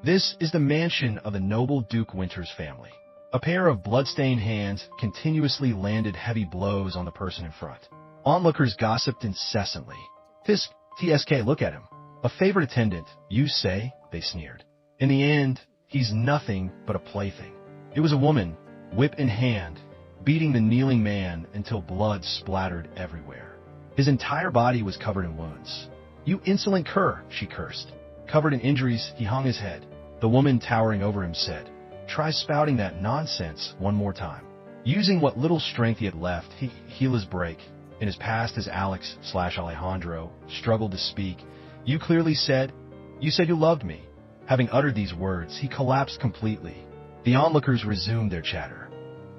This is the mansion of the noble Duke Winter's family. A pair of bloodstained hands continuously landed heavy blows on the person in front. Onlookers gossiped incessantly. TSK, look at him. A favorite attendant, you say, they sneered. In the end, he's nothing but a plaything. It was a woman, whip in hand, beating the kneeling man until blood splattered everywhere. His entire body was covered in wounds. You insolent cur, she cursed. Covered in injuries, he hung his head. The woman towering over him said, try spouting that nonsense one more time. Using what little strength he had left, he healed his break. In his past as Alex/Alejandro struggled to speak. You clearly said, you said you loved me. Having uttered these words, he collapsed completely. The onlookers resumed their chatter.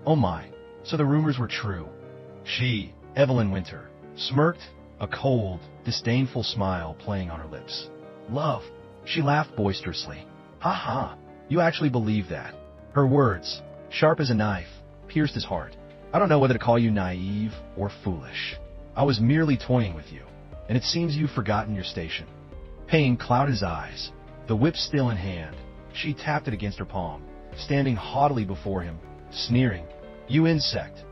Oh my, so the rumors were true. She, Evelyn Winter, smirked, a cold, disdainful smile playing on her lips. Love, she laughed boisterously. Ha ha, you actually believe that. Her words, sharp as a knife, pierced his heart. I don't know whether to call you naive or foolish. I was merely toying with you, and it seems you've forgotten your station. Pain clouded his eyes. The whip still in hand, she tapped it against her palm, standing haughtily before him, sneering, you insect.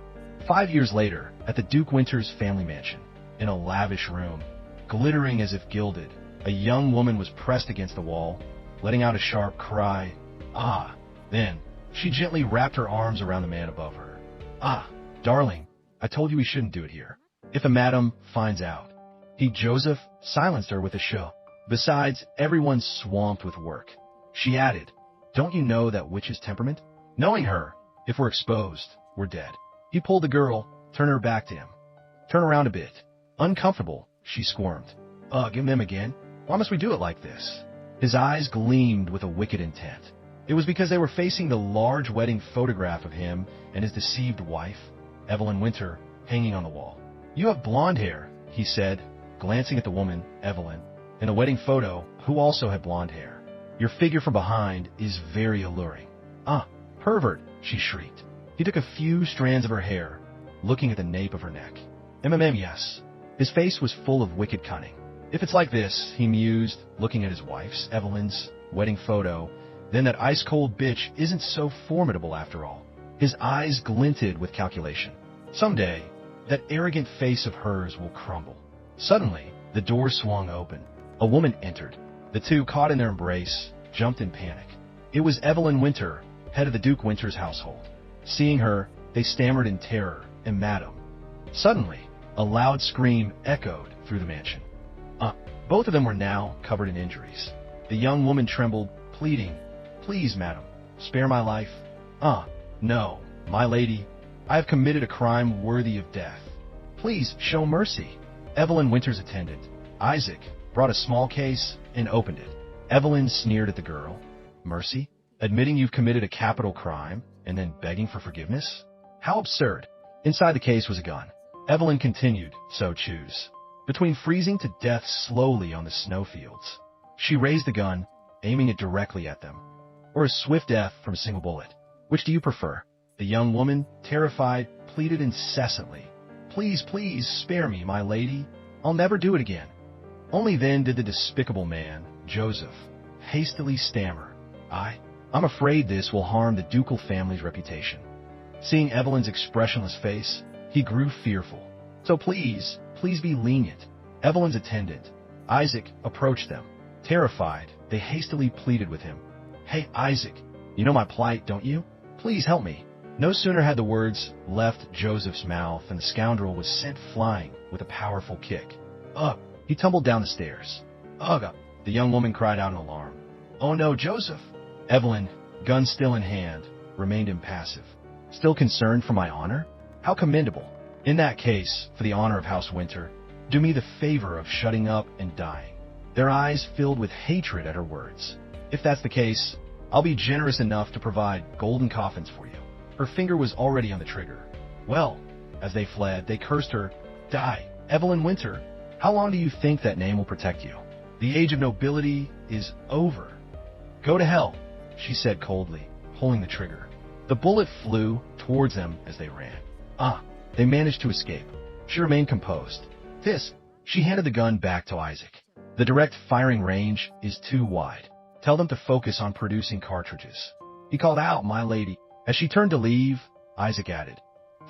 5 years later, at the Duke Winter's family mansion, in a lavish room, glittering as if gilded, a young woman was pressed against the wall, letting out a sharp cry. Ah! Then, she gently wrapped her arms around the man above her. Ah, darling, I told you we shouldn't do it here. If a madam finds out. Joseph silenced her with a show. Besides, everyone's swamped with work. She added, don't you know that witch's temperament? Knowing her, if we're exposed, we're dead. He pulled the girl, turned her back to him. Turn around a bit. Uncomfortable, she squirmed. Give them again? Why must we do it like this? His eyes gleamed with a wicked intent. It was because they were facing the large wedding photograph of him and his deceived wife, Evelyn Winter, hanging on the wall. You have blonde hair, he said, glancing at the woman, Evelyn, in the wedding photo, who also had blonde hair. Your figure from behind is very alluring. Ah, pervert, she shrieked. He took a few strands of her hair, looking at the nape of her neck. Yes. His face was full of wicked cunning. If it's like this, he mused, looking at his wife's, Evelyn's, wedding photo, then that ice-cold bitch isn't so formidable after all. His eyes glinted with calculation. Someday, that arrogant face of hers will crumble. Suddenly, the door swung open. A woman entered. The two, caught in their embrace, jumped in panic. It was Evelyn Winter, head of the Duke Winter's household. Seeing her, they stammered in terror, and madam. Suddenly, a loud scream echoed through the mansion. Both of them were now covered in injuries. The young woman trembled, pleading, please, madam, spare my life. No, my lady, I have committed a crime worthy of death. Please show mercy. Evelyn Winter's attendant, Isaac, brought a small case and opened it. Evelyn sneered at the girl. Mercy? Admitting you've committed a capital crime and then begging for forgiveness? How absurd. Inside the case was a gun. Evelyn continued, so choose. Between freezing to death slowly on the snowfields. She raised the gun, aiming it directly at them. Or a swift death from a single bullet. Which do you prefer? The young woman, terrified, pleaded incessantly. Please, please, spare me, my lady. I'll never do it again. Only then did the despicable man, Joseph, hastily stammer. I'm afraid this will harm the ducal family's reputation. Seeing Evelyn's expressionless face, he grew fearful. So please be lenient. Evelyn's attendant, Isaac, approached them. Terrified, they hastily pleaded with him. Hey, Isaac, you know my plight, don't you? Please help me. No sooner had the words left Joseph's mouth than the scoundrel was sent flying with a powerful kick. Ugh! He tumbled down the stairs. Ugh! The young woman cried out in alarm. Oh no, Joseph! Evelyn, gun still in hand, remained impassive. Still concerned for my honor? How commendable. In that case, for the honor of House Winter, do me the favor of shutting up and dying. Their eyes filled with hatred at her words. If that's the case, I'll be generous enough to provide golden coffins for you. Her finger was already on the trigger. Well, as they fled, they cursed her. Die, Evelyn Winter. How long do you think that name will protect you? The age of nobility is over. Go to hell, she said coldly, pulling the trigger. The bullet flew towards them as they ran. They managed to escape. She remained composed. She handed the gun back to Isaac. The direct firing range is too wide. Tell them to focus on producing cartridges. He called out, my lady. As she turned to leave, Isaac added,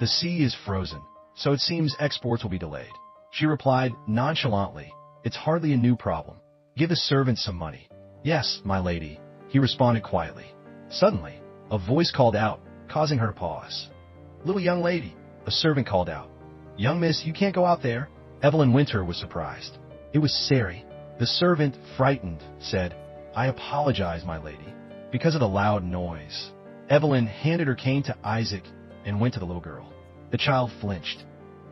the sea is frozen, so it seems exports will be delayed. She replied nonchalantly, it's hardly a new problem. Give the servant some money. Yes, my lady, he responded quietly. Suddenly, a voice called out, causing her to pause. Little young lady, a servant called out. Young miss, you can't go out there. Evelyn Winter was surprised. It was Sari. The servant, frightened, said, I apologize, my lady, because of the loud noise. Evelyn handed her cane to Isaac and went to the little girl. The child flinched.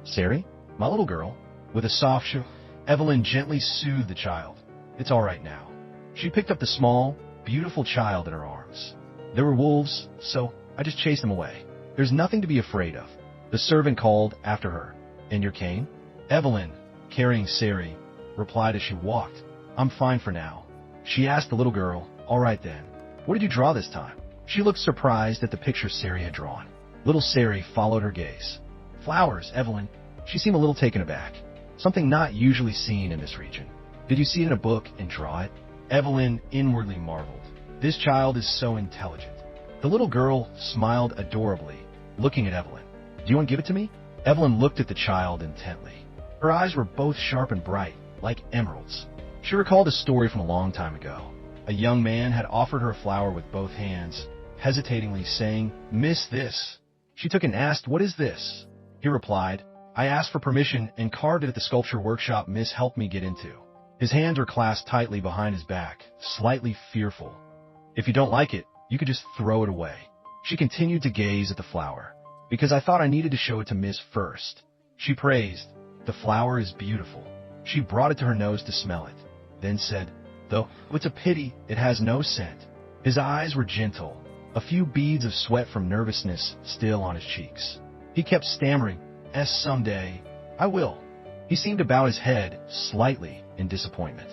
Sari, my little girl, with a soft shoo, Evelyn gently soothed the child. It's all right now. She picked up the small, beautiful child in her arms. There were wolves, so I just chased them away. There's nothing to be afraid of. The servant called after her. And your cane? Evelyn, carrying Sari, replied as she walked. I'm fine for now. She asked the little girl, all right then. What did you draw this time? She looked surprised at the picture Sari had drawn. Little Sari followed her gaze. Flowers, Evelyn. She seemed a little taken aback. Something not usually seen in this region. Did you see it in a book and draw it? Evelyn inwardly marveled. This child is so intelligent. The little girl smiled adorably, looking at Evelyn. Do you want to give it to me? Evelyn looked at the child intently. Her eyes were both sharp and bright, like emeralds. She recalled a story from a long time ago. A young man had offered her a flower with both hands, hesitatingly saying, Miss this. She took and asked, what is this? He replied, I asked for permission and carved it at the sculpture workshop Miss helped me get into. His hands were clasped tightly behind his back, slightly fearful. If you don't like it, you could just throw it away. She continued to gaze at the flower. Because I thought I needed to show it to Miss first. She praised, the flower is beautiful. She brought it to her nose to smell it, then said, though it's a pity it has no scent. His eyes were gentle, a few beads of sweat from nervousness still on his cheeks. He kept stammering, someday, I will. He seemed to bow his head slightly in disappointment.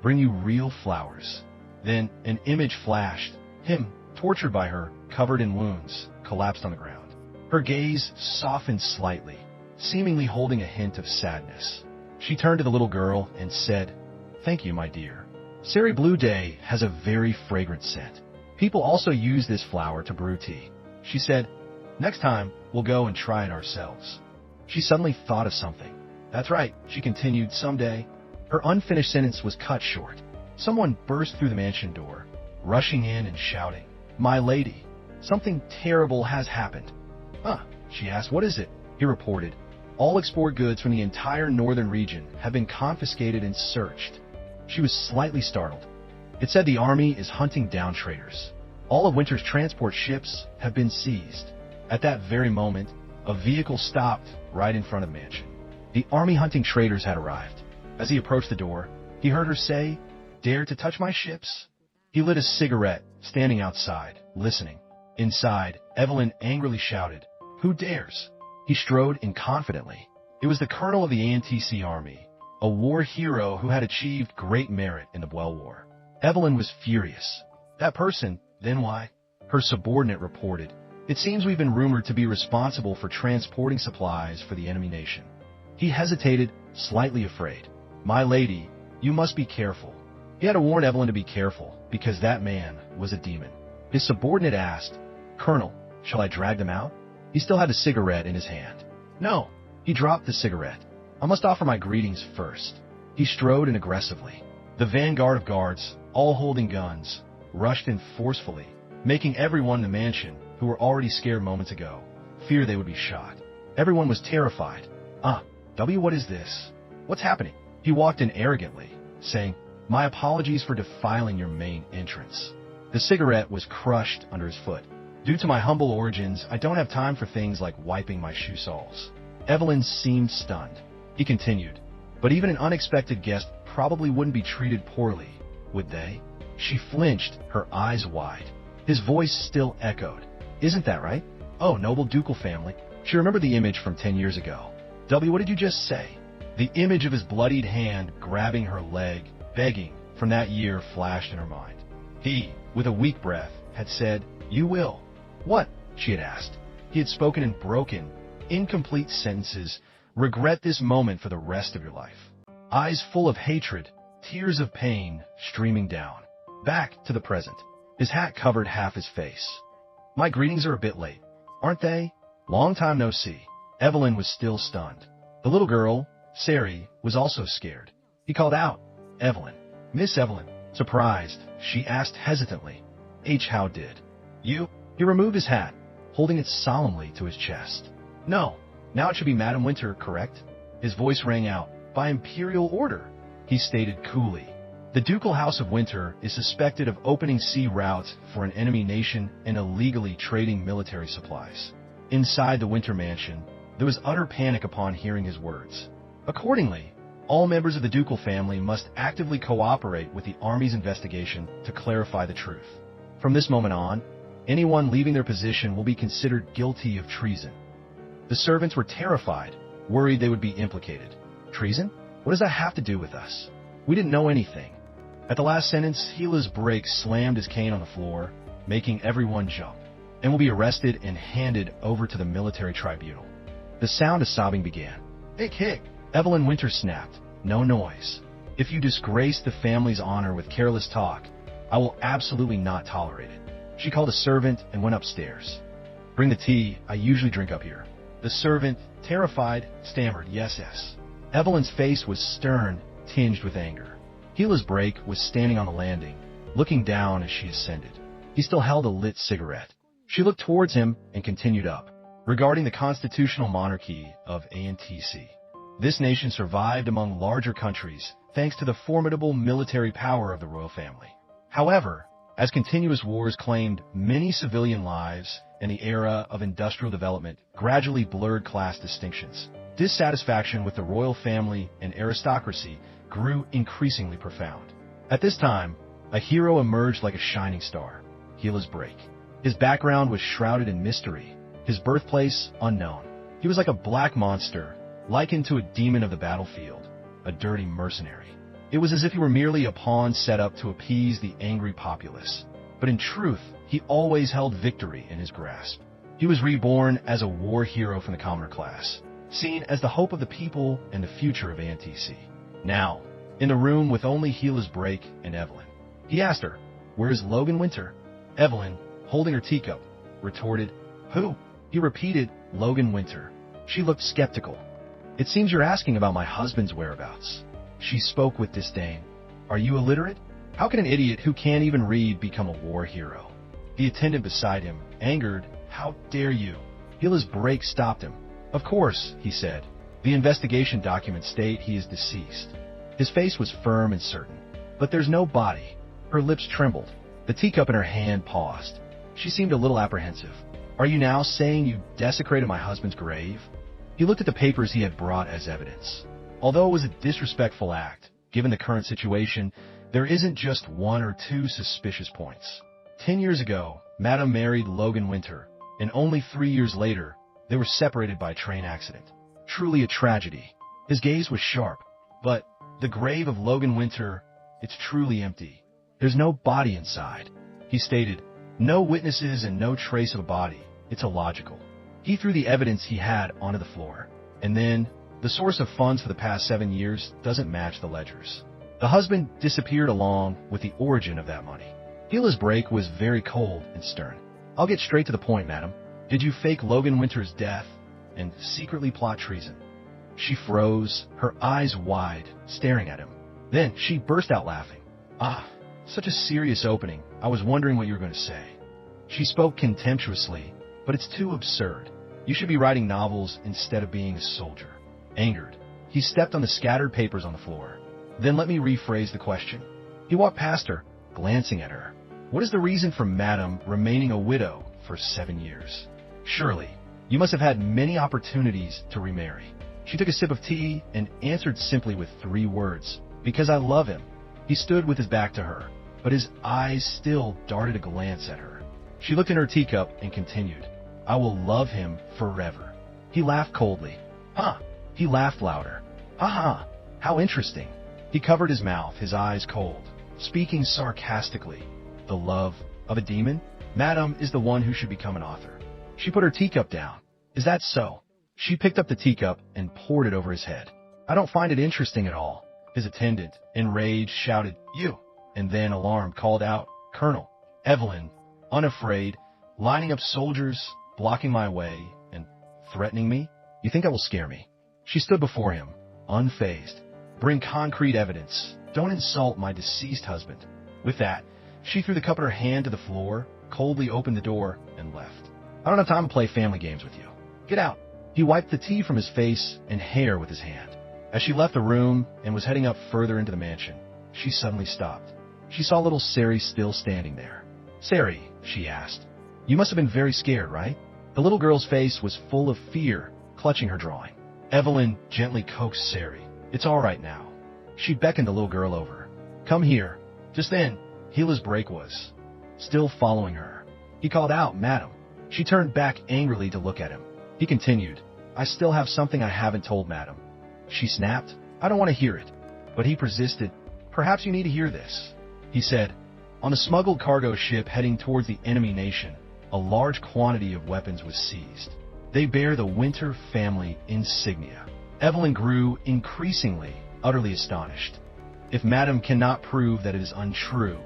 Bring you real flowers. Then an image flashed. Him, tortured by her, covered in wounds, collapsed on the ground. Her gaze softened slightly, seemingly holding a hint of sadness. She turned to the little girl and said, Thank you, my dear. Sari Blue Day has a very fragrant scent. People also use this flower to brew tea. She said, Next time, we'll go and try it ourselves. She suddenly thought of something. That's right, she continued, someday. Her unfinished sentence was cut short. Someone burst through the mansion door, rushing in and shouting, My lady, something terrible has happened. Huh, she asked, what is it? He reported, all export goods from the entire northern region have been confiscated and searched. She was slightly startled. It said the army is hunting down traitors. All of Winter's transport ships have been seized. At that very moment, a vehicle stopped right in front of the mansion. The army hunting traitors had arrived. As he approached the door, he heard her say, Dare to touch my ships? He lit a cigarette, standing outside, listening. Inside, Evelyn angrily shouted, Who dares? He strode in confidently. It was the colonel of the ANTC army, a war hero who had achieved great merit in the Boer War. Evelyn was furious. That person, then why? Her subordinate reported, It seems we've been rumored to be responsible for transporting supplies for the enemy nation. He hesitated, slightly afraid. My lady, you must be careful. He had to warn Evelyn to be careful, because that man was a demon. His subordinate asked, Colonel, shall I drag them out? He still had a cigarette in his hand. No, he dropped the cigarette. I must offer my greetings first. He strode in aggressively. The vanguard of guards, all holding guns, rushed in forcefully, making everyone in the mansion, who were already scared moments ago, fear they would be shot. Everyone was terrified. What is this? What's happening? He walked in arrogantly, saying, My apologies for defiling your main entrance. The cigarette was crushed under his foot. Due to my humble origins, I don't have time for things like wiping my shoe soles. Evelyn seemed stunned. He continued, But even an unexpected guest probably wouldn't be treated poorly, would they? She flinched, her eyes wide. His voice still echoed. Isn't that right? Oh, noble ducal family. She remembered the image from 10 years ago. What did you just say? The image of his bloodied hand grabbing her leg, begging, from that year flashed in her mind. He, with a weak breath, had said, You will. What? She had asked. He had spoken in broken, incomplete sentences. Regret this moment for the rest of your life. Eyes full of hatred, tears of pain streaming down. Back to the present. His hat covered half his face. My greetings are a bit late, aren't they? Long time no see. Evelyn was still stunned. The little girl, Sari, was also scared. He called out, Evelyn. Miss Evelyn. Surprised, she asked hesitantly. How did? You? He removed his hat, holding it solemnly to his chest. No, now it should be Madam Winter, correct? His voice rang out, by imperial order, he stated coolly. The Ducal House of Winter is suspected of opening sea routes for an enemy nation and illegally trading military supplies. Inside the Winter Mansion, there was utter panic upon hearing his words. Accordingly, all members of the Ducal family must actively cooperate with the army's investigation to clarify the truth. From this moment on, anyone leaving their position will be considered guilty of treason. The servants were terrified, worried they would be implicated. Treason? What does that have to do with us? We didn't know anything. At the last sentence, Gila's Brake slammed his cane on the floor, making everyone jump, and will be arrested and handed over to the military tribunal. The sound of sobbing began. Hick! Evelyn Winter snapped. No noise. If you disgrace the family's honor with careless talk, I will absolutely not tolerate it. She called a servant and went upstairs. Bring the tea, I usually drink up here. The servant, terrified, stammered, yes. Evelyn's face was stern, tinged with anger. Gila's Brake was standing on the landing, looking down as she ascended. He still held a lit cigarette. She looked towards him and continued up, regarding the constitutional monarchy of ANTC. This nation survived among larger countries thanks to the formidable military power of the royal family. However, as continuous wars claimed many civilian lives and the era of industrial development gradually blurred class distinctions, dissatisfaction with the royal family and aristocracy grew increasingly profound. At this time, a hero emerged like a shining star, Gila's Brake. His background was shrouded in mystery, his birthplace unknown. He was like a black monster, likened to a demon of the battlefield, a dirty mercenary. It was as if he were merely a pawn set up to appease the angry populace. But in truth, he always held victory in his grasp. He was reborn as a war hero from the commoner class, seen as the hope of the people and the future of ANTC. Now, in the room with only Gila's Brake and Evelyn, he asked her, "Where is Logan Winter?" Evelyn, holding her teacup, retorted, "Who?" He repeated, "Logan Winter." She looked skeptical. "It seems you're asking about my husband's whereabouts." She spoke with disdain. "Are you illiterate? How can an idiot who can't even read become a war hero?" The attendant beside him, angered, "How dare you?" Gila's Brake stopped him. "Of course," he said. "The investigation documents state he is deceased." His face was firm and certain. "But there's no body." Her lips trembled. The teacup in her hand paused. She seemed a little apprehensive. "Are you now saying you desecrated my husband's grave?" He looked at the papers he had brought as evidence. Although it was a disrespectful act, given the current situation, there isn't just one or two suspicious points. 10 years ago, Madame married Logan Winter, and only 3 years later, they were separated by a train accident. Truly a tragedy. His gaze was sharp. "But the grave of Logan Winter, it's truly empty. There's no body inside," he stated. "No witnesses and no trace of a body. It's illogical." He threw the evidence he had onto the floor. And then, the source of funds for the past 7 years doesn't match the ledgers. The husband disappeared along with the origin of that money. Gila's Brake was very cold and stern. "I'll get straight to the point, madam. Did you fake Logan Winter's death and secretly plot treason?" She froze, her eyes wide, staring at him. Then she burst out laughing. "Ah, such a serious opening. I was wondering what you were going to say." She spoke contemptuously, "But it's too absurd. You should be writing novels instead of being a soldier." Angered, he stepped on the scattered papers on the floor. "Then let me rephrase the question." He walked past her, glancing at her. "What is the reason for Madame remaining a widow for 7 years? Surely, you must have had many opportunities to remarry." She took a sip of tea and answered simply with 3 words. "Because I love him." He stood with his back to her, but his eyes still darted a glance at her. She looked in her teacup and continued, "I will love him forever." He laughed coldly. "Huh." He laughed louder. "Ha! How interesting." He covered his mouth, his eyes cold, speaking sarcastically. "The love of a demon? Madame is the one who should become an author." She put her teacup down. "Is that so?" She picked up the teacup and poured it over his head. "I don't find it interesting at all." His attendant, enraged, shouted, "You! and then, alarmed, called out, "Colonel!" Evelyn, unafraid, lining up soldiers, blocking my way, and threatening me? You think that will scare me? She stood before him, unfazed. "Bring concrete evidence. Don't insult my deceased husband." With that, she threw the cup in her hand to the floor, coldly opened the door, and left. "I don't have time to play family games with you. Get out." He wiped the tea from his face and hair with his hand. As she left the room and was heading up further into the mansion, she suddenly stopped. She saw little Sari still standing there. "Sari," she asked, "you must have been very scared, right?" The little girl's face was full of fear, clutching her drawing. Evelyn gently coaxed Sari. "It's all right now." She beckoned the little girl over. "Come here." Just then, Hila's break was still following her. He called out, "Madam." She turned back angrily to look at him. He continued, "I still have something I haven't told, madam." She snapped, "I don't want to hear it." But he persisted. "Perhaps you need to hear this." He said, "On a smuggled cargo ship heading towards the enemy nation, a large quantity of weapons was seized. They bear the Winter family insignia." Evelyn grew increasingly, utterly astonished. "If madam cannot prove that it is untrue,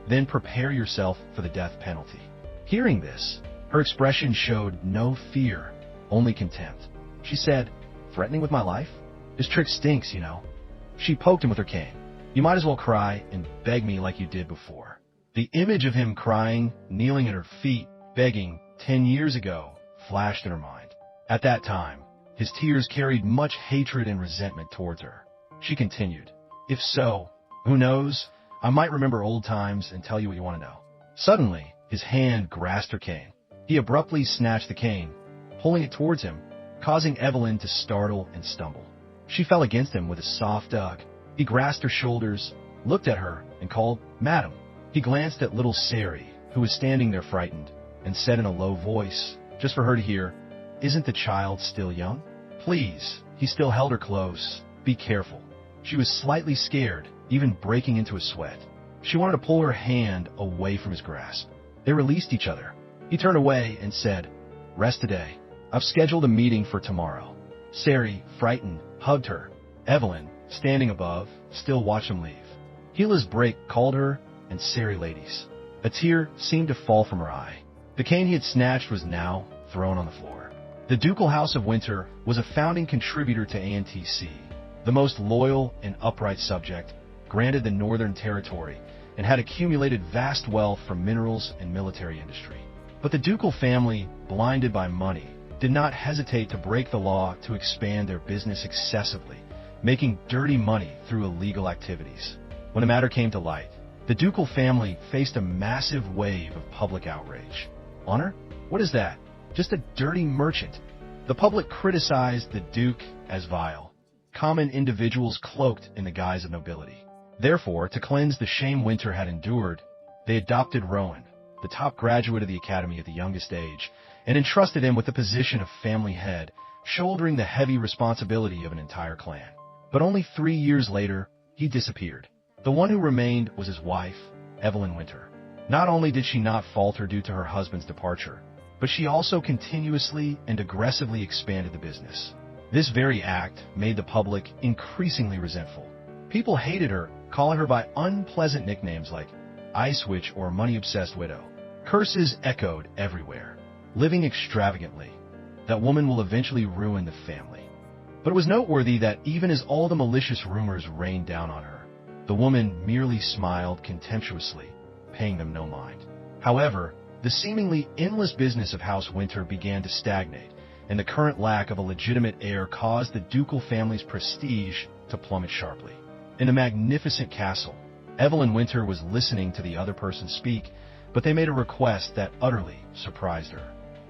then prepare yourself for the death penalty." Hearing this, her expression showed no fear, only contempt. She said, "Threatening with my life? This trick stinks, you know." She poked him with her cane. "You might as well cry and beg me like you did before." The image of him crying, kneeling at her feet, begging 10 years ago, flashed in her mind. At that time, his tears carried much hatred and resentment towards her. She continued, "If so, who knows, I might remember old times and tell you what you want to know." Suddenly, his hand grasped her cane. He abruptly snatched the cane, pulling it towards him, causing Evelyn to startle and stumble. She fell against him with a soft ugh. He grasped her shoulders, looked at her, and called, "Madam." He glanced at little Sari, who was standing there frightened, and said in a low voice, just for her to hear, "Isn't the child still young? Please." He still held her close. "Be careful." She was slightly scared, even breaking into a sweat. She wanted to pull her hand away from his grasp. They released each other. He turned away and said, "Rest today. I've scheduled a meeting for tomorrow." Sari, frightened, hugged her. Evelyn, standing above, still watched him leave. Hila's break called her, and Sari ladies. A tear seemed to fall from her eye. The cane he had snatched was now thrown on the floor. The Ducal House of Winter was a founding contributor to ANTC, the most loyal and upright subject, granted the Northern Territory, and had accumulated vast wealth from minerals and military industry. But the ducal family, blinded by money, did not hesitate to break the law to expand their business excessively, making dirty money through illegal activities. When the matter came to light, the ducal family faced a massive wave of public outrage. Honor? What is that? Just a dirty merchant. The public criticized the Duke as vile, common individuals cloaked in the guise of nobility. Therefore, to cleanse the shame Winter had endured, they adopted Rowan, the top graduate of the academy at the youngest age, and entrusted him with the position of family head, shouldering the heavy responsibility of an entire clan. But only 3 years later, he disappeared. The one who remained was his wife, Evelyn Winter. Not only did she not falter due to her husband's departure, but she also continuously and aggressively expanded the business. This very act made the public increasingly resentful. People hated her, calling her by unpleasant nicknames like Ice Witch or Money-Obsessed Widow. Curses echoed everywhere. Living extravagantly, that woman will eventually ruin the family. But it was noteworthy that even as all the malicious rumors rained down on her, the woman merely smiled contemptuously, paying them no mind. However, the seemingly endless business of House Winter began to stagnate, and the current lack of a legitimate heir caused the ducal family's prestige to plummet sharply. In a magnificent castle, Evelyn Winter was listening to the other person speak, but they made a request that utterly surprised her.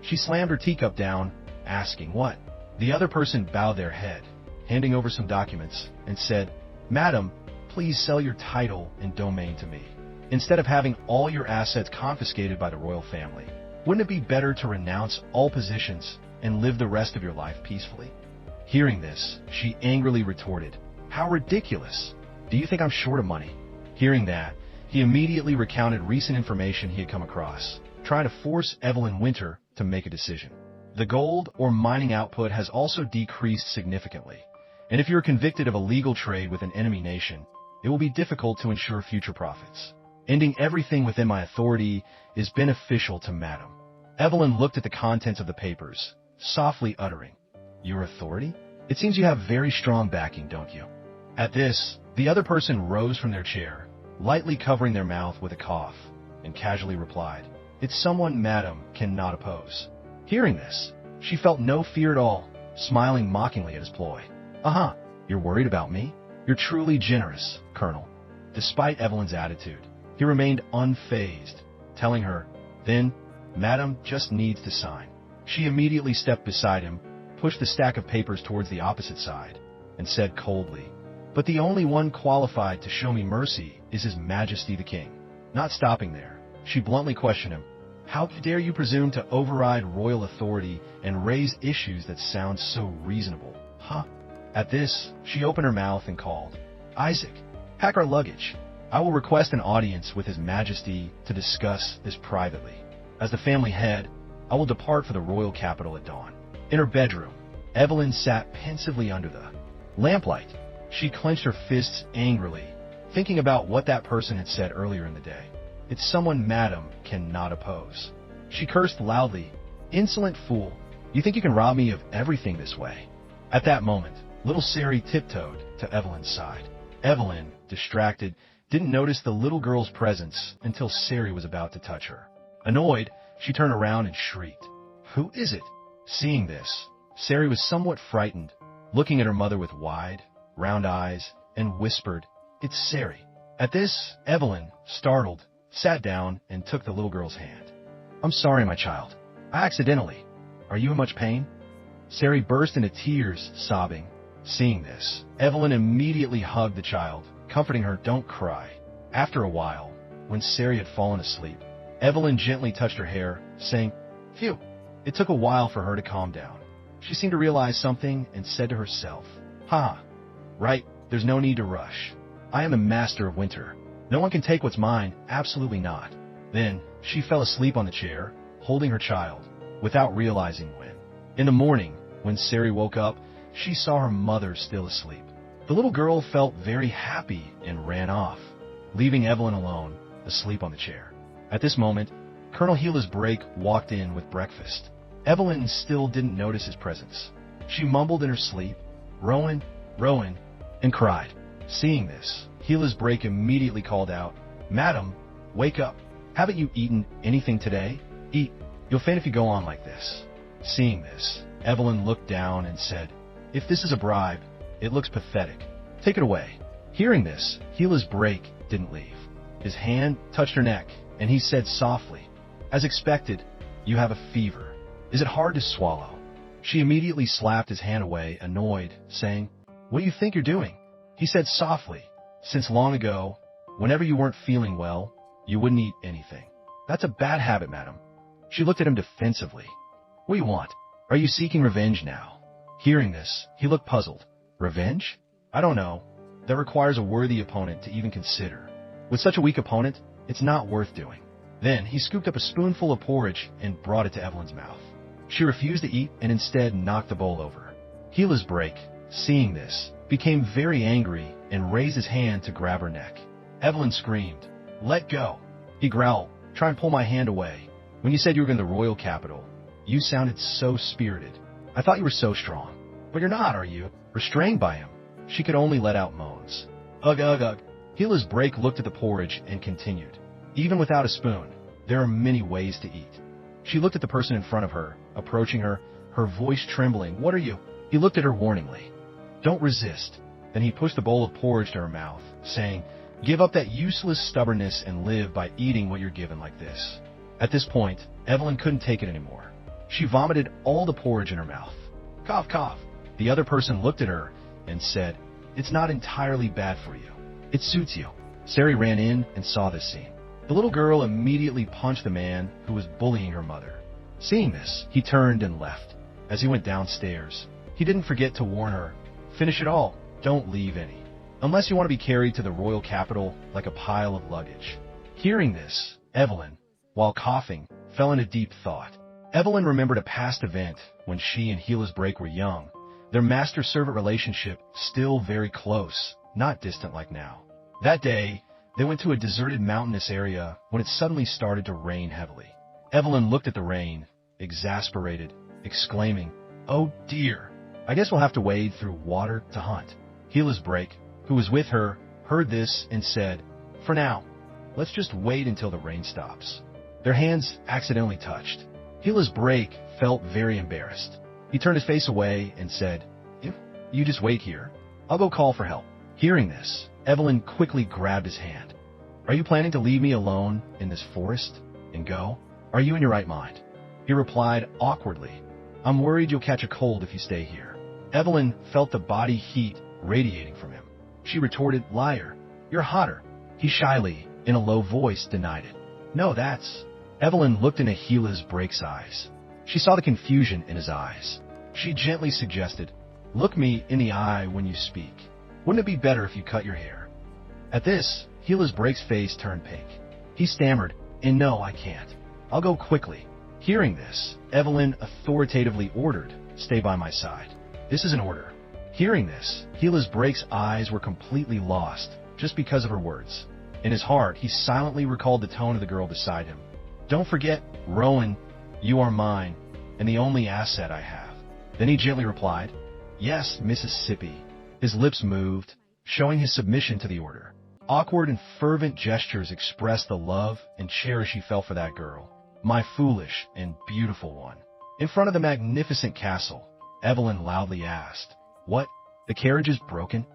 She slammed her teacup down, asking, "What?" The other person bowed their head, handing over some documents, and said, "Madam, please sell your title and domain to me. Instead of having all your assets confiscated by the royal family, wouldn't it be better to renounce all positions and live the rest of your life peacefully?" Hearing this, she angrily retorted, "How ridiculous! Do you think I'm short of money?" Hearing that, he immediately recounted recent information he had come across, trying to force Evelyn Winter to make a decision. The gold or mining output has also decreased significantly, and if you're convicted of illegal trade with an enemy nation, it will be difficult to ensure future profits. Ending everything within my authority is beneficial to Madam. Evelyn looked at the contents of the papers, softly uttering, "Your authority? It seems you have very strong backing, don't you?" At this, the other person rose from their chair, lightly covering their mouth with a cough, and casually replied, "It's someone Madam cannot oppose." Hearing this, she felt no fear at all, smiling mockingly at his ploy. "Uh-huh, you're worried about me? You're truly generous, Colonel." Despite Evelyn's attitude, he remained unfazed, telling her, "Then, Madam just needs to sign." She immediately stepped beside him, pushed the stack of papers towards the opposite side, and said coldly, "But the only one qualified to show me mercy is His Majesty the King." Not stopping there, she bluntly questioned him, "How dare you presume to override royal authority and raise issues that sound so reasonable, huh?" At this, she opened her mouth and called, "Isaac, pack our luggage. I will request an audience with His Majesty to discuss this privately. As the family head, I will depart for the royal capital at dawn." In her bedroom, Evelyn sat pensively under the lamplight. She clenched her fists angrily, thinking about what that person had said earlier in the day. "It's someone Madam cannot oppose." She cursed loudly, "Insolent fool, you think you can rob me of everything this way?" At that moment, little Sari tiptoed to Evelyn's side. Evelyn, distracted, didn't notice the little girl's presence until Sari was about to touch her. Annoyed, she turned around and shrieked, "Who is it?" Seeing this, Sari was somewhat frightened, looking at her mother with wide, round eyes, and whispered, "It's Sari." At this, Evelyn, startled, sat down and took the little girl's hand. "I'm sorry, my child. I accidentally. Are you in much pain?" Sari burst into tears, sobbing. Seeing this, Evelyn immediately hugged the child, comforting her, "Don't cry." After a while, when Sari had fallen asleep, Evelyn gently touched her hair, saying, "Phew." It took a while for her to calm down. She seemed to realize something and said to herself, "Ha, right, there's no need to rush. I am the master of winter. No one can take what's mine, absolutely not." Then, she fell asleep on the chair, holding her child, without realizing when. In the morning, when Sari woke up, she saw her mother still asleep. The little girl felt very happy and ran off, leaving Evelyn alone, asleep on the chair. At this moment, Colonel Gila's break walked in with breakfast. Evelyn still didn't notice his presence. She mumbled in her sleep, "Rowan, Rowan," and cried. Seeing this, Gila's break immediately called out, "Madam, wake up. Haven't you eaten anything today? Eat. You'll faint if you go on like this." Seeing this, Evelyn looked down and said, "If this is a bribe, it looks pathetic. Take it away." Hearing this, Gila's break didn't leave. His hand touched her neck, and he said softly, "As expected, you have a fever. Is it hard to swallow?" She immediately slapped his hand away, annoyed, saying, "What do you think you're doing?" He said softly, "Since long ago, whenever you weren't feeling well, you wouldn't eat anything. That's a bad habit, madam." She looked at him defensively. "What do you want? Are you seeking revenge now?" Hearing this, he looked puzzled. "Revenge? I don't know. That requires a worthy opponent to even consider. With such a weak opponent, it's not worth doing." Then he scooped up a spoonful of porridge and brought it to Evelyn's mouth. She refused to eat and instead knocked the bowl over. Gila's break, seeing this, became very angry and raised his hand to grab her neck. Evelyn screamed, "Let go!" He growled, "Try and pull my hand away. When you said you were going to the royal capital, you sounded so spirited. I thought you were so strong. But you're not, are you?" Restrained by him, she could only let out moans. "Ugh, ugh, ugh." Gila's break looked at the porridge and continued, "Even without a spoon, there are many ways to eat." She looked at the person in front of her, approaching her, her voice trembling. "What are you?" He looked at her warningly. "Don't resist." Then he pushed the bowl of porridge to her mouth, saying, "Give up that useless stubbornness and live by eating what you're given like this." At this point, Evelyn couldn't take it anymore. She vomited all the porridge in her mouth. "Cough, cough." The other person looked at her and said, "It's not entirely bad for you. It suits you." Sari ran in and saw this scene. The little girl immediately punched the man who was bullying her mother. Seeing this, he turned and left. As he went downstairs, he didn't forget to warn her, "Finish it all. Don't leave any. Unless you want to be carried to the royal capital like a pile of luggage." Hearing this, Evelyn, while coughing, fell into deep thought. Evelyn remembered a past event when she and Gila's break were young, their master-servant relationship still very close, not distant like now. That day, they went to a deserted mountainous area when it suddenly started to rain heavily. Evelyn looked at the rain, exasperated, exclaiming, "Oh dear, I guess we'll have to wade through water to hunt." Gila's Break, who was with her, heard this and said, "For now, let's just wait until the rain stops." Their hands accidentally touched. Gila's Break felt very embarrassed. He turned his face away and said, "If you just wait here, I'll go call for help." Hearing this, Evelyn quickly grabbed his hand. "Are you planning to leave me alone in this forest and go? Are you in your right mind?" He replied awkwardly, "I'm worried you'll catch a cold if you stay here." Evelyn felt the body heat radiating from him. She retorted, "Liar, you're hotter." He shyly, in a low voice, denied it. "No, that's..." Evelyn looked into Gila's Break's eyes. She saw the confusion in his eyes. She gently suggested, "Look me in the eye when you speak. Wouldn't it be better if you cut your hair?" At this, Gila's Break's face turned pink. He stammered, "And no, I can't. I'll go quickly." Hearing this, Evelyn authoritatively ordered, "Stay by my side. This is an order." Hearing this, Gila's Break's eyes were completely lost just because of her words. In his heart, he silently recalled the tone of the girl beside him. "Don't forget, Rowan, you are mine, and the only asset I have." Then he gently replied, "Yes, Mississippi." His lips moved, showing his submission to the order. Awkward and fervent gestures expressed the love and cherish he felt for that girl. "My foolish and beautiful one." In front of the magnificent castle, Evelyn loudly asked, "What? The carriage is broken?"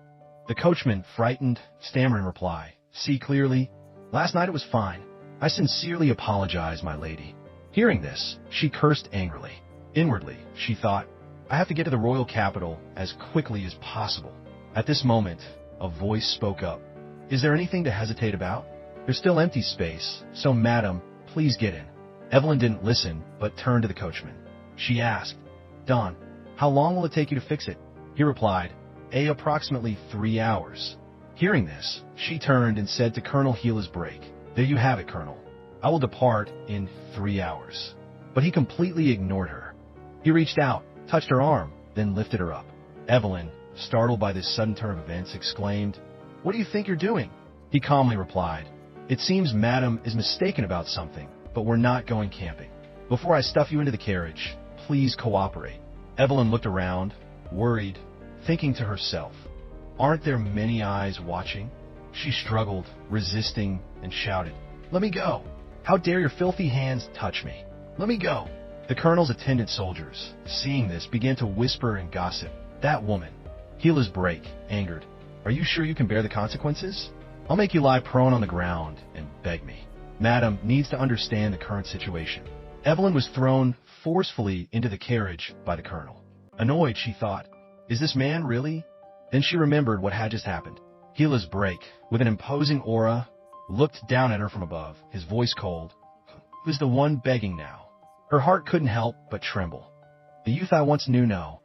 The coachman, frightened, stammered in reply, "See clearly. Last night it was fine. I sincerely apologize, my lady." Hearing this, she cursed angrily. Inwardly, she thought, "I have to get to the royal capital as quickly as possible." At this moment, a voice spoke up. "Is there anything to hesitate about? There's still empty space, so madam, please get in." Evelyn didn't listen, but turned to the coachman. She asked, "Don, how long will it take you to fix it?" He replied, "Approximately 3 hours." Hearing this, she turned and said to Colonel Gila's Break, "There you have it, Colonel. I will depart in 3 hours." But he completely ignored her. He reached out, touched her arm, then lifted her up. Evelyn, startled by this sudden turn of events, exclaimed, "What do you think you're doing?" He calmly replied, "It seems madam is mistaken about something, but we're not going camping. Before I stuff you into the carriage, please cooperate." Evelyn looked around, worried, thinking to herself, "Aren't there many eyes watching?" She struggled, resisting, and shouted, "Let me go! How dare your filthy hands touch me? Let me go!" The colonel's attendant soldiers, seeing this, began to whisper and gossip. "That woman." Gila's Break, angered, "Are you sure you can bear the consequences? I'll make you lie prone on the ground and beg me." Madam needs to understand the current situation. Evelyn was thrown forcefully into the carriage by the colonel. Annoyed, she thought, "Is this man really?" Then she remembered what had just happened. Gila's Break, with an imposing aura, looked down at her from above, his voice cold. "Who's the one begging now?" Her heart couldn't help but tremble. "The youth I once knew, no."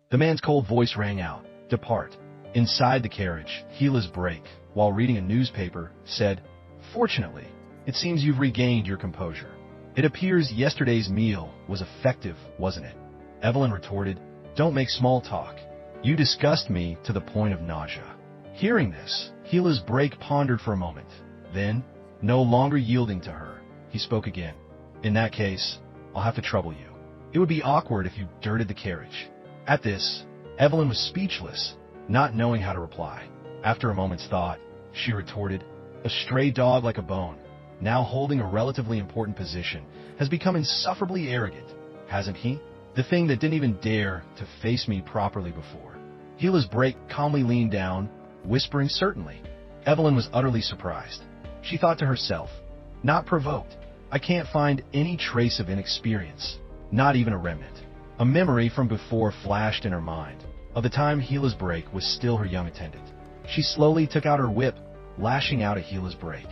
The man's cold voice rang out, "Depart." Inside the carriage, Gila's Break, while reading a newspaper, said, "Fortunately, it seems you've regained your composure. It appears yesterday's meal was effective, wasn't it?" Evelyn retorted, "Don't make small talk. You disgust me to the point of nausea." Hearing this, Gila's Break pondered for a moment. Then, no longer yielding to her, he spoke again. "In that case, I'll have to trouble you. It would be awkward if you dirted the carriage." At this, Evelyn was speechless, not knowing how to reply. After a moment's thought, she retorted, "A stray dog like a bone, now holding a relatively important position, has become insufferably arrogant, hasn't he? The thing that didn't even dare to face me properly before." Gila's Break calmly leaned down, whispering, "Certainly." Evelyn was utterly surprised. She thought to herself, "Not provoked. I can't find any trace of inexperience, not even a remnant." A memory from before flashed in her mind, of the time Gila's Break was still her young attendant. She slowly took out her whip, lashing out at Gila's Break.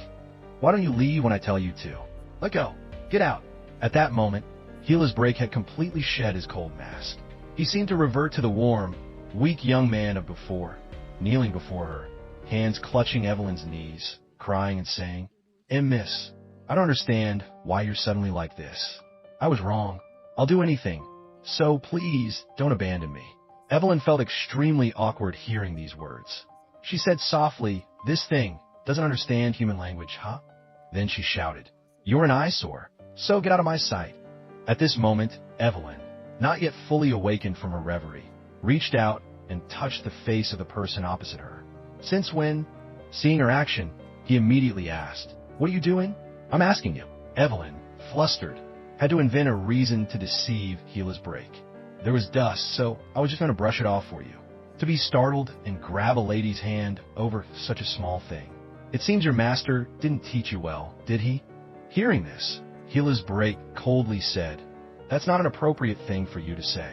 "Why don't you leave when I tell you to? Let go. Get out." At that moment, Gila's Break had completely shed his cold mask. He seemed to revert to the warm, weak young man of before, kneeling before her, hands clutching Evelyn's knees, crying and saying, Miss, I don't understand why you're suddenly like this. I was wrong. I'll do anything. So please, don't abandon me." Evelyn felt extremely awkward hearing these words. She said softly, "This thing Doesn't understand human language, huh? Then she shouted, "You're an eyesore, so get out of my sight." At this moment, Evelyn, not yet fully awakened from her reverie, reached out and touched the face of the person opposite her. "Since when?" Seeing her action, he immediately asked, "What are you doing?" "I'm asking you." Evelyn, flustered, had to invent a reason to deceive Gila's break. "There was dust, so I was just going to brush it off for you." To be startled and grab a lady's hand over such a small thing. "It seems your master didn't teach you well, did he?" Hearing this, Gila's break coldly said, "That's not an appropriate thing for you to say."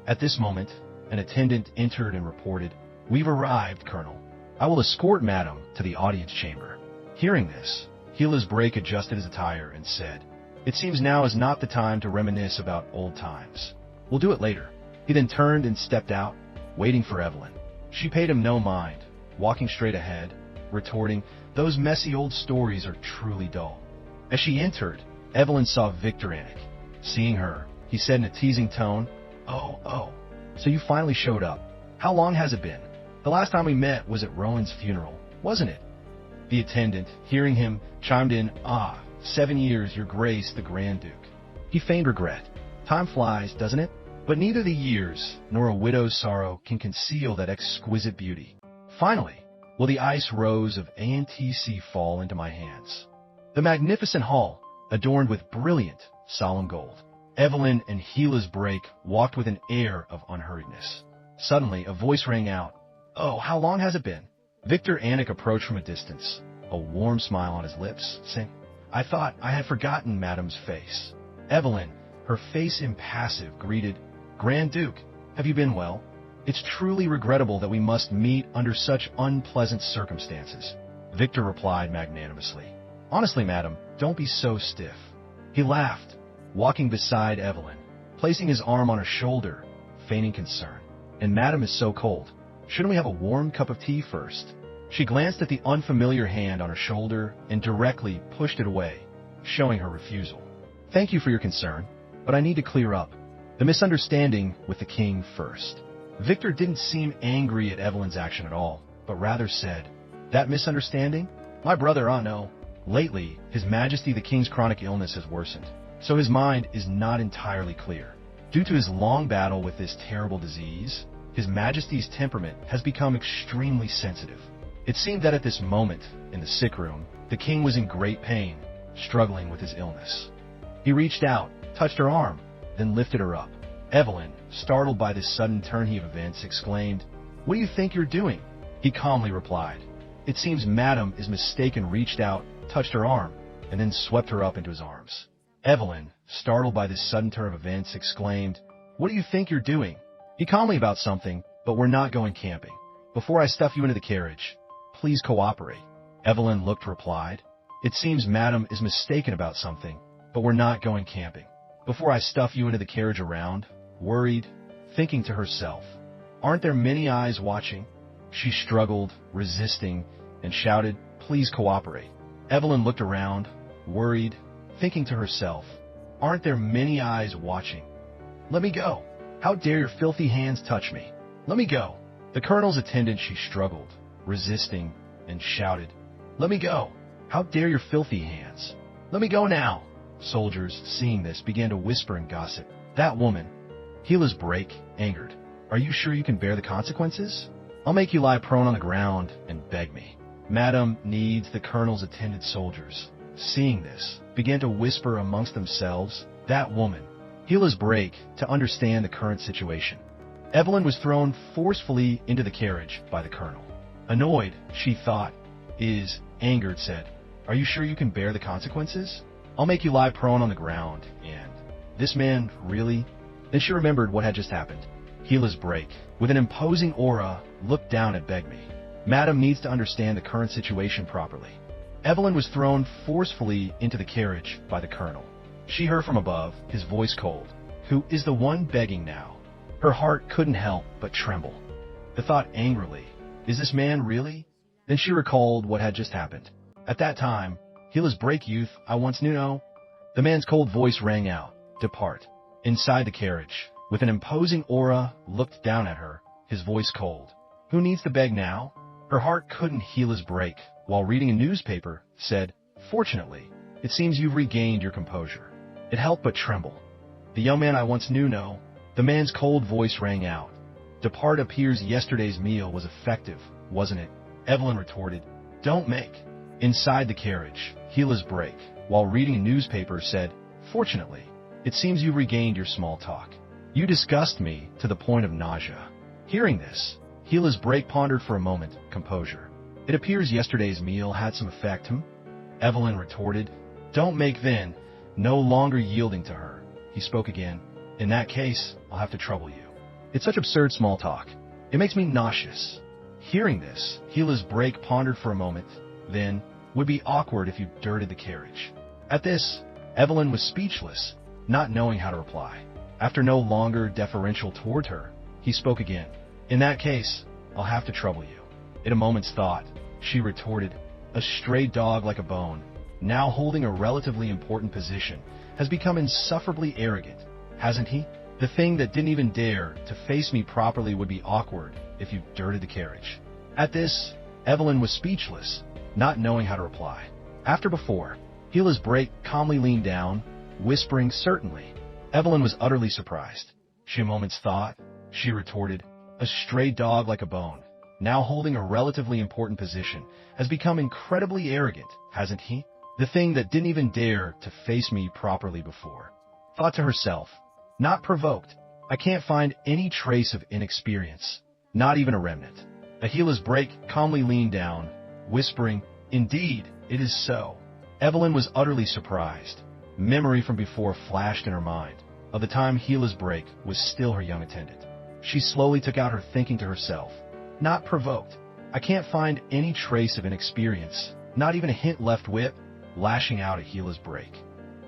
At this moment, an attendant entered and reported, "We've arrived, Colonel. I will escort Madam to the audience chamber." Hearing this, Gila's break adjusted his attire and said, "It seems now is not the time to reminisce about old times. We'll do it later." He then turned and stepped out, waiting for Evelyn. She paid him no mind, walking straight ahead, retorting, "Those messy old stories are truly dull." As she entered, Evelyn saw Victor Anik. Seeing her, he said in a teasing tone, Oh, so you finally showed up. How long has it been? The last time we met was at Rowan's funeral, wasn't it?" The attendant, hearing him, chimed in, 7 years, Your Grace the Grand Duke." He feigned regret. Time flies, doesn't it? But neither the years nor a widow's sorrow can conceal that exquisite beauty. Finally, will the ice rose of ANTC fall into my hands. The magnificent hall, adorned with brilliant, solemn gold. Evelyn and Gila's break walked with an air of unhurriedness. Suddenly, a voice rang out, "Oh, how long has it been?" Victor Anik approached from a distance, a warm smile on his lips, saying, "I thought I had forgotten Madam's face." Evelyn, her face impassive, greeted, "Grand Duke, have you been well? It's truly regrettable that we must meet under such unpleasant circumstances." Victor replied magnanimously, "Honestly, Madam, don't be so stiff." He laughed, walking beside Evelyn, placing his arm on her shoulder, feigning concern. "And Madam is so cold. Shouldn't we have a warm cup of tea first?" She glanced at the unfamiliar hand on her shoulder and directly pushed it away, showing her refusal. "Thank you for your concern, but I need to clear up the misunderstanding with the king first." Victor didn't seem angry at Evelyn's action at all, but rather said, "That misunderstanding? My brother, no. Lately, His Majesty the King's chronic illness has worsened, so his mind is not entirely clear. Due to his long battle with this terrible disease, His Majesty's temperament has become extremely sensitive." It seemed that at this moment, in the sick room, the king was in great pain, struggling with his illness. He reached out, touched her arm, then lifted her up. Evelyn, startled by this sudden turn of events, exclaimed, "What do you think you're doing?" He calmly replied, "It seems Madam is mistaken," reached out, touched her arm, and then swept her up into his arms. Evelyn, startled by this sudden turn of events, exclaimed, "What do you think you're doing?" He calmly about something, "But we're not going camping. Before I stuff you into the carriage, please cooperate." Evelyn looked, replied, "It seems Madam is mistaken about something, but we're not going camping. Before I stuff you into the carriage around," worried, thinking to herself, "Aren't there many eyes watching?" She struggled, resisting, and shouted, "Please cooperate." Evelyn looked around, worried, thinking to herself, "Aren't there many eyes watching? Let me go. How dare your filthy hands touch me? Let me go." The colonel's attendant, she struggled, resisting, and shouted, "Let me go. How dare your filthy hands? Let me go now." Soldiers, seeing this, began to whisper and gossip. "That woman." Gila's break, angered, "Are you sure you can bear the consequences? I'll make you lie prone on the ground and beg me." Madam needs the colonel's attendant soldiers, seeing this, began to whisper amongst themselves, "That woman." Gila's break to understand the current situation. Evelyn was thrown forcefully into the carriage by the colonel. Annoyed, she thought, angered, said, "Are you sure you can bear the consequences? I'll make you lie prone on the ground, and this man, really?" Then she remembered what had just happened. Gila's break, with an imposing aura, looked down at Begme. Madam needs to understand the current situation properly. Evelyn was thrown forcefully into the carriage by the colonel. She heard from above, his voice cold, "Who is the one begging now?" Her heart couldn't help but tremble. The thought angrily, "Is this man really?" Then she recalled what had just happened. At that time, Gila's break youth I once knew. No. The man's cold voice rang out, "Depart." Inside the carriage, with an imposing aura, looked down at her, his voice cold. "Who needs to beg now?" Her heart couldn't heal his break, while reading a newspaper, said, "Fortunately, it seems you've regained your composure." It helped but tremble. "The young man I once knew, no." The man's cold voice rang out. "Depart appears yesterday's meal was effective, wasn't it?" Evelyn retorted, "Don't make." Inside the carriage, Gila's break, while reading a newspaper, said, "Fortunately, it seems you regained your small talk. You disgust me to the point of nausea." Hearing this, Gila's break pondered for a moment, composure. "It appears yesterday's meal had some effect, hmm?" Evelyn retorted, "Don't make then." No longer yielding to her, he spoke again. "In that case, I'll have to trouble you. It's such absurd small talk. It makes me nauseous." Hearing this, Gila's break pondered for a moment, then, "Would be awkward if you dirted the carriage." At this, Evelyn was speechless, not knowing how to reply. After no longer deferential toward her, he spoke again. "In that case, I'll have to trouble you." In a moment's thought, she retorted, "A stray dog like a bone, now holding a relatively important position, has become insufferably arrogant, hasn't he? The thing that didn't even dare to face me properly would be awkward if you dirted the carriage." At this, Evelyn was speechless, not knowing how to reply. After before, Gila's break calmly leaned down, whispering, "Certainly." Evelyn was utterly surprised. She a moment's thought, she retorted, "A stray dog like a bone, now holding a relatively important position, has become incredibly arrogant, hasn't he? The thing that didn't even dare to face me properly before." Thought to herself, "Not provoked. I can't find any trace of inexperience, not even a remnant." Ahila's break calmly leaned down, whispering, "Indeed, it is so." Evelyn was utterly surprised. Memory from before flashed in her mind, of the time Gila's break was still her young attendant. She slowly took out her thinking to herself, "Not provoked. I can't find any trace of inexperience, not even a hint left whip," lashing out at Gila's break.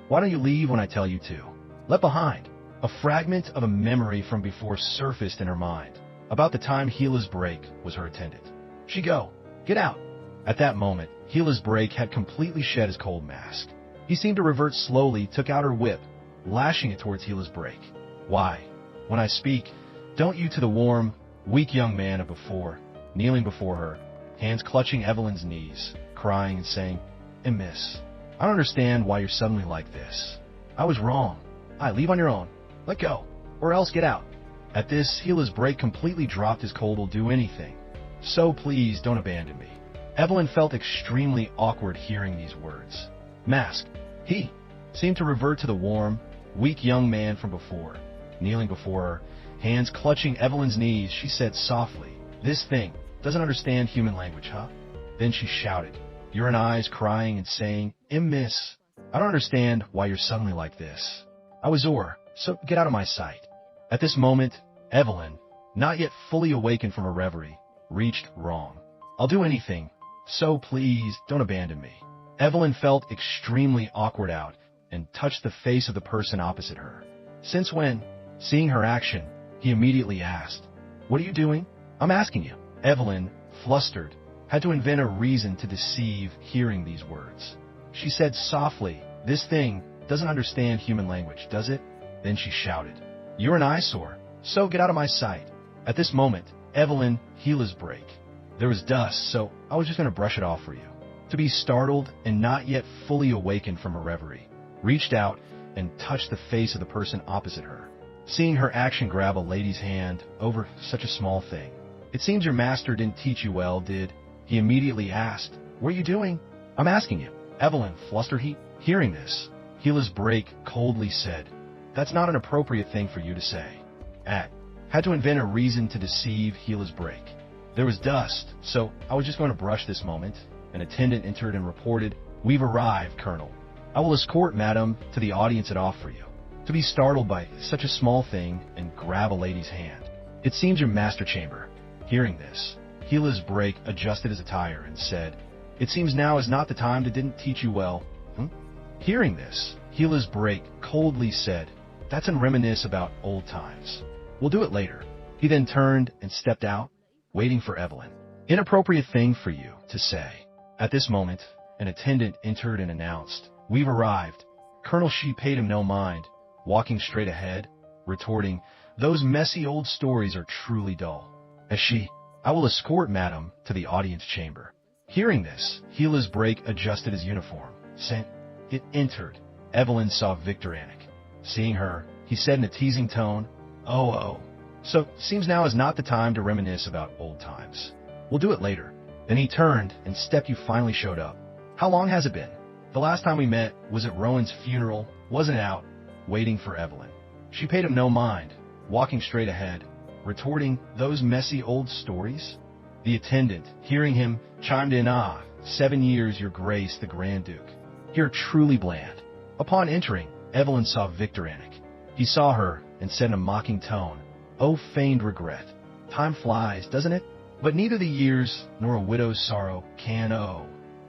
"Why don't you leave when I tell you to?" Left behind, a fragment of a memory from before surfaced in her mind, about the time Gila's break was her attendant. "She go. Get out." At that moment, Gila's break had completely shed his cold mask. He seemed to revert slowly, took out her whip, lashing it towards Gila's break. "Why, when I speak, don't you," to the warm, weak young man of before, kneeling before her, hands clutching Evelyn's knees, crying and saying, "Miss, I don't understand why you're suddenly like this. I was wrong. I leave on your own. Let go, or else get out." At this, Gila's break completely dropped his cold, "Will do anything. So please don't abandon me." Evelyn felt extremely awkward hearing these words. Masked, he seemed to revert to the warm, weak young man from before, kneeling before her, hands clutching Evelyn's knees. She said softly, "This thing doesn't understand human language, huh?" Then she shouted, urine eyes, crying and saying, "Miss, I don't understand why you're suddenly like this. I was so get out of my sight." At this moment, Evelyn, not yet fully awakened from her reverie, reached wrong. "I'll do anything. So please don't abandon me." Evelyn felt extremely awkward out and touched the face of the person opposite her. "Since when?" Seeing her action, he immediately asked, "What are you doing? I'm asking you." Evelyn, flustered, had to invent a reason to deceive hearing these words. She said softly, "This thing doesn't understand human language, does it?" Then she shouted, "You're an eyesore, so get out of my sight." At this moment, Evelyn, Gila's break. There was dust, so I was just going to brush it off for you. To be startled and not yet fully awakened from her reverie, reached out and touched the face of the person opposite her. Seeing her action grab a lady's hand over such a small thing. "It seems your master didn't teach you well, did?" he immediately asked. "What are you doing?" "I'm asking you." Evelyn, flustered. Hearing this, Gila's break coldly said, "That's not an appropriate thing for you to say." Had to invent a reason to deceive Gila's break. There was dust, so I was just going to brush this moment. An attendant entered and reported, "We've arrived, Colonel. I will escort Madam to the audience at off for you." To be startled by such a small thing and grab a lady's hand. "It seems your master chamber." Hearing this, Gila's break adjusted his attire and said, "It seems now is not the time that didn't teach you well." Hearing this, Gila's break coldly said, "That's an reminisce about old times. We'll do it later." He then turned and stepped out, waiting for Evelyn. "Inappropriate thing for you to say." At this moment, an attendant entered and announced, "We've arrived." Colonel She paid him no mind, walking straight ahead, retorting, "Those messy old stories are truly dull." As she, "I will escort Madam to the audience chamber." Hearing this, Gila's break adjusted his uniform. Since it entered, Evelyn saw Victor Anik. Seeing her, he said in a teasing tone, "Oh. So, seems now is not the time to reminisce about old times. We'll do it later." Then he turned and stepped. "You finally showed up. How long has it been? The last time we met was at Rowan's funeral, wasn't it out, waiting for Evelyn?" She paid him no mind, walking straight ahead, retorting, "Those messy old stories?" The attendant, hearing him, chimed in, 7 years, Your Grace the Grand Duke. Here truly bland. Upon entering, Evelyn saw Victor Anik. He saw her and said in a mocking tone, "Oh, feigned regret. Time flies, doesn't it? But neither the years nor a widow's sorrow can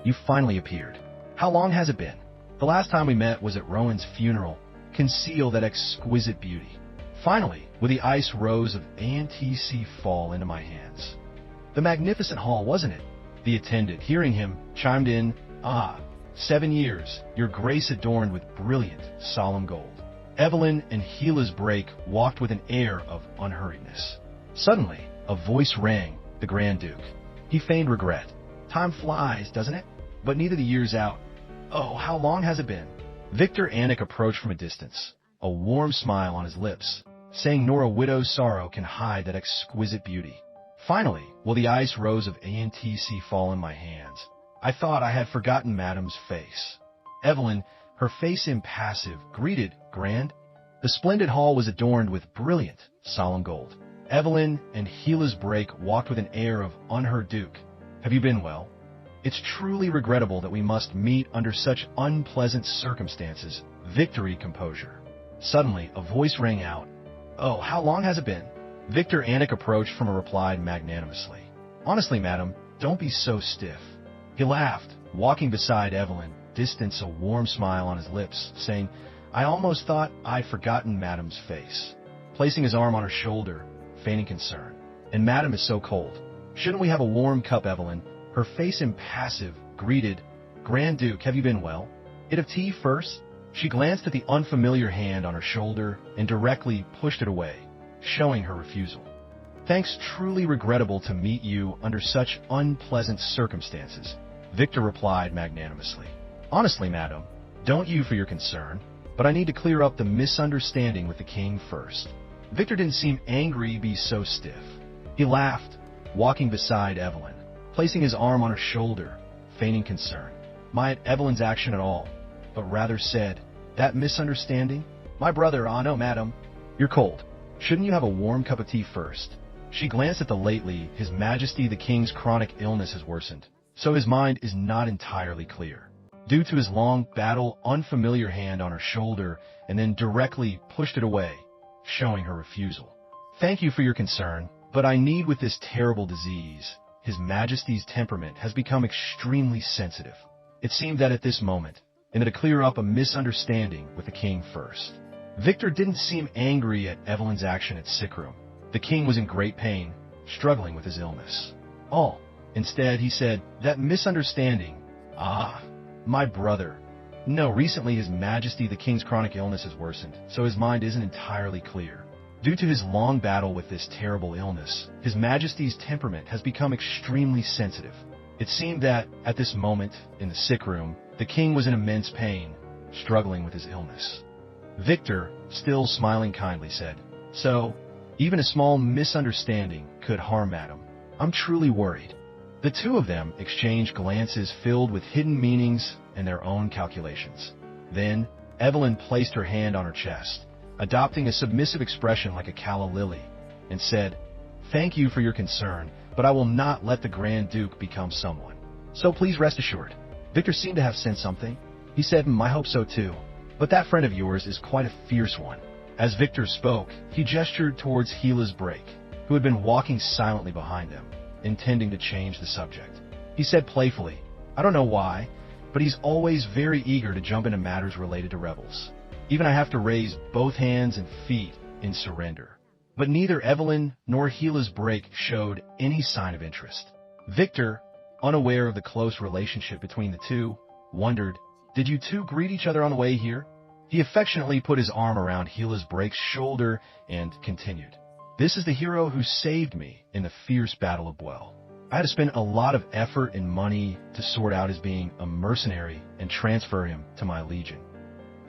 You finally appeared. How long has it been? The last time we met was at Rowan's funeral. Conceal that exquisite beauty. Finally, will the ice rose of ANTC fall into my hands?" The magnificent hall, wasn't it? The attendant, hearing him, chimed in, 7 years, Your Grace adorned with brilliant, solemn gold." Evelyn and Gila's break walked with an air of unhurriedness. Suddenly, a voice rang, the Grand Duke. He feigned regret. "Time flies, doesn't it? But neither the year's out. Oh, how long has it been?" Victor Anik approached from a distance, a warm smile on his lips, saying, "Nor a widow's sorrow can hide that exquisite beauty. Finally, will the ice rose of ANTC fall in my hands? I thought I had forgotten Madam's face." Evelyn, her face impassive, greeted, "Grand." The splendid hall was adorned with brilliant, solemn gold. Evelyn and Gila's break walked with an air of unheard. "Duke, have you been well? It's truly regrettable that we must meet under such unpleasant circumstances." Victory, composure. Suddenly, a voice rang out, "Oh, how long has it been?" Victor Anik approached from a replied magnanimously, "Honestly, madam, don't be so stiff." He laughed, walking beside Evelyn, distance a warm smile on his lips, saying, "I almost thought I'd forgotten Madam's face." Placing his arm on her shoulder, feigning concern. "And Madam is so cold. Shouldn't we have a warm cup?" Evelyn, her face impassive, greeted, "Grand Duke, have you been well? Bit of tea first?" She glanced at the unfamiliar hand on her shoulder and directly pushed it away, showing her refusal. "Thanks, truly regrettable to meet you under such unpleasant circumstances," Victor replied magnanimously. "Honestly, madam, don't you for your concern, but I need to clear up the misunderstanding with the king first." Victor didn't seem angry, be so stiff. He laughed, walking beside Evelyn, placing his arm on her shoulder, feigning concern. Not Evelyn's action at all, but rather said, "That misunderstanding? My brother, no, madam. You're cold. Shouldn't you have a warm cup of tea first?" She glanced at the lately, His Majesty the King's chronic illness has worsened, so his mind is not entirely clear. Due to his long battle, unfamiliar hand on her shoulder, and then directly pushed it away, showing her refusal. "Thank you for your concern, but I need with this terrible disease. His Majesty's temperament has become extremely sensitive." It seemed that at this moment, and to clear up a misunderstanding with the king first. Victor didn't seem angry at Evelyn's action at sick room. The king was in great pain, struggling with his illness. Instead, he said, "That misunderstanding. My brother. No, recently His Majesty the King's chronic illness has worsened, so his mind isn't entirely clear. Due to his long battle with this terrible illness, His Majesty's temperament has become extremely sensitive." It seemed that, at this moment, in the sick room, the king was in immense pain, struggling with his illness. Victor, still smiling kindly, said, "So, even a small misunderstanding could harm Madam. I'm truly worried." The two of them exchanged glances filled with hidden meanings and their own calculations. Then, Evelyn placed her hand on her chest, adopting a submissive expression like a calla lily, and said, "Thank you for your concern, but I will not let the Grand Duke become someone. So please rest assured." Victor seemed to have sensed something. He said, "I hope so too. But that friend of yours is quite a fierce one." As Victor spoke, he gestured towards Gila's break, who had been walking silently behind them, intending to change the subject. He said playfully, "I don't know why, but he's always very eager to jump into matters related to rebels. Even I have to raise both hands and feet in surrender." But neither Evelyn nor Gila's break showed any sign of interest. Victor, unaware of the close relationship between the two, wondered, "Did you two greet each other on the way here?" He affectionately put his arm around Gila's break's shoulder and continued, "This is the hero who saved me in the fierce battle of Buell. I had to spend a lot of effort and money to sort out his being a mercenary and transfer him to my legion.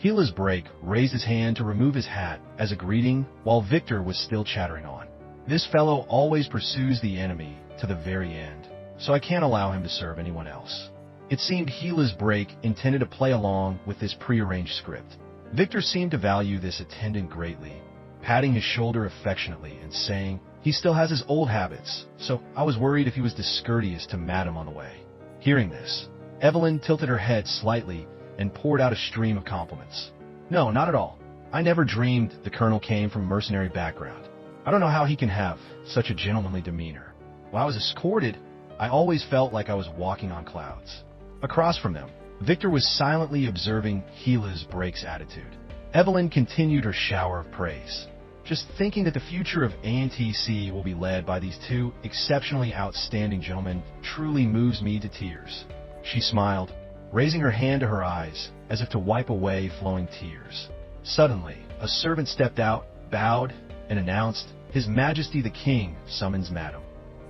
Gila's break raised his hand to remove his hat as a greeting while Victor was still chattering on. This fellow always pursues the enemy to the very end, so I can't allow him to serve anyone else. It seemed Gila's break intended to play along with this prearranged script. Victor seemed to value this attendant greatly, patting his shoulder affectionately and saying he still has his old habits, so I was worried if he was discourteous to Madam on the way. Hearing this, Evelyn tilted her head slightly and poured out a stream of compliments. No, not at all. I never dreamed the colonel came from a mercenary background. I don't know how he can have such a gentlemanly demeanor. While I was escorted, I always felt like I was walking on clouds. Across from them, Victor was silently observing Gila's break's attitude. Evelyn continued her shower of praise. Just thinking that the future of ANTC will be led by these two exceptionally outstanding gentlemen truly moves me to tears. She smiled, raising her hand to her eyes as if to wipe away flowing tears. Suddenly, a servant stepped out, bowed, and announced, "His Majesty the King summons Madam."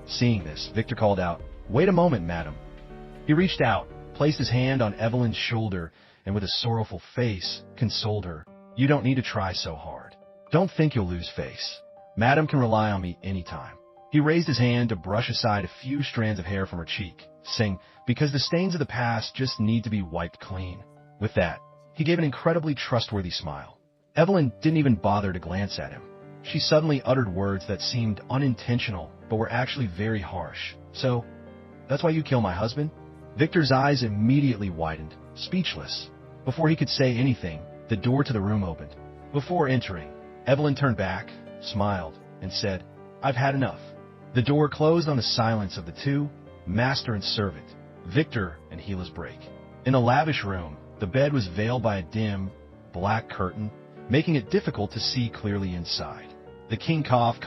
Seeing this, Victor called out, "Wait a moment, Madam." He reached out, placed his hand on Evelyn's shoulder, and with a sorrowful face, consoled her. "You don't need to try so hard. Don't think you'll lose face. Madam can rely on me anytime." He raised his hand to brush aside a few strands of hair from her cheek, saying, "Because the stains of the past just need to be wiped clean." With that, he gave an incredibly trustworthy smile. Evelyn didn't even bother to glance at him. She suddenly uttered words that seemed unintentional, but were actually very harsh. "So, that's why you kill my husband?" Victor's eyes immediately widened, speechless. Before he could say anything, the door to the room opened. Before entering, Evelyn turned back, smiled, and said, "I've had enough." The door closed on the silence of the two, master and servant, Victor and Gila's break. In a lavish room, the bed was veiled by a dim, black curtain, making it difficult to see clearly inside. The king coughed,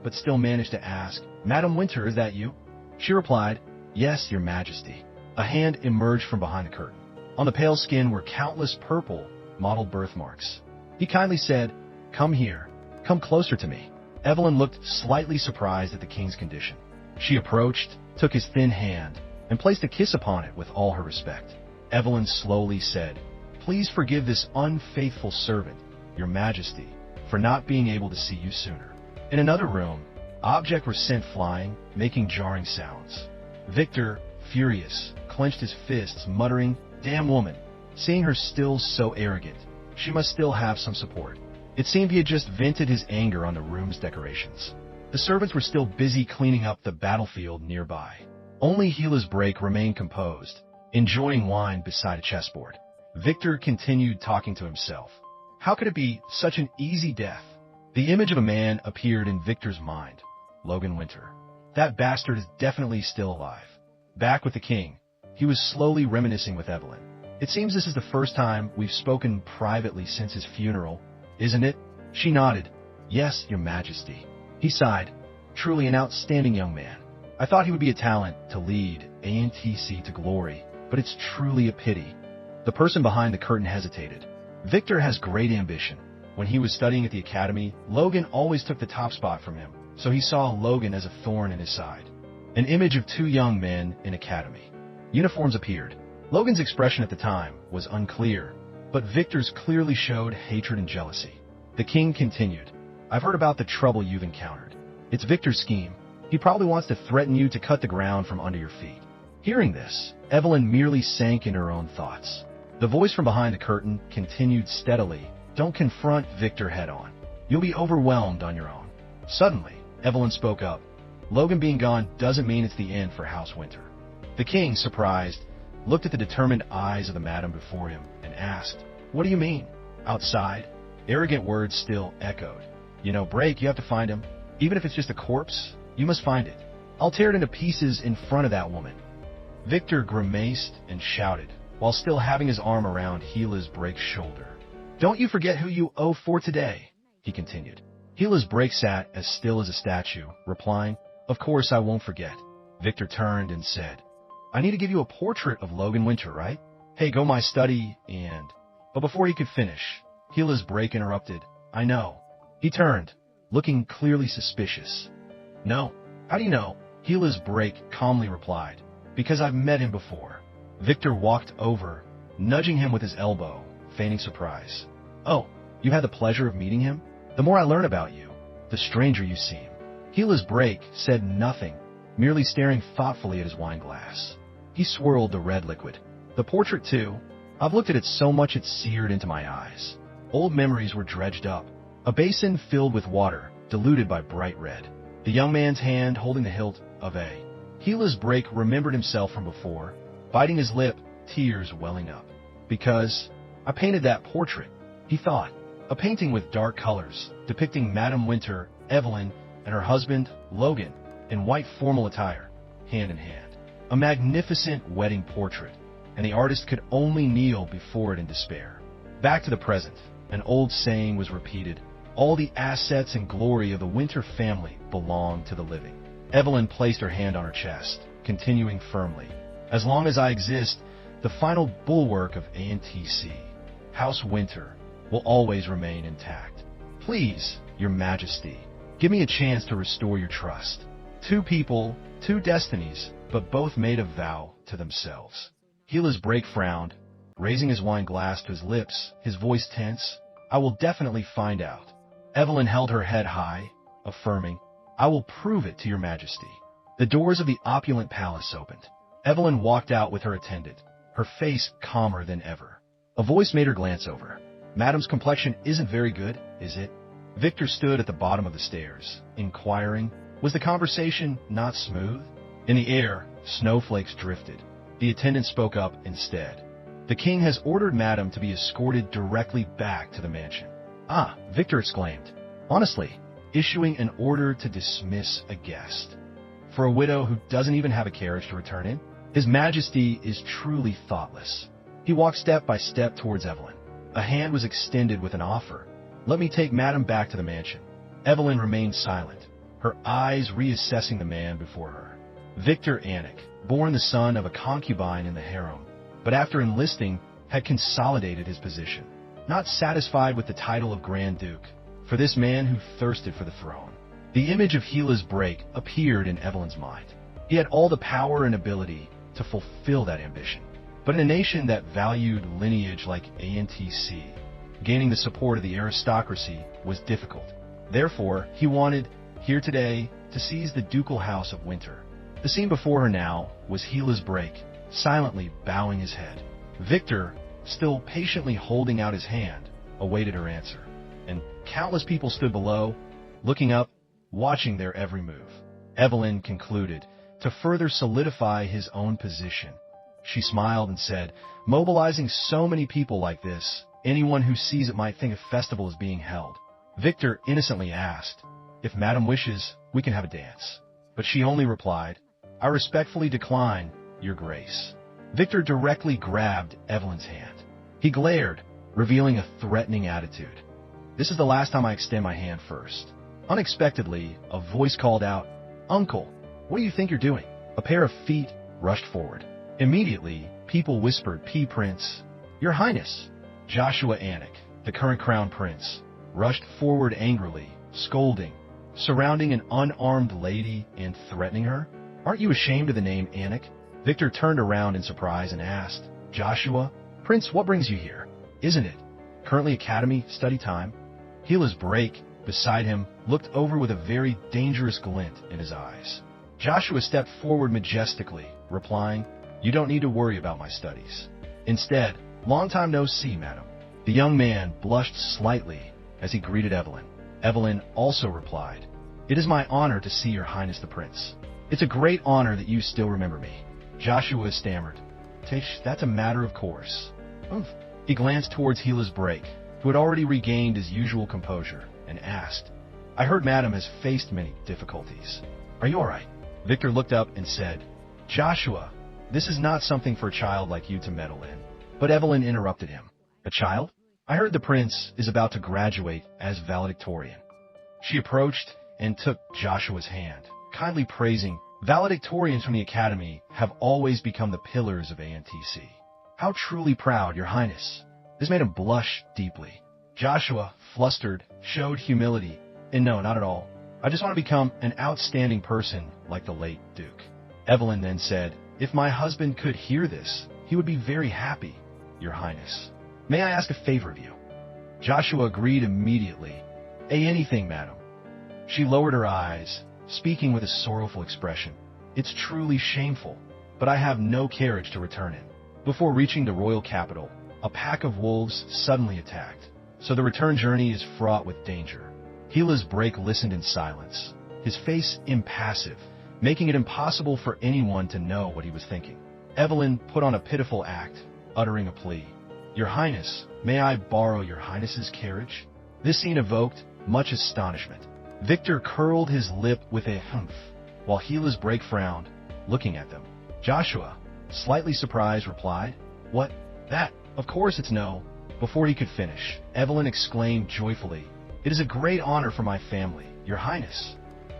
but still managed to ask, "Madam Winter, is that you?" She replied, "Yes, your majesty." A hand emerged from behind the curtain. On the pale skin were countless purple, mottled birthmarks. He kindly said, "Come here. Come closer to me." Evelyn looked slightly surprised at the king's condition. She approached, took his thin hand, and placed a kiss upon it with all her respect. Evelyn slowly said, "Please forgive this unfaithful servant, your majesty, for not being able to see you sooner." In another room, objects were sent flying, making jarring sounds. Victor, furious, clenched his fists, muttering, "Damn woman." Seeing her still so arrogant, she must still have some support. It seemed he had just vented his anger on the room's decorations. The servants were still busy cleaning up the battlefield nearby. Only Gila's break remained composed, enjoying wine beside a chessboard. Victor continued talking to himself. How could it be such an easy death? The image of a man appeared in Victor's mind. Logan Winter. That bastard is definitely still alive. Back with the king, he was slowly reminiscing with Evelyn. "It seems this is the first time we've spoken privately since his funeral, isn't it?" She nodded. "Yes, your majesty." He sighed. "Truly an outstanding young man. I thought he would be a talent to lead ANTC to glory, but it's truly a pity." The person behind the curtain hesitated. Victor has great ambition. When he was studying at the academy, Logan always took the top spot from him, so he saw Logan as a thorn in his side. An image of two young men in academy. Uniforms appeared. Logan's expression at the time was unclear, but Victor's clearly showed hatred and jealousy. The king continued, "I've heard about the trouble you've encountered. It's Victor's scheme. He probably wants to threaten you to cut the ground from under your feet." Hearing this, Evelyn merely sank in her own thoughts. The voice from behind the curtain continued steadily, "Don't confront Victor head-on. You'll be overwhelmed on your own." Suddenly, Evelyn spoke up. "Logan being gone doesn't mean it's the end for House Winter." The king, surprised, looked at the determined eyes of the madam before him and asked, "What do you mean?" Outside, arrogant words still echoed. "You know, Break, you have to find him. Even if it's just a corpse, you must find it. I'll tear it into pieces in front of that woman." Victor grimaced and shouted, while still having his arm around Gila's Break's shoulder. "Don't you forget who you owe for today," he continued. Gila's Break sat as still as a statue, replying, "Of course I won't forget." Victor turned and said, "I need to give you a portrait of Logan Winter, right? Hey, go my study and..." But before he could finish, Gila's Break interrupted, "I know." He turned, looking clearly suspicious. "No. How do you know?" Gila's break calmly replied, because I've met him before. Victor walked over, nudging him with his elbow, feigning surprise. Oh, you had the pleasure of meeting him? The more I learn about you, the stranger you seem. Gila's break said nothing, merely staring thoughtfully at his wine glass. He swirled the red liquid. The portrait too. I've looked at it so much it seared into my eyes. Old memories were dredged up. A basin filled with water, diluted by bright red. The young man's hand holding the hilt of a. Gila's break remembered himself from before, biting his lip, tears welling up. Because I painted that portrait, he thought. A painting with dark colors, depicting Madame Winter, Evelyn, and her husband, Logan, in white formal attire, hand in hand. A magnificent wedding portrait, and the artist could only kneel before it in despair. Back to the present, an old saying was repeated. All the assets and glory of the Winter family belong to the living. Evelyn placed her hand on her chest, continuing firmly. As long as I exist, the final bulwark of ANTC, House Winter, will always remain intact. Please, Your Majesty, give me a chance to restore your trust. Two people, two destinies, but both made a vow to themselves. Gila's break frowned, raising his wine glass to his lips, his voice tense. I will definitely find out. Evelyn held her head high, affirming, I will prove it to Your Majesty. The doors of the opulent palace opened. Evelyn walked out with her attendant, her face calmer than ever. A voice made her glance over. Madame's complexion isn't very good, is it? Victor stood at the bottom of the stairs, inquiring, was the conversation not smooth? In the air, snowflakes drifted. The attendant spoke up instead. The king has ordered Madame to be escorted directly back to the mansion. Ah, Victor exclaimed. Honestly, issuing an order to dismiss a guest. For a widow who doesn't even have a carriage to return in? His Majesty is truly thoughtless. He walked step by step towards Evelyn. A hand was extended with an offer. Let me take Madame back to the mansion. Evelyn remained silent, her eyes reassessing the man before her. Victor Anik, born the son of a concubine in the harem, but after enlisting, had consolidated his position. Not satisfied with the title of Grand Duke, for this man who thirsted for the throne. The image of Gila's break appeared in Evelyn's mind. He had all the power and ability to fulfill that ambition. But in a nation that valued lineage like ANTC, gaining the support of the aristocracy was difficult. Therefore, he wanted, here today, to seize the ducal house of Winter. The scene before her now was Gila's break, silently bowing his head. Victor, still patiently holding out his hand, awaited her answer. And countless people stood below, looking up, watching their every move. Evelyn concluded, to further solidify his own position. She smiled and said, mobilizing so many people like this, anyone who sees it might think a festival is being held. Victor innocently asked, if Madame wishes, we can have a dance. But she only replied, I respectfully decline, Your Grace. Victor directly grabbed Evelyn's hand. He glared, revealing a threatening attitude. This is the last time I extend my hand first. Unexpectedly, a voice called out, Uncle, what do you think you're doing? A pair of feet rushed forward. Immediately, people whispered, Prince, Your Highness. Joshua Anik, the current crown prince, rushed forward angrily, scolding, surrounding an unarmed lady and threatening her. Aren't you ashamed of the name Anik? Victor turned around in surprise and asked, Joshua, Prince, what brings you here? Isn't it currently academy study time? Gila's break, beside him, looked over with a very dangerous glint in his eyes. Joshua stepped forward majestically, replying, You don't need to worry about my studies. Instead, long time no see, Madam. The young man blushed slightly as he greeted Evelyn. Evelyn also replied, It is my honor to see Your Highness the Prince. It's a great honor that you still remember me. Joshua stammered, Tish, that's a matter of course. Oof. He glanced towards Gila's break, who had already regained his usual composure, and asked, I heard Madam has faced many difficulties. Are you all right? Victor looked up and said, Joshua, this is not something for a child like you to meddle in. But Evelyn interrupted him. A child? I heard the prince is about to graduate as valedictorian. She approached and took Joshua's hand, kindly praising, Valedictorians from the academy have always become the pillars of ANTC. How truly proud, Your Highness. This made him blush deeply. Joshua, flustered, showed humility. And no, not at all. I just want to become an outstanding person like the late Duke. Evelyn then said, if my husband could hear this, he would be very happy, Your Highness. May I ask a favor of you? Joshua agreed immediately. Anything, madam. She lowered her eyes, speaking with a sorrowful expression. It's truly shameful, but I have no carriage to return in. Before reaching the royal capital, a pack of wolves suddenly attacked, so the return journey is fraught with danger. Gila's Break listened in silence, his face impassive, making it impossible for anyone to know what he was thinking. Evelyn put on a pitiful act, uttering a plea. Your Highness, may I borrow Your Highness's carriage? This scene evoked much astonishment. Victor curled his lip with a humph, while Gila's Break frowned, looking at them. Joshua, slightly surprised, replied, What? That? Of course it's no. Before he could finish, Evelyn exclaimed joyfully, It is a great honor for my family, Your Highness.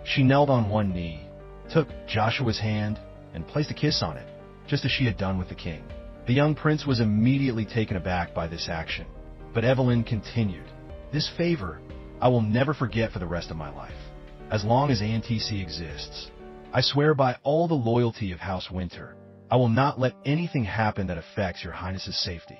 She knelt on one knee, took Joshua's hand, and placed a kiss on it, just as she had done with the king. The young prince was immediately taken aback by this action, but Evelyn continued, This favor I will never forget for the rest of my life. As long as ANTC exists, I swear by all the loyalty of House Winter, I will not let anything happen that affects Your Highness's safety.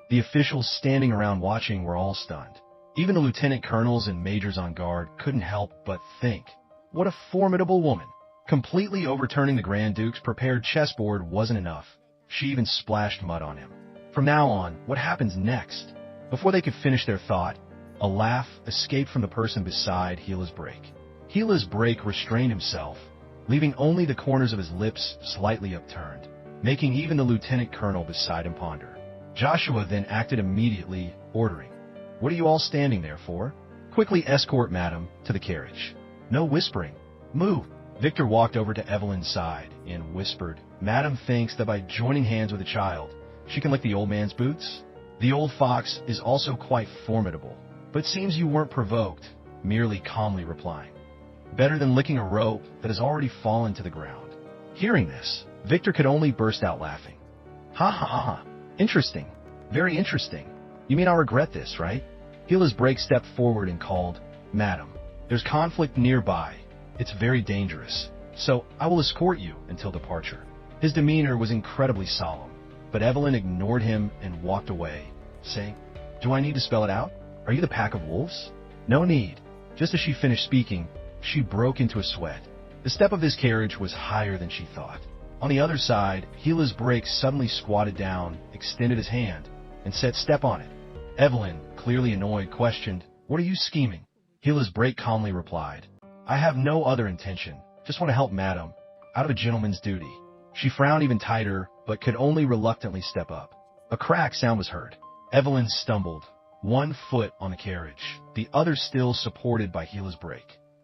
The officials standing around watching were all stunned. Even the lieutenant colonels and majors on guard couldn't help but think, what a formidable woman. Completely overturning the Grand Duke's prepared chessboard wasn't enough. She even splashed mud on him. From now on, what happens next? Before they could finish their thought, a laugh escaped from the person beside Gila's Break. Gila's Break restrained himself, leaving only the corners of his lips slightly upturned, making even the lieutenant colonel beside him ponder. Joshua then acted immediately, ordering, What are you all standing there for? Quickly escort madam to the carriage. No whispering. Move. Victor walked over to Evelyn's side and whispered, Madam thinks that by joining hands with a child, she can lick the old man's boots? The old fox is also quite formidable, but it seems you weren't provoked, merely calmly replying. Better than licking a rope that has already fallen to the ground. Hearing this, Victor could only burst out laughing. Ha ha ha. Interesting. Very interesting. You mean I'll regret this, right? Gila's Break stepped forward and called, Madam, there's conflict nearby. It's very dangerous, so I will escort you until departure. His demeanor was incredibly solemn, but Evelyn ignored him and walked away, saying, Do I need to spell it out? Are you the pack of wolves? No need. Just as she finished speaking, she broke into a sweat. The step of his carriage was higher than she thought. On the other side, Gila's Break suddenly squatted down, extended his hand, and said, Step on it. Evelyn, clearly annoyed, questioned, What are you scheming? Gila's Break calmly replied, I have no other intention. Just want to help madam, out of a gentleman's duty. She frowned even tighter, but could only reluctantly step up. A crack sound was heard. Evelyn stumbled, one foot on the carriage, the other still supported by Gila's Break.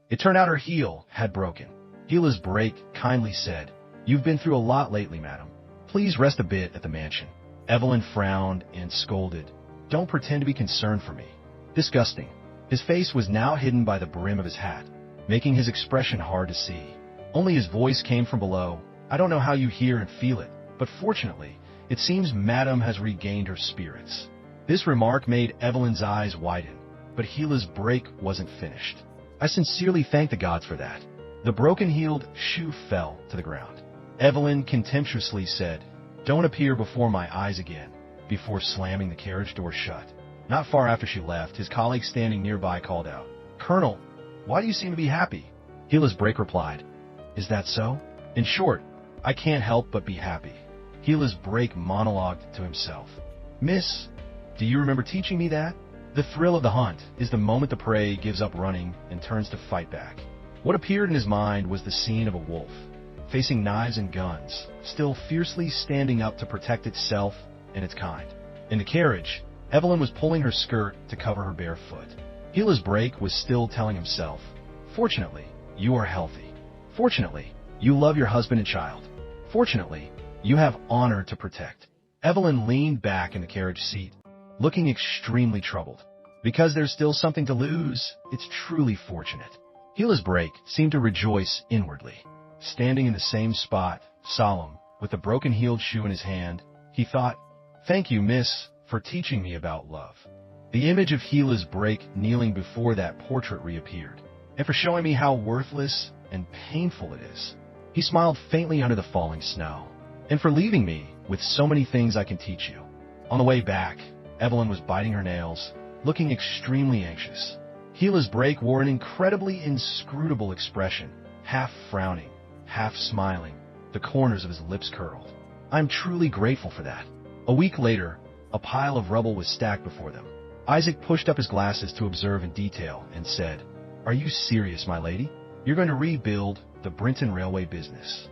It turned out her heel had broken. Gila's Break kindly said, You've been through a lot lately, madam. Please rest a bit at the mansion. Evelyn frowned and scolded, Don't pretend to be concerned for me. Disgusting. His face was now hidden by the brim of his hat, making his expression hard to see. Only his voice came from below. I don't know how you hear and feel it, but fortunately, it seems madam has regained her spirits. This remark made Evelyn's eyes widen, but Gila's Break wasn't finished. I sincerely thank the gods for that. The broken-heeled shoe fell to the ground. Evelyn contemptuously said, Don't appear before my eyes again, before slamming the carriage door shut. Not far after she left, his colleague standing nearby called out, Colonel, why do you seem to be happy? Gila's Break replied, Is that so? In short, I can't help but be happy. Gila's Break monologued to himself. Miss, do you remember teaching me that? The thrill of the hunt is the moment the prey gives up running and turns to fight back. What appeared in his mind was the scene of a wolf, facing knives and guns, still fiercely standing up to protect itself and its kind. In the carriage, Evelyn was pulling her skirt to cover her bare foot. Gila's Break was still telling himself, Fortunately, you are healthy. Fortunately, you love your husband and child. Fortunately, you have honor to protect. Evelyn leaned back in the carriage seat, looking extremely troubled. Because there's still something to lose, it's truly fortunate. Gila's Break seemed to rejoice inwardly. Standing in the same spot, solemn, with the broken-heeled shoe in his hand, he thought, Thank you, miss, for teaching me about love. The image of Gila's Break kneeling before that portrait reappeared. and for showing me how worthless and painful it is. He smiled faintly under the falling snow, and for leaving me with so many things I can teach you. On the way back, Evelyn was biting her nails, looking extremely anxious. Hila's break wore an incredibly inscrutable expression, half frowning, half smiling, the corners of his lips curled. I'm truly grateful for that. A week later, a pile of rubble was stacked before them. Isaac pushed up his glasses to observe in detail and said, "Are you serious, my lady? You're going to rebuild the Brinton Railway business?"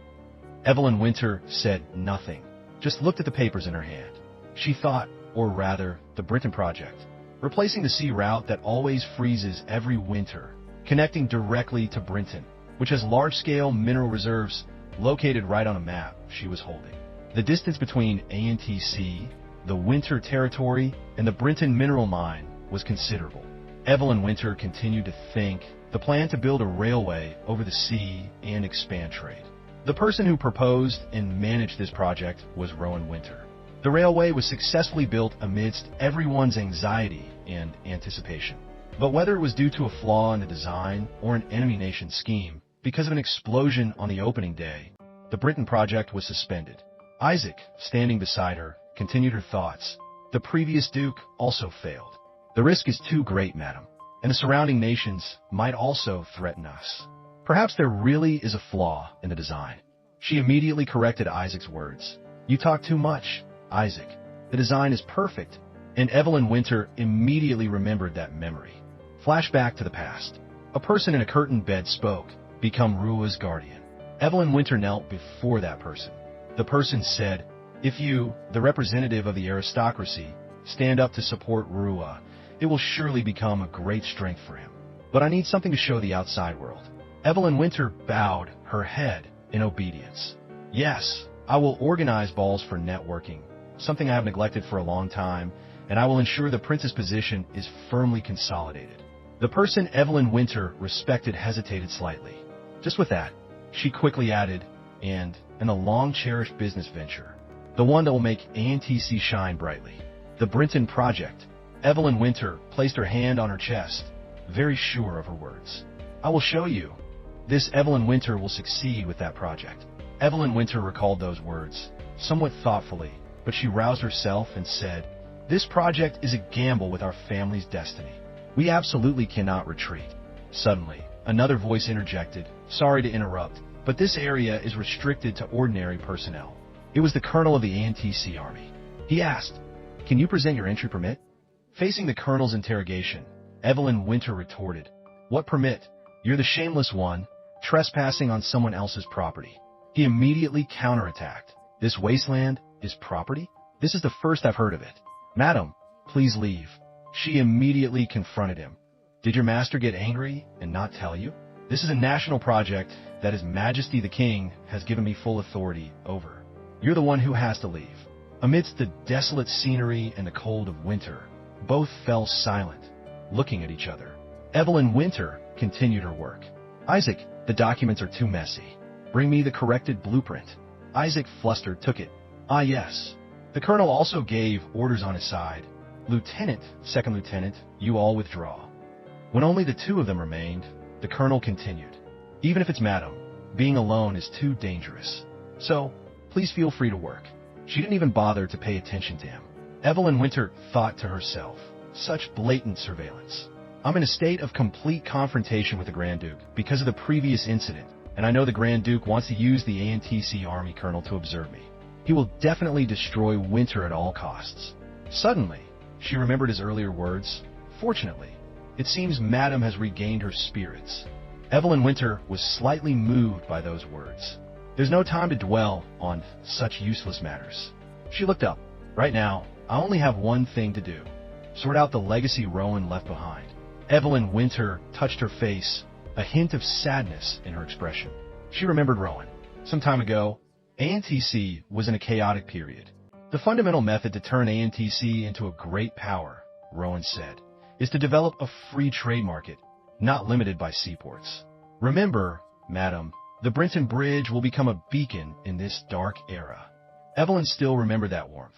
Evelyn Winter said nothing, just looked at the papers in her hand. She thought, or rather, the Brinton project, replacing the sea route that always freezes every winter, connecting directly to Brinton, which has large-scale mineral reserves located right on a map she was holding. The distance between ANTC, the Winter Territory, and the Brinton mineral mine was considerable. Evelyn Winter continued to think the plan to build a railway over the sea and expand trade. The person who proposed and managed this project was Rowan Winter. The railway was successfully built amidst everyone's anxiety and anticipation. But whether it was due to a flaw in the design or an enemy nation scheme, because of an explosion on the opening day, the Brinton project was suspended. Isaac, standing beside her, continued her thoughts. The previous Duke also failed. The risk is too great, madam, and the surrounding nations might also threaten us. Perhaps there really is a flaw in the design. She immediately corrected Isaac's words. You talk too much, Isaac. The design is perfect. And Evelyn Winter immediately remembered that memory. Flashback to the past. A person in a curtained bed spoke, become Rua's guardian. Evelyn Winter knelt before that person. The person said, if you, the representative of the aristocracy, stand up to support Rua, it will surely become a great strength for him. But I need something to show the outside world. Evelyn Winter bowed her head in obedience. Yes, I will organize balls for networking, something I have neglected for a long time, and I will ensure the prince's position is firmly consolidated. The person Evelyn Winter respected hesitated slightly. Just with that, she quickly added, and a long-cherished business venture, the one that will make ANTC shine brightly. The Brinton Project. Evelyn Winter placed her hand on her chest, very sure of her words. I will show you. This Evelyn Winter will succeed with that project. Evelyn Winter recalled those words, somewhat thoughtfully, but she roused herself and said, this project is a gamble with our family's destiny. We absolutely cannot retreat. Suddenly, another voice interjected, sorry to interrupt, but this area is restricted to ordinary personnel. It was the colonel of the ANTC army. He asked, can you present your entry permit? Facing the colonel's interrogation, Evelyn Winter retorted, what permit? You're the shameless one, trespassing on someone else's property. He immediately counterattacked. This wasteland is property? This is the first I've heard of it. Madam, please leave. She immediately confronted him. Did your master get angry and not tell you? This is a national project that His Majesty the King has given me full authority over. You're the one who has to leave. Amidst the desolate scenery and the cold of winter, both fell silent, looking at each other. Evelyn Winter continued her work. Isaac, the documents are too messy. Bring me the corrected blueprint. Isaac, flustered, took it. Ah, yes. The colonel also gave orders on his side. Lieutenant, second lieutenant, you all withdraw. When only the two of them remained, the colonel continued. Even if it's madam, being alone is too dangerous. So, please feel free to work. She didn't even bother to pay attention to him. Evelyn Winter thought to herself, such blatant surveillance. I'm in a state of complete confrontation with the Grand Duke because of the previous incident, and I know the Grand Duke wants to use the ANTC army colonel to observe me. He will definitely destroy Winter at all costs. Suddenly, she remembered his earlier words. Fortunately, it seems Madam has regained her spirits. Evelyn Winter was slightly moved by those words. There's no time to dwell on such useless matters. She looked up. Right now, I only have one thing to do. Sort out the legacy Rowan left behind. Evelyn Winter touched her face, a hint of sadness in her expression. She remembered Rowan. Some time ago, ANTC was in a chaotic period. The fundamental method to turn ANTC into a great power, Rowan said, is to develop a free trade market, not limited by seaports. Remember, madam, the Brinton Bridge will become a beacon in this dark era. Evelyn still remembered that warmth.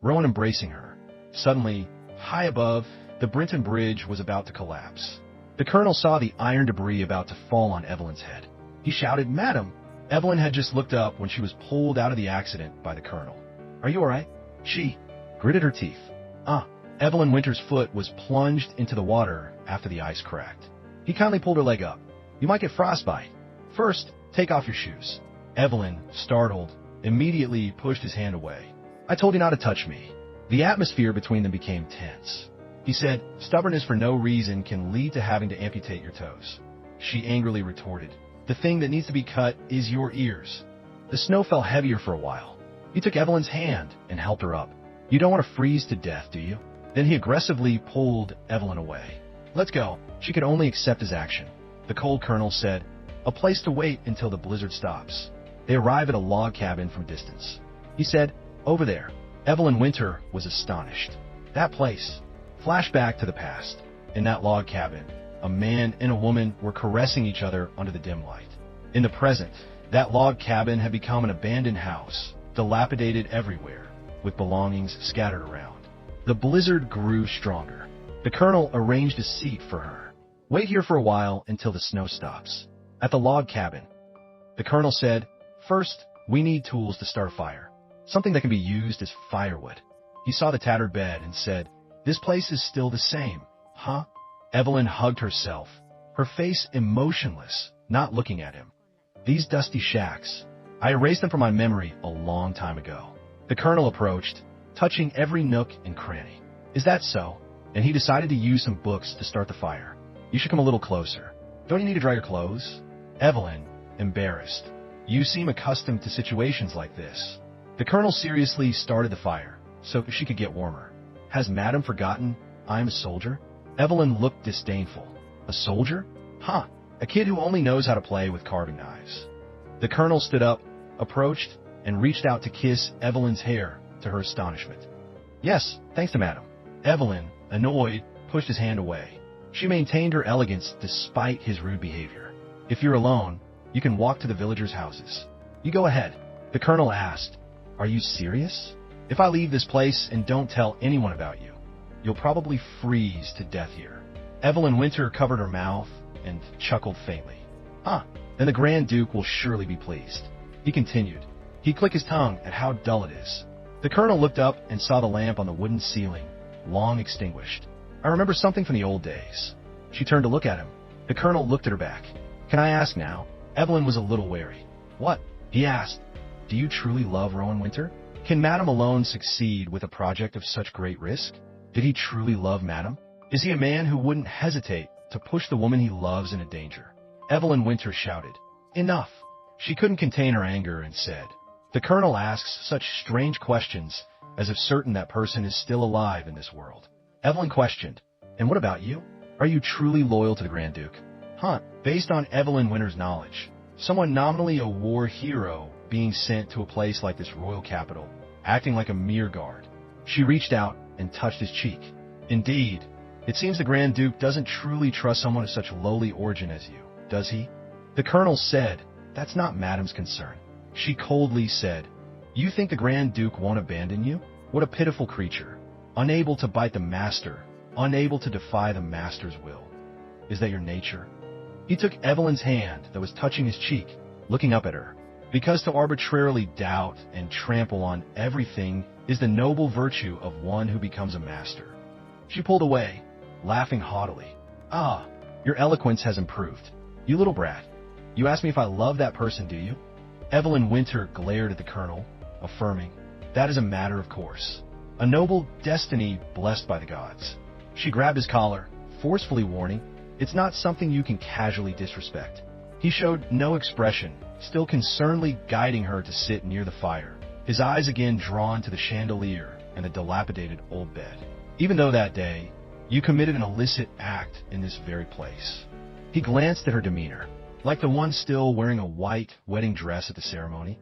Rowan embracing her. Suddenly, high above, the Brinton Bridge was about to collapse. The colonel saw the iron debris about to fall on Evelyn's head. He shouted, "Madam!" Evelyn had just looked up when she was pulled out of the accident by the colonel. "Are you alright?" She gritted her teeth. Evelyn Winter's foot was plunged into the water after the ice cracked. He kindly pulled her leg up. "You might get frostbite. First, take off your shoes." Evelyn, startled, immediately pushed his hand away. "I told you not to touch me." The atmosphere between them became tense. He said, "Stubbornness for no reason can lead to having to amputate your toes." She angrily retorted, "The thing that needs to be cut is your ears." The snow fell heavier for a while. He took Evelyn's hand and helped her up. "You don't want to freeze to death, do you?" Then he aggressively pulled Evelyn away. "Let's go." She could only accept his action. The cold colonel said, "A place to wait until the blizzard stops." They arrive at a log cabin from a distance. He said, "Over there." Evelyn Winter was astonished. That place. Flashback to the past. In that log cabin, a man and a woman were caressing each other under the dim light. In the present, that log cabin had become an abandoned house, dilapidated everywhere, with belongings scattered around. The blizzard grew stronger. The colonel arranged a seat for her. "Wait here for a while until the snow stops." At the log cabin, the colonel said, "First, we need tools to start a fire. Something that can be used as firewood." He saw the tattered bed and said, "This place is still the same, huh?" Evelyn hugged herself, her face emotionless, not looking at him. "These dusty shacks. I erased them from my memory a long time ago." The colonel approached, touching every nook and cranny. "Is that so?" And he decided to use some books to start the fire. "You should come a little closer. Don't you need to dry your clothes?" Evelyn, embarrassed. "You seem accustomed to situations like this." The colonel seriously started the fire, so she could get warmer. "Has Madam forgotten I'm a soldier?" Evelyn looked disdainful. "A soldier? Huh, a kid who only knows how to play with carving knives." The colonel stood up, approached, and reached out to kiss Evelyn's hair, to her astonishment. "Yes, thanks to Madam." Evelyn, annoyed, pushed his hand away. She maintained her elegance despite his rude behavior. "If you're alone, you can walk to the villagers' houses." "You go ahead." The colonel asked, "Are you serious? If I leave this place and don't tell anyone about you, you'll probably freeze to death here." Evelyn Winter covered her mouth and chuckled faintly. Then the Grand Duke will surely be pleased." He continued. He clicked his tongue at how dull it is. The colonel looked up and saw the lamp on the wooden ceiling, long extinguished. "I remember something from the old days." She turned to look at him. The colonel looked at her back. "Can I ask now?" Evelyn was a little wary. "What?" he asked. "Do you truly love Rowan Winter? Can Madam alone succeed with a project of such great risk? Did he truly love Madam? Is he a man who wouldn't hesitate to push the woman he loves into danger?" Evelyn Winter shouted, "Enough!" She couldn't contain her anger and said, "The colonel asks such strange questions, as if certain that person is still alive in this world." Evelyn questioned, "And what about you? Are you truly loyal to the Grand Duke?" Based on Evelyn Winter's knowledge, someone nominally a war hero being sent to a place like this royal capital, acting like a mere guard. She reached out and touched his cheek. "Indeed, it seems the Grand Duke doesn't truly trust someone of such lowly origin as you, does he?" The colonel said, "That's not Madam's concern." She coldly said, "You think the Grand Duke won't abandon you? What a pitiful creature. Unable to bite the master, unable to defy the master's will. Is that your nature?" He took Evelyn's hand that was touching his cheek, looking up at her. "Because to arbitrarily doubt and trample on everything is the noble virtue of one who becomes a master." She pulled away, laughing haughtily. Your eloquence has improved. You little brat. You ask me if I love that person, do you?" Evelyn Winter glared at the colonel, affirming, "That is a matter of course. A noble destiny blessed by the gods." She grabbed his collar, forcefully warning, "It's not something you can casually disrespect." He showed no expression, still concernedly guiding her to sit near the fire, his eyes again drawn to the chandelier and the dilapidated old bed. "Even though that day, you committed an illicit act in this very place." He glanced at her demeanor, like the one still wearing a white wedding dress at the ceremony.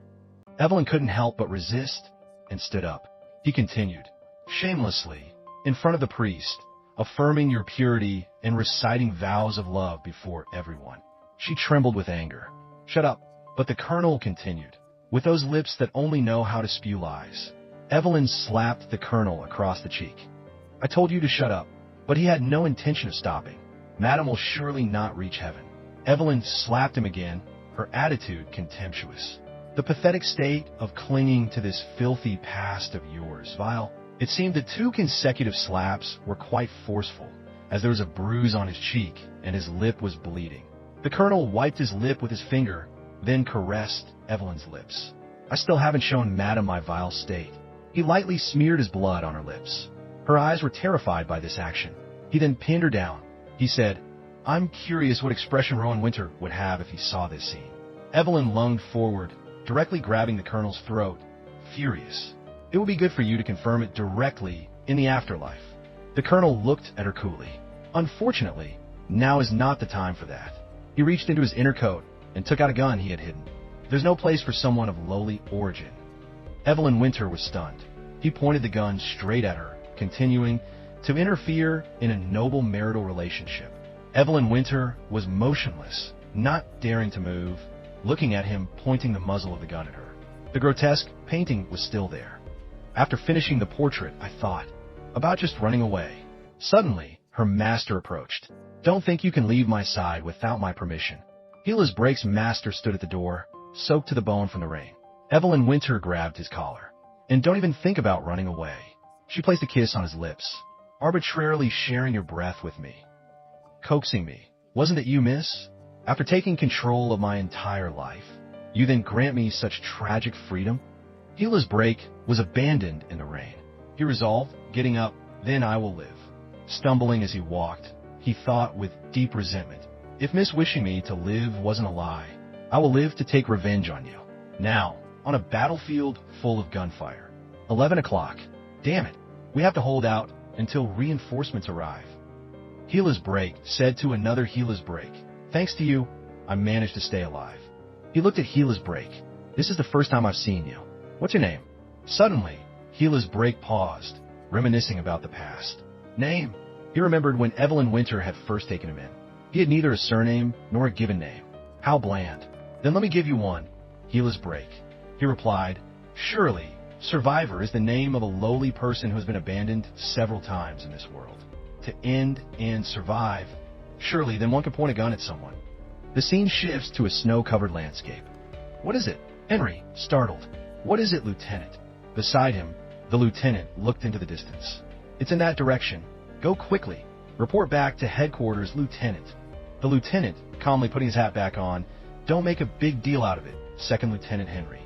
Evelyn couldn't help but resist and stood up. He continued, "Shamelessly, in front of the priest, affirming your purity and reciting vows of love before everyone." She trembled with anger. "Shut up." But the colonel continued, with those lips that only know how to spew lies. Evelyn slapped the colonel across the cheek. "I told you to shut up." But he had no intention of stopping. Madam will surely not reach heaven. Evelyn slapped him again, her attitude contemptuous. The pathetic state of clinging to this filthy past of yours, vile. It seemed the 2 consecutive slaps were quite forceful, as there was a bruise on his cheek and his lip was bleeding. The colonel wiped his lip with his finger, then caressed Evelyn's lips. I still haven't shown Madam my vile state. He lightly smeared his blood on her lips. Her eyes were terrified by this action. He then pinned her down. He said, I'm curious what expression Rowan Winter would have if he saw this scene. Evelyn lunged forward, directly grabbing the colonel's throat, furious. It would be good for you to confirm it directly in the afterlife. The colonel looked at her coolly. Unfortunately, now is not the time for that. He reached into his inner coat and took out a gun he had hidden. There's no place for someone of lowly origin. Evelyn Winter was stunned. He pointed the gun straight at her, continuing to interfere in a noble marital relationship. Evelyn Winter was motionless, not daring to move, looking at him, pointing the muzzle of the gun at her. The grotesque painting was still there. After finishing the portrait, I thought about just running away. Suddenly, her master approached. Don't think you can leave my side without my permission. Heela's Break's master stood at the door, soaked to the bone from the rain. Evelyn Winter grabbed his collar. And don't even think about running away. She placed a kiss on his lips, arbitrarily sharing your breath with me. Coaxing me. Wasn't it you, miss? After taking control of my entire life, you then grant me such tragic freedom? Heela's Break was abandoned in the rain. He resolved, getting up, then I will live. Stumbling as he walked, he thought with deep resentment, if Miss wishing me to live wasn't a lie, I will live to take revenge on you. Now, on a battlefield full of gunfire. 11 o'clock. Damn it. We have to hold out until reinforcements arrive. Heela's Break said to another Heela's Break, thanks to you, I managed to stay alive. He looked at Heela's Break. This is the first time I've seen you. What's your name? Suddenly, Heela's Break paused, reminiscing about the past. Name? He remembered when Evelyn Winter had first taken him in. He had neither a surname nor a given name. How bland. Then let me give you one. Heela's Break. He replied, surely, Survivor is the name of a lowly person who has been abandoned several times in this world. To end and survive, surely then one could point a gun at someone. The scene shifts to a snow-covered landscape. What is it? Henry, startled. What is it, Lieutenant? Beside him, the lieutenant looked into the distance. It's in that direction. Go quickly. Report back to headquarters, Lieutenant. The lieutenant, calmly putting his hat back on, don't make a big deal out of it, Second Lieutenant Henry.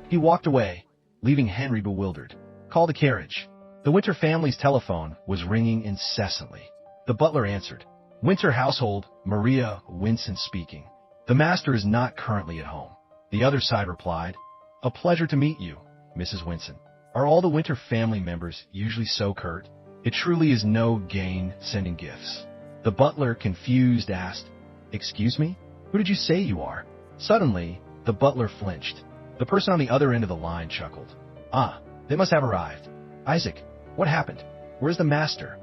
He walked away, leaving Henry bewildered. Call the carriage. The Winter family's telephone was ringing incessantly. The butler answered. Winter household, Maria Winson speaking. The master is not currently at home. The other side replied, a pleasure to meet you, Mrs. Winson. Are all the Winter family members usually so curt? It truly is no gain sending gifts. The butler, confused, asked, excuse me? Who did you say you are? Suddenly, the butler flinched. The person on the other end of the line chuckled. Ah, they must have arrived. Isaac, what happened? Where's the master?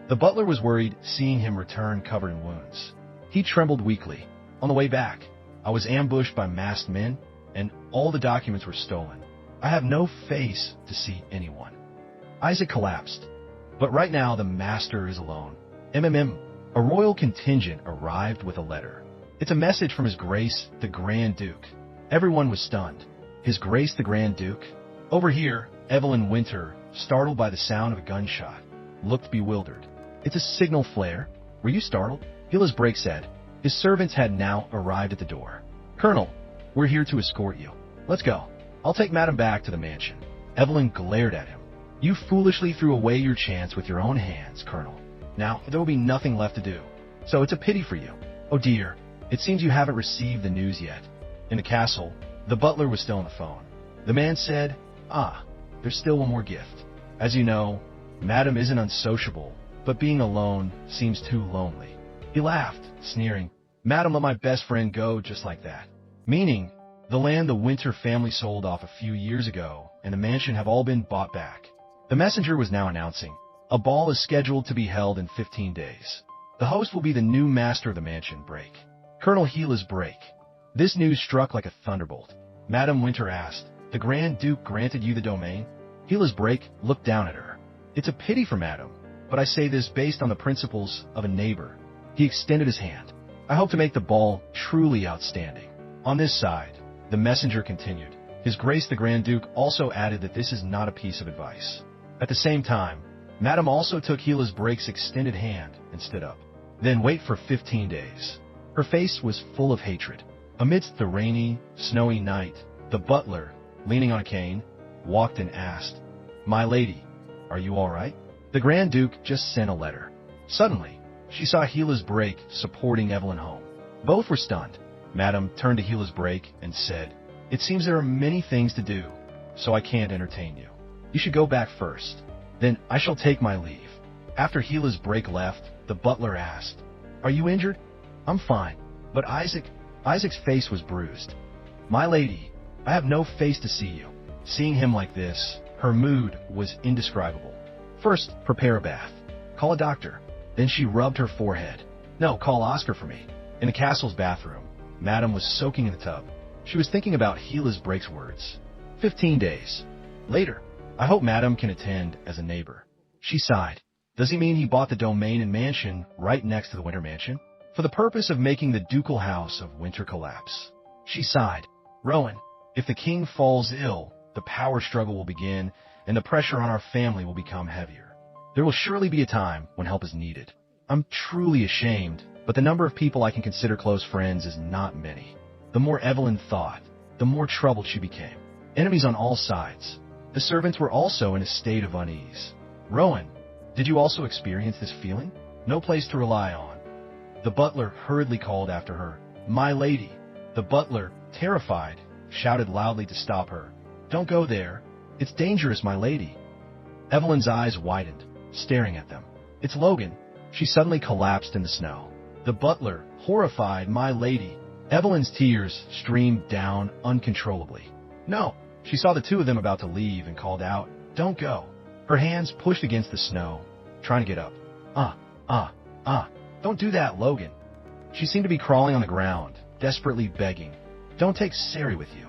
The butler was worried, seeing him return covered in wounds. He trembled weakly. On the way back, I was ambushed by masked men, and all the documents were stolen. I have no face to see anyone. Isaac collapsed. But right now, the master is alone. A royal contingent arrived with a letter. It's a message from His Grace, the Grand Duke. Everyone was stunned. His Grace, the Grand Duke? Over here, Evelyn Winter, startled by the sound of a gunshot, looked bewildered. It's a signal flare. Were you startled? Heela's Break said. His servants had now arrived at the door. Colonel, we're here to escort you. Let's go. I'll take Madam back to the mansion. Evelyn glared at him. You foolishly threw away your chance with your own hands, Colonel. Now, there will be nothing left to do. So it's a pity for you. Oh dear, it seems you haven't received the news yet. In the castle, the butler was still on the phone. The man said, there's still one more gift. As you know, Madam isn't unsociable, but being alone seems too lonely. He laughed, sneering. Madam let my best friend go just like that. Meaning, the land the Winter family sold off a few years ago and the mansion have all been bought back. The messenger was now announcing, a ball is scheduled to be held in 15 days. The host will be the new master of the mansion, Break. Colonel Heela's Break. This news struck like a thunderbolt. Madam Winter asked, the Grand Duke granted you the domain? Heela's Break looked down at her. It's a pity for Madam, but I say this based on the principles of a neighbor. He extended his hand. I hope to make the ball truly outstanding. On this side, the messenger continued. His Grace the Grand Duke also added that this is not a piece of advice. At the same time, Madame also took Gila's Break's extended hand and stood up. Then wait for 15 days. Her face was full of hatred. Amidst the rainy, snowy night, the butler, leaning on a cane, walked and asked, "My lady, are you all right?" The Grand Duke just sent a letter. Suddenly, she saw Gila's Break supporting Evelyn home. Both were stunned. Madame turned to Gila's Break and said, "It seems there are many things to do, so I can't entertain you. You should go back first. Then I shall take my leave." After Gila's Break left, the butler asked, "Are you injured?" "I'm fine, but Isaac's face was bruised." "My lady, I have no face to see you." Seeing him like this, her mood was indescribable. "First, prepare a bath. Call a doctor." Then she rubbed her forehead. "No, call Oscar for me." In the castle's bathroom, Madame was soaking in the tub. She was thinking about Gila's Break's words. 15 days. Later, I hope Madame can attend as a neighbor. She sighed. Does he mean he bought the domain and mansion right next to the Winter Mansion? For the purpose of making the ducal house of Winter collapse. She sighed. Rowan, if the king falls ill, the power struggle will begin, and the pressure on our family will become heavier. There will surely be a time when help is needed. I'm truly ashamed, but the number of people I can consider close friends is not many. The more Evelyn thought, the more troubled she became. Enemies on all sides. The servants were also in a state of unease. Rowan, did you also experience this feeling? No place to rely on. The butler hurriedly called after her, "My lady." The butler, terrified, shouted loudly to stop her. "Don't go there. It's dangerous, my lady." Evelyn's eyes widened, staring at them. "It's Logan." She suddenly collapsed in the snow. The butler, horrified, "My lady." Evelyn's tears streamed down uncontrollably. "No." She saw the two of them about to leave and called out, "Don't go." Her hands pushed against the snow, trying to get up. Don't do that, Logan." She seemed to be crawling on the ground, desperately begging, "Don't take Sari with you."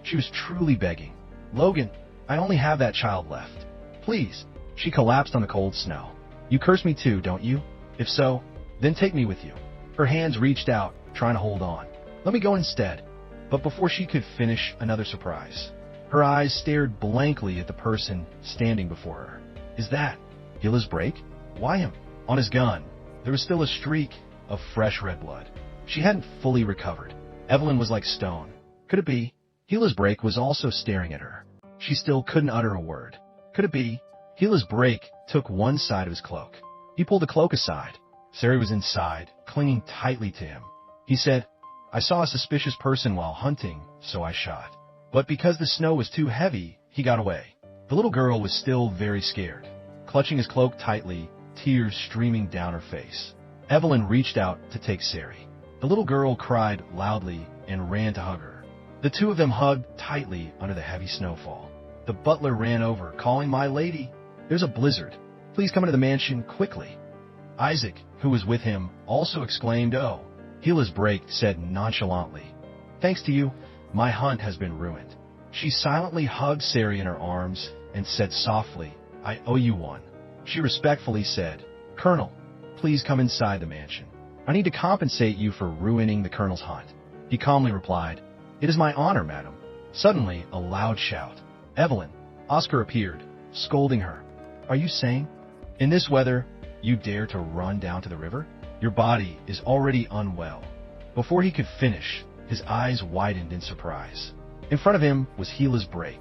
She was truly begging. "Logan, I only have that child left. Please." She collapsed on the cold snow. "You curse me too, don't you? If so, then take me with you." Her hands reached out, trying to hold on. "Let me go instead." But before she could finish, another surprise. Her eyes stared blankly at the person standing before her. "Is that Gila's Break? Why him?" On his gun, there was still a streak of fresh red blood. She hadn't fully recovered. Evelyn was like stone. Could it be? Gila's Break was also staring at her. She still couldn't utter a word. Could it be? Gila's Break took one side of his cloak. He pulled the cloak aside. Sari was inside, clinging tightly to him. He said, "I saw a suspicious person while hunting, so I shot. But because the snow was too heavy, he got away." The little girl was still very scared, clutching his cloak tightly, tears streaming down her face. Evelyn reached out to take Sari. The little girl cried loudly and ran to hug her. The two of them hugged tightly under the heavy snowfall. The butler ran over, calling, "My lady, there's a blizzard. Please come into the mansion quickly." Isaac, who was with him, also exclaimed, "Oh." Gila's Break said nonchalantly, "Thanks to you, my hunt has been ruined." She silently hugged Sari in her arms and said softly, "I owe you one." She respectfully said, "Colonel, please come inside the mansion. I need to compensate you for ruining the Colonel's hunt." He calmly replied, "It is my honor, madam." Suddenly, a loud shout. "Evelyn!" Oscar appeared, scolding her. "Are you sane? In this weather, you dare to run down to the river? Your body is already unwell." Before he could finish, his eyes widened in surprise. In front of him was Gila's Break.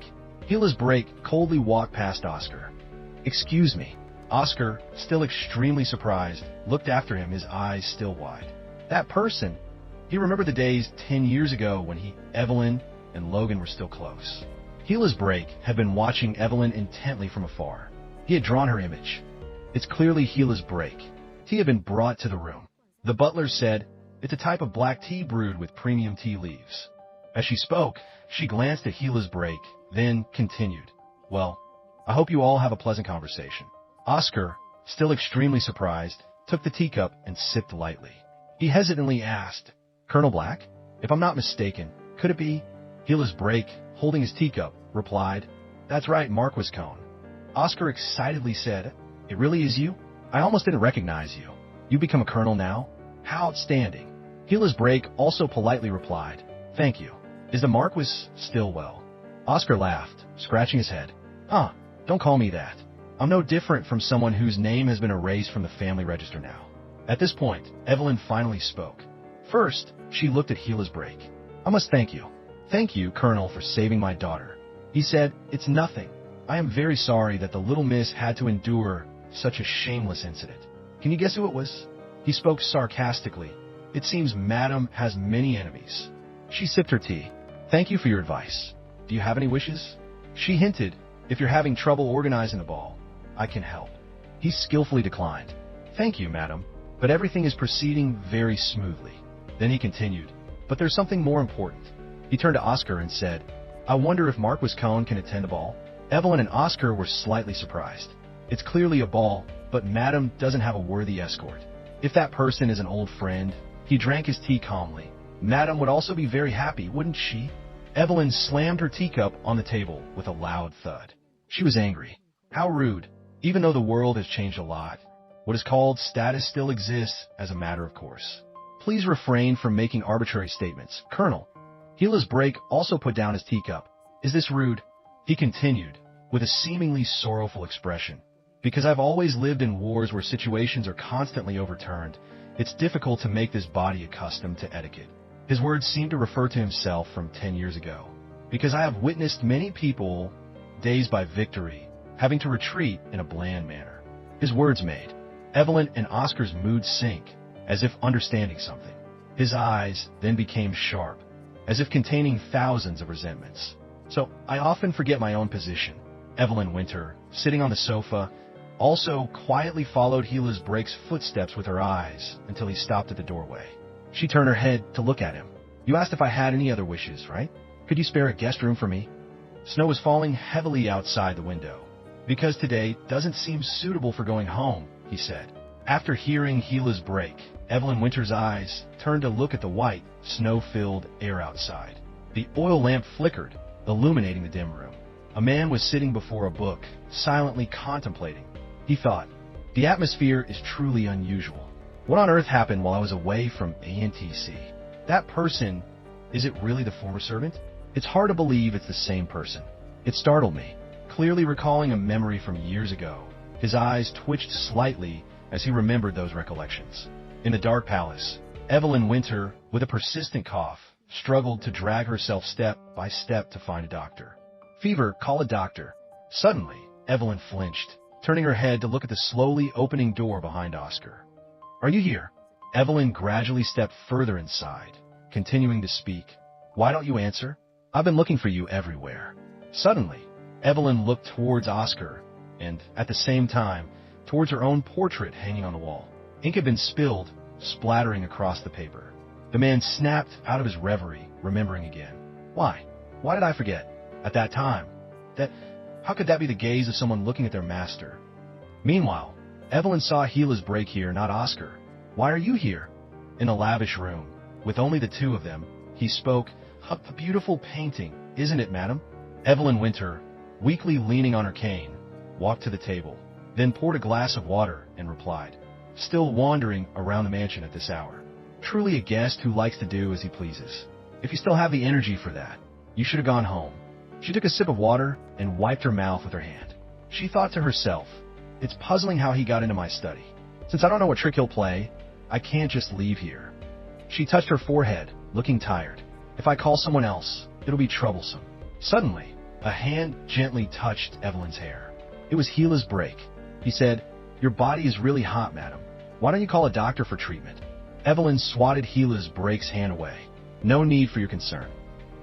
Gila's Break coldly walked past Oscar. "Excuse me." Oscar, still extremely surprised, looked after him, his eyes still wide. That person! He remembered the days 10 years ago when Evelyn and Logan were still close. Gila's Break had been watching Evelyn intently from afar. He had drawn her image. "It's clearly Gila's Break." Tea had been brought to the room. The butler said, "It's a type of black tea brewed with premium tea leaves." As she spoke, she glanced at Gila's Break, then continued, "Well, I hope you all have a pleasant conversation." Oscar, still extremely surprised, took the teacup and sipped lightly. He hesitantly asked, "Colonel Black? If I'm not mistaken, could it be?" Gila's Break, holding his teacup, replied, "That's right, Marquis Cone." Oscar excitedly said, "It really is you? I almost didn't recognize you. You become a colonel now?" How outstanding. Gila's break also politely replied, "Thank you. Is the Marquis still well?" Oscar laughed, scratching his head. Don't call me that. I'm no different from someone whose name has been erased from the family register now." At this point, Evelyn finally spoke. First, she looked at Gila's break. "I must thank you. Thank you, Colonel, for saving my daughter." He said, "It's nothing. I am very sorry that the little miss had to endure such a shameless incident." Can you guess who it was? He spoke sarcastically. "It seems Madam has many enemies." She sipped her tea. "Thank you for your advice. Do you have any wishes?" She hinted, "If you're having trouble organizing the ball, I can help." He skillfully declined. "Thank you, Madam, but everything is proceeding very smoothly." Then he continued, "But there's something more important." He turned to Oscar and said, "I wonder if Marquis Cohn can attend a ball." Evelyn and Oscar were slightly surprised. It's clearly a ball, but Madam doesn't have a worthy escort. If that person is an old friend, he drank his tea calmly. Madam would also be very happy, wouldn't she? Evelyn slammed her teacup on the table with a loud thud. She was angry. How rude. Even though the world has changed a lot, what is called status still exists as a matter of course. Please refrain from making arbitrary statements, Colonel. Gila's break also put down his teacup. Is this rude? He continued, with a seemingly sorrowful expression. Because I've always lived in wars where situations are constantly overturned, it's difficult to make this body accustomed to etiquette. His words seemed to refer to himself from 10 years ago. Because I have witnessed many people, dazed by victory, having to retreat in a bland manner. His words made Evelyn and Oscar's mood sink, as if understanding something. His eyes then became sharp, as if containing thousands of resentments. So, I often forget my own position. Evelyn Winter, sitting on the sofa, also quietly followed Gila's break's footsteps with her eyes until he stopped at the doorway. She turned her head to look at him. You asked if I had any other wishes, right? Could you spare a guest room for me? Snow was falling heavily outside the window. Because today doesn't seem suitable for going home, he said. After hearing Gila's break, Evelyn Winter's eyes turned to look at the white, snow-filled air outside. The oil lamp flickered, illuminating the dim room. A man was sitting before a book, silently contemplating. He thought, the atmosphere is truly unusual. What on earth happened while I was away from ANTC? That person, is it really the former servant? It's hard to believe it's the same person. It startled me, clearly recalling a memory from years ago. His eyes twitched slightly as he remembered those recollections. In the dark palace, Evelyn Winter, with a persistent cough, struggled to drag herself step by step to find a doctor. Fever, call a doctor. Suddenly, Evelyn flinched, turning her head to look at the slowly opening door behind Oscar. Are you here? Evelyn gradually stepped further inside, continuing to speak. Why don't you answer? I've been looking for you everywhere. Suddenly, Evelyn looked towards Oscar, and, at the same time, towards her own portrait hanging on the wall. Ink had been spilled, splattering across the paper. The man snapped out of his reverie, remembering again. Why? Why did I forget? At that time. How could that be the gaze of someone looking at their master? Meanwhile, Evelyn saw Gila's break here, not Oscar. Why are you here? In a lavish room, with only the two of them, he spoke. A beautiful painting, isn't it, madam? Evelyn Winter, weakly leaning on her cane, walked to the table, then poured a glass of water and replied, still wandering around the mansion at this hour. Truly a guest who likes to do as he pleases. If you still have the energy for that, you should have gone home. She took a sip of water and wiped her mouth with her hand. She thought to herself, it's puzzling how he got into my study. Since I don't know what trick he'll play, I can't just leave here. She touched her forehead, looking tired. If I call someone else, it'll be troublesome. Suddenly, a hand gently touched Evelyn's hair. It was Gila's break. He said, your body is really hot, madam. Why don't you call a doctor for treatment? Evelyn swatted Gila's break's hand away. No need for your concern.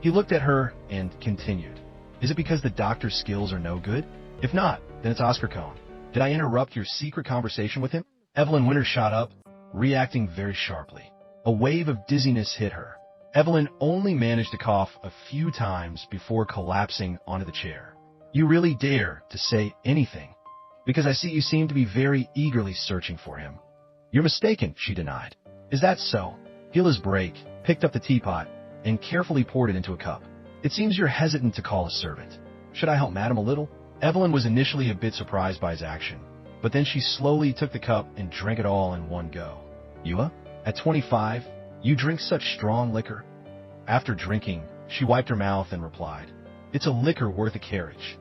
He looked at her and continued. Is it because the doctor's skills are no good? If not, then it's Oscar Cohn. Did I interrupt your secret conversation with him? Evelyn Winter shot up, reacting very sharply. A wave of dizziness hit her. Evelyn only managed to cough a few times before collapsing onto the chair. You really dare to say anything? Because I see you seem to be very eagerly searching for him. You're mistaken, she denied. Is that so? Gila's break picked up the teapot and carefully poured it into a cup. It seems you're hesitant to call a servant. Should I help madam a little? Evelyn was initially a bit surprised by his action, but then she slowly took the cup and drank it all in one go. Yua? At 25, you drink such strong liquor? After drinking, she wiped her mouth and replied, "It's a liquor worth a carriage."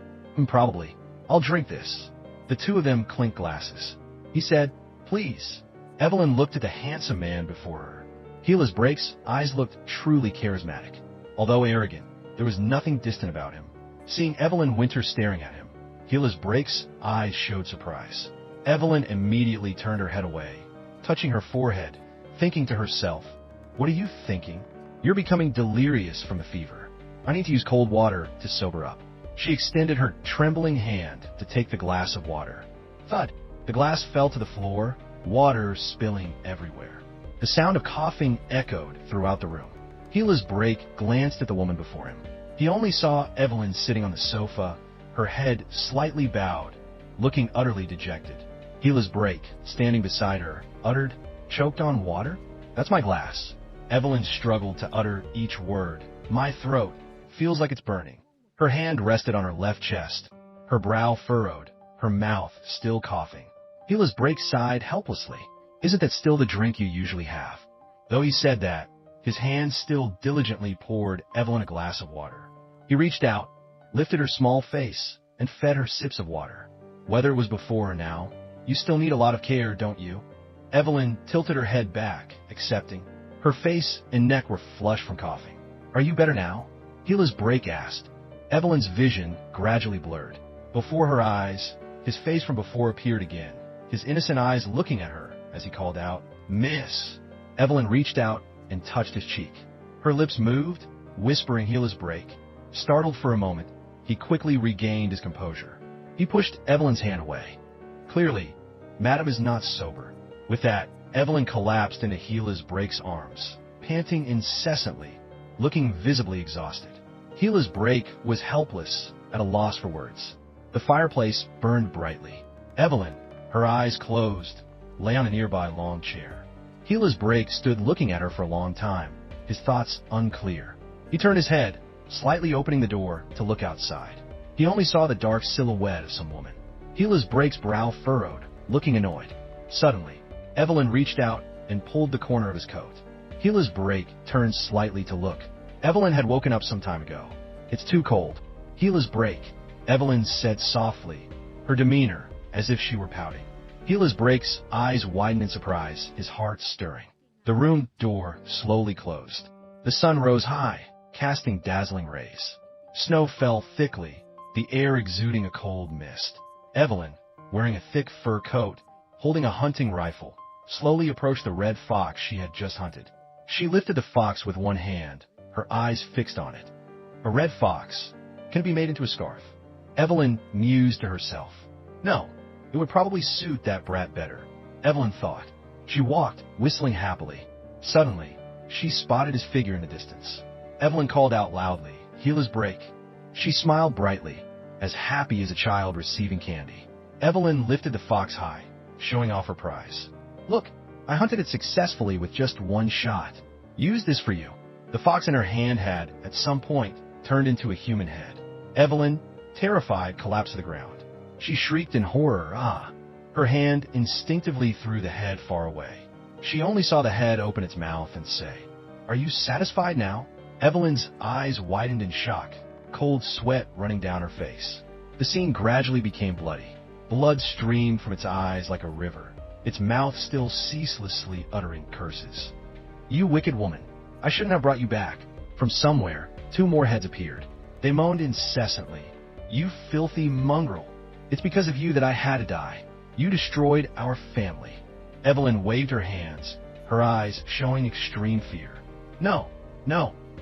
Probably. I'll drink this." The two of them clinked glasses. He said, "Please." Evelyn looked at the handsome man before her. Gila's Brake's eyes looked truly charismatic. Although arrogant, there was nothing distant about him. Seeing Evelyn Winter staring at him, Gila's Brake's eyes showed surprise. Evelyn immediately turned her head away, touching her forehead, thinking to herself, "What are you thinking? You're becoming delirious from the fever. I need to use cold water to sober up." She extended her trembling hand to take the glass of water. Thud! The glass fell to the floor, water spilling everywhere. The sound of coughing echoed throughout the room. Gila's Brake glanced at the woman before him. He only saw Evelyn sitting on the sofa, her head slightly bowed, looking utterly dejected. Gila's Brake, standing beside her, uttered, "Choked on water? That's my glass." Evelyn struggled to utter each word. "My throat feels like it's burning." Her hand rested on her left chest, her brow furrowed, her mouth still coughing. Gila's Brake sighed helplessly. "Isn't that still the drink you usually have?" Though he said that, his hand still diligently poured Evelyn a glass of water. He reached out, lifted her small face, and fed her sips of water. Whether it was before or now, "You still need a lot of care, don't you?" Evelyn tilted her head back, accepting. Her face and neck were flush from coughing. "Are you better now?" Gila's Brake asked. Evelyn's vision gradually blurred. Before her eyes, his face from before appeared again, his innocent eyes looking at her as he called out, "Miss." Evelyn reached out and touched his cheek. Her lips moved, whispering Gila's Brake. Startled for a moment, he quickly regained his composure. He pushed Evelyn's hand away. "Clearly, Madam is not sober." With that, Evelyn collapsed into Gila's Brake's arms, panting incessantly, looking visibly exhausted. Gila's Brake was helpless, at a loss for words. The fireplace burned brightly. Evelyn, her eyes closed, lay on a nearby long chair. Gila's Brake stood looking at her for a long time, his thoughts unclear. He turned his head, slightly opening the door to look outside. He only saw the dark silhouette of some woman. Gila's Brake's brow furrowed, looking annoyed. Suddenly, Evelyn reached out and pulled the corner of his coat. Gila's Brake turned slightly to look. Evelyn had woken up some time ago. "It's too cold." Gila's Brake, Evelyn said softly, her demeanor as if she were pouting. Gila's Brake's eyes widened in surprise, his heart stirring. The room door slowly closed. The sun rose high, casting dazzling rays. Snow fell thickly, the air exuding a cold mist. Evelyn, wearing a thick fur coat, holding a hunting rifle, slowly approached the red fox she had just hunted. She lifted the fox with one hand, her eyes fixed on it. A red fox. Can it be made into a scarf? Evelyn mused to herself. No, it would probably suit that brat better, Evelyn thought. She walked, whistling happily. Suddenly, she spotted his figure in the distance. Evelyn called out loudly, "Gila's Brake." She smiled brightly, as happy as a child receiving candy. Evelyn lifted the fox high, showing off her prize. "Look, I hunted it successfully with just one shot. Use this for you." The fox in her hand had, at some point, turned into a human head. Evelyn, terrified, collapsed to the ground. She shrieked in horror, "Ah!" Her hand instinctively threw the head far away. She only saw the head open its mouth and say, "Are you satisfied now?" Evelyn's eyes widened in shock, cold sweat running down her face. The scene gradually became bloody. Blood streamed from its eyes like a river, its mouth still ceaselessly uttering curses. "You wicked woman! I shouldn't have brought you back." From somewhere, two more heads appeared. They moaned incessantly. "You filthy mongrel! It's because of you that I had to die. You destroyed our family." Evelyn waved her hands, her eyes showing extreme fear. No,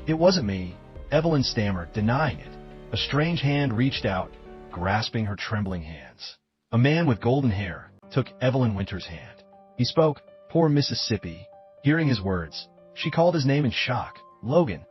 it wasn't me," Evelyn stammered, denying it. A strange hand reached out, grasping her trembling hands. A man with golden hair took Evelyn Winter's hand. He spoke, "Poor Mississippi." Hearing his words, she called his name in shock, "Logan."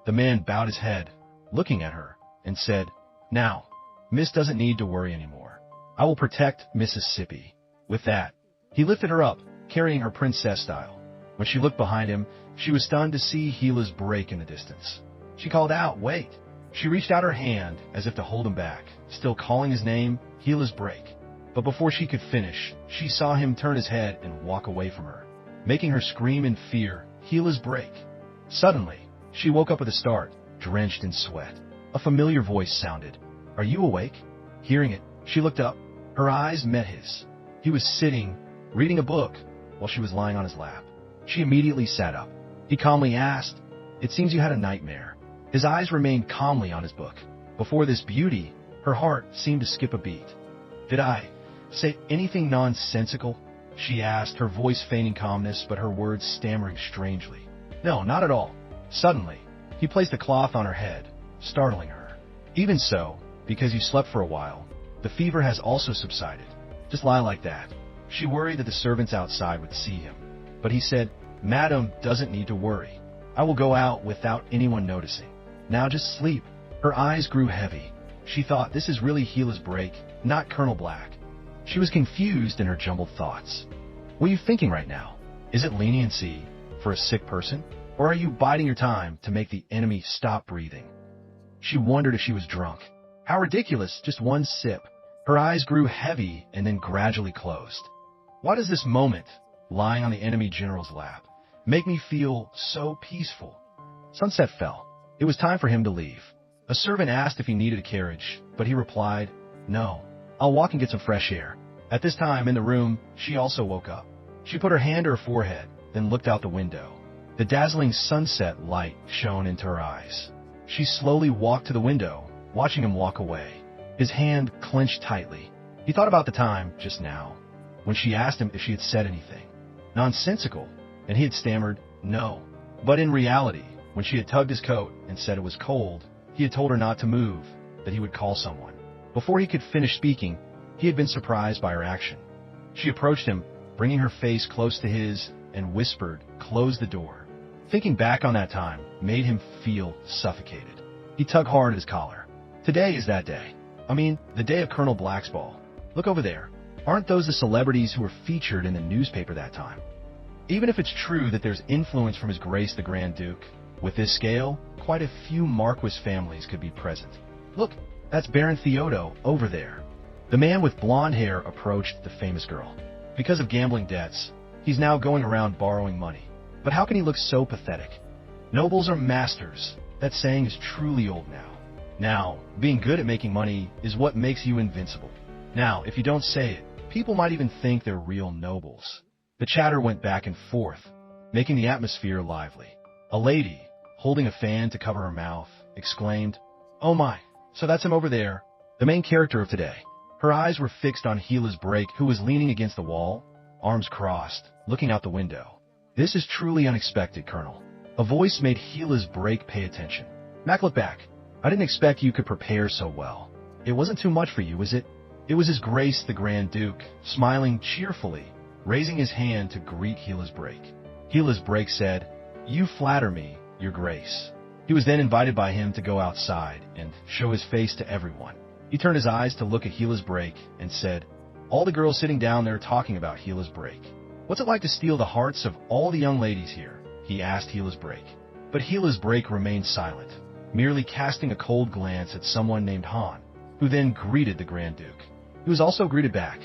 The man bowed his head, looking at her, and said, "Now, Miss doesn't need to worry anymore. I will protect Mississippi." With that, he lifted her up, carrying her princess style. When she looked behind him, she was stunned to see Gila's Brake in the distance. She called out, "Wait." She reached out her hand as if to hold him back, still calling his name, Gila's Brake. But before she could finish, she saw him turn his head and walk away from her. making her scream in fear, Gila's break. Suddenly, she woke up with a start, drenched in sweat. A familiar voice sounded. Are you awake? Hearing it, she looked up. Her eyes met his. He was sitting, reading a book, while she was lying on his lap. She immediately sat up. He calmly asked, It seems you had a nightmare. His eyes remained calmly on his book. Before this beauty, her heart seemed to skip a beat. Did I say anything nonsensical? She asked, her voice feigning calmness, but her words stammering strangely. No, not at all. Suddenly, he placed a cloth on her head, startling her. Even so, because you slept for a while, the fever has also subsided. Just lie like that. She worried that the servants outside would see him. But he said, Madam doesn't need to worry. I will go out without anyone noticing. Now just sleep. Her eyes grew heavy. She thought this is really Gila's break, not Colonel Black. She was confused in her jumbled thoughts. What are you thinking right now? Is it leniency for a sick person? Or are you biding your time to make the enemy stop breathing? She wondered if she was drunk. How ridiculous, just one sip. Her eyes grew heavy and then gradually closed. Why does this moment, lying on the enemy general's lap, make me feel so peaceful? Sunset fell. It was time for him to leave. A servant asked if he needed a carriage, but he replied, No, I'll walk and get some fresh air. At this time in the room, she also woke up. She put her hand to her forehead, then looked out the window. The dazzling sunset light shone into her eyes. She slowly walked to the window, watching him walk away. His hand clenched tightly. He thought about the time, just now, when she asked him if she had said anything nonsensical, and he had stammered, no. But in reality, when she had tugged his coat and said it was cold, he had told her not to move, that he would call someone. Before he could finish speaking, he had been surprised by her action. She approached him, bringing her face close to his, and whispered, Close the door. Thinking back on that time made him feel suffocated. He tugged hard at his collar. Today is that day. I mean, the day of Colonel Black's ball. Look over there. Aren't those the celebrities who were featured in the newspaper that time? Even if it's true that there's influence from His Grace the Grand Duke, with this scale, quite a few Marquis families could be present. Look, that's Baron Theodo over there. The man with blonde hair approached the famous girl. Because of gambling debts, he's now going around borrowing money. But how can he look so pathetic? Nobles are masters. That saying is truly old now. Now, being good at making money is what makes you invincible. Now, if you don't say it, people might even think they're real nobles. The chatter went back and forth, making the atmosphere lively. A lady, holding a fan to cover her mouth, exclaimed, Oh my, so that's him over there, the main character of today. Her eyes were fixed on Gila's break, who was leaning against the wall, arms crossed, looking out the window. This is truly unexpected, Colonel. A voice made Gila's break pay attention. Mac, look back. I didn't expect you could prepare so well. It wasn't too much for you, was it? It was His Grace the Grand Duke, smiling cheerfully, raising his hand to greet Gila's break. Gila's break said, You flatter me, Your Grace. He was then invited by him to go outside and show his face to everyone. He turned his eyes to look at Gila's break and said, All the girls sitting down there talking about Gila's break. What's it like to steal the hearts of all the young ladies here? He asked Gila's break. But Gila's break remained silent, merely casting a cold glance at someone named Han, who then greeted the Grand Duke. He was also greeted back.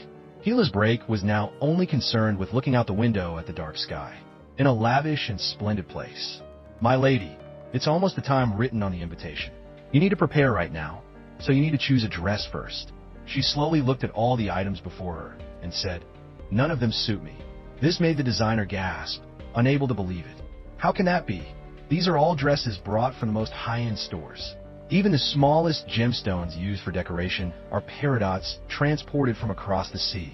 Gila's break was now only concerned with looking out the window at the dark sky, in a lavish and splendid place. My lady, it's almost the time written on the invitation. You need to prepare right now, so you need to choose a dress first. She slowly looked at all the items before her and said, None of them suit me. This made the designer gasp, unable to believe it. How can that be? These are all dresses brought from the most high-end stores. Even the smallest gemstones used for decoration are peridots transported from across the sea.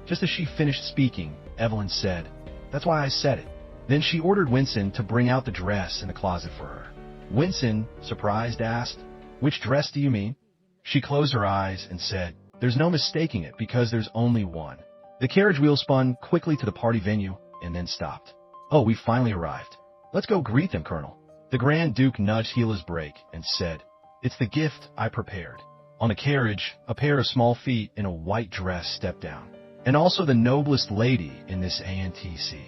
Just as she finished speaking, Evelyn said, That's why I said it. Then she ordered Winston to bring out the dress in the closet for her. Winston, surprised, asked, Which dress do you mean? She closed her eyes and said, There's no mistaking it because there's only one. The carriage wheel spun quickly to the party venue and then stopped. Oh, we finally arrived. Let's go greet them, Colonel. The Grand Duke nudged Gila's break and said, It's the gift I prepared. On the carriage, a pair of small feet in a white dress stepped down, and also the noblest lady in this ANTC.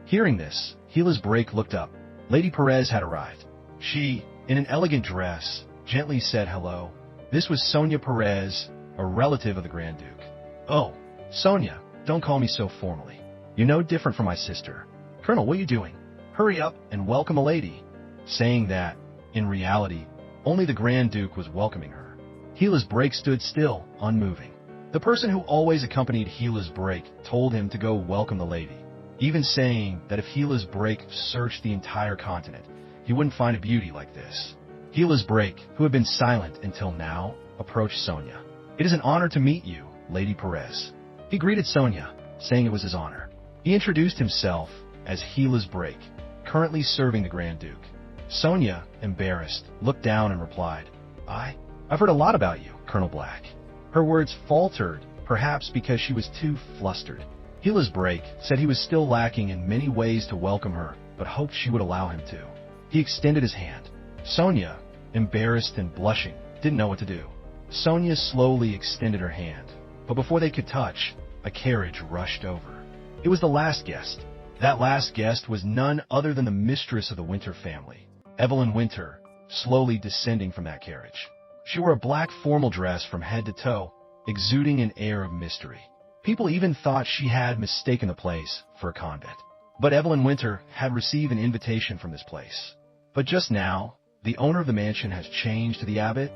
Hearing this, Gila's break looked up. Lady Perez had arrived. She, in an elegant dress, gently said hello. This was Sonia Perez, a relative of the Grand Duke. Oh, Sonia, don't call me so formally. You're no different from my sister. Colonel, what are you doing? Hurry up and welcome a lady. Saying that, in reality, only the Grand Duke was welcoming her. Gila's break stood still, unmoving. The person who always accompanied Gila's break told him to go welcome the lady, even saying that if Gila's break searched the entire continent, he wouldn't find a beauty like this. Gila's break, who had been silent until now, approached Sonia. It is an honor to meet you, Lady Perez. He greeted Sonia, saying it was his honor. He introduced himself as Gila's break, currently serving the Grand Duke. Sonia, embarrassed, looked down and replied, I've heard a lot about you, Colonel Black. Her words faltered, perhaps because she was too flustered. Gila's break said he was still lacking in many ways to welcome her, but hoped she would allow him to. He extended his hand. Sonia, embarrassed and blushing, didn't know what to do. Sonia slowly extended her hand, but before they could touch, a carriage rushed over. It was the last guest. That last guest was none other than the mistress of the Winter family, Evelyn Winter, slowly descending from that carriage. She wore a black formal dress from head to toe, exuding an air of mystery. People even thought she had mistaken the place for a convent. But Evelyn Winter had received an invitation from this place. But just now, the owner of the mansion has changed to the abbot.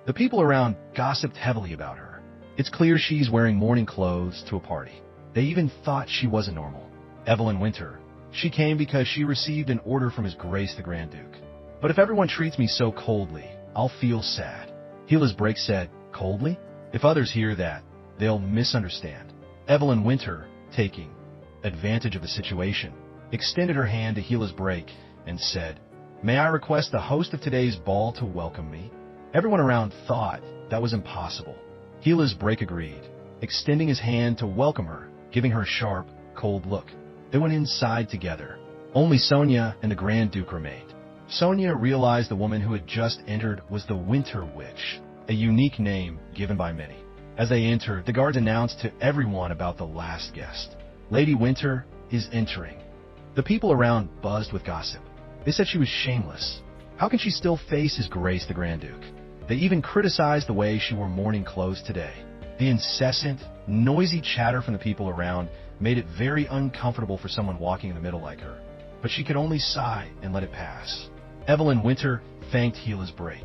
The people around gossiped heavily about her. It's clear she's wearing mourning clothes to a party. They even thought she wasn't normal. Evelyn Winter. She came because she received an order from His Grace the Grand Duke. But if everyone treats me so coldly, I'll feel sad. Gila's break said, coldly? If others hear that, they'll misunderstand. Evelyn Winter, taking advantage of the situation, extended her hand to Gila's break and said, May I request the host of today's ball to welcome me? Everyone around thought that was impossible. Gila's break agreed, extending his hand to welcome her, giving her a sharp, cold look. They went inside together. Only Sonia and the Grand Duke remained. Sonia realized the woman who had just entered was the Winter Witch, a unique name given by many. As they entered, the guards announced to everyone about the last guest. Lady Winter is entering. The people around buzzed with gossip. They said she was shameless. How can she still face His Grace the Grand Duke? They even criticized the way she wore mourning clothes today. The incessant, noisy chatter from the people around made it very uncomfortable for someone walking in the middle like her. But she could only sigh and let it pass. Evelyn Winter thanked Gila's break.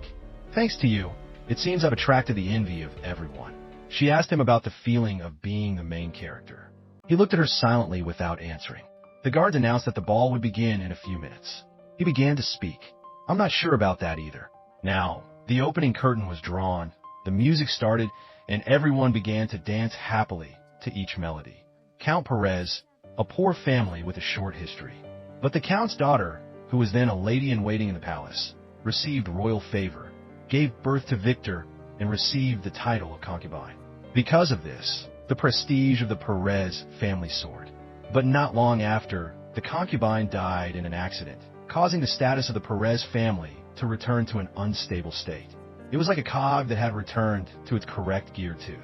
Thanks to you, it seems I've attracted the envy of everyone. She asked him about the feeling of being the main character. He looked at her silently without answering. The guards announced that the ball would begin in a few minutes. He began to speak. I'm not sure about that either. Now, the opening curtain was drawn, the music started, and everyone began to dance happily to each melody. Count Perez, a poor family with a short history. But the Count's daughter, who was then a lady-in-waiting in the palace, received royal favor, gave birth to Victor, and received the title of concubine. Because of this, the prestige of the Perez family soared. But not long after, the concubine died in an accident, causing the status of the Perez family to return to an unstable state. It was like a cog that had returned to its correct gear tooth.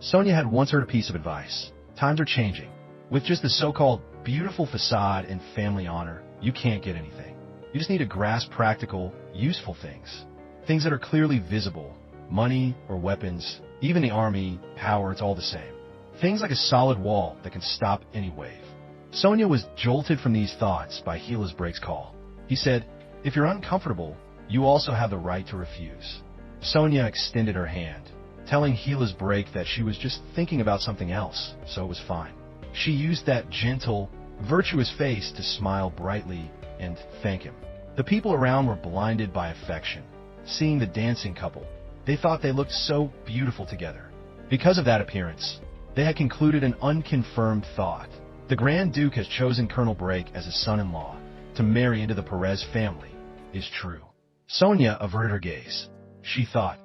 Sonia had once heard a piece of advice. Times are changing. With just the so-called beautiful facade and family honor, you can't get anything. You just need to grasp practical, useful things. Things that are clearly visible. Money or weapons, even the army, power, it's all the same. Things like a solid wall that can stop any wave. Sonia was jolted from these thoughts by Gila's break's call. He said, if you're uncomfortable, you also have the right to refuse. Sonia extended her hand, telling Gila's break that she was just thinking about something else, so it was fine. She used that gentle, virtuous face to smile brightly and thank him. The people around were blinded by affection. Seeing the dancing couple, they thought they looked so beautiful together. Because of that appearance, they had concluded an unconfirmed thought. The Grand Duke has chosen Colonel Break as his son-in-law to marry into the Perez family is true. Sonia averted her gaze. She thought,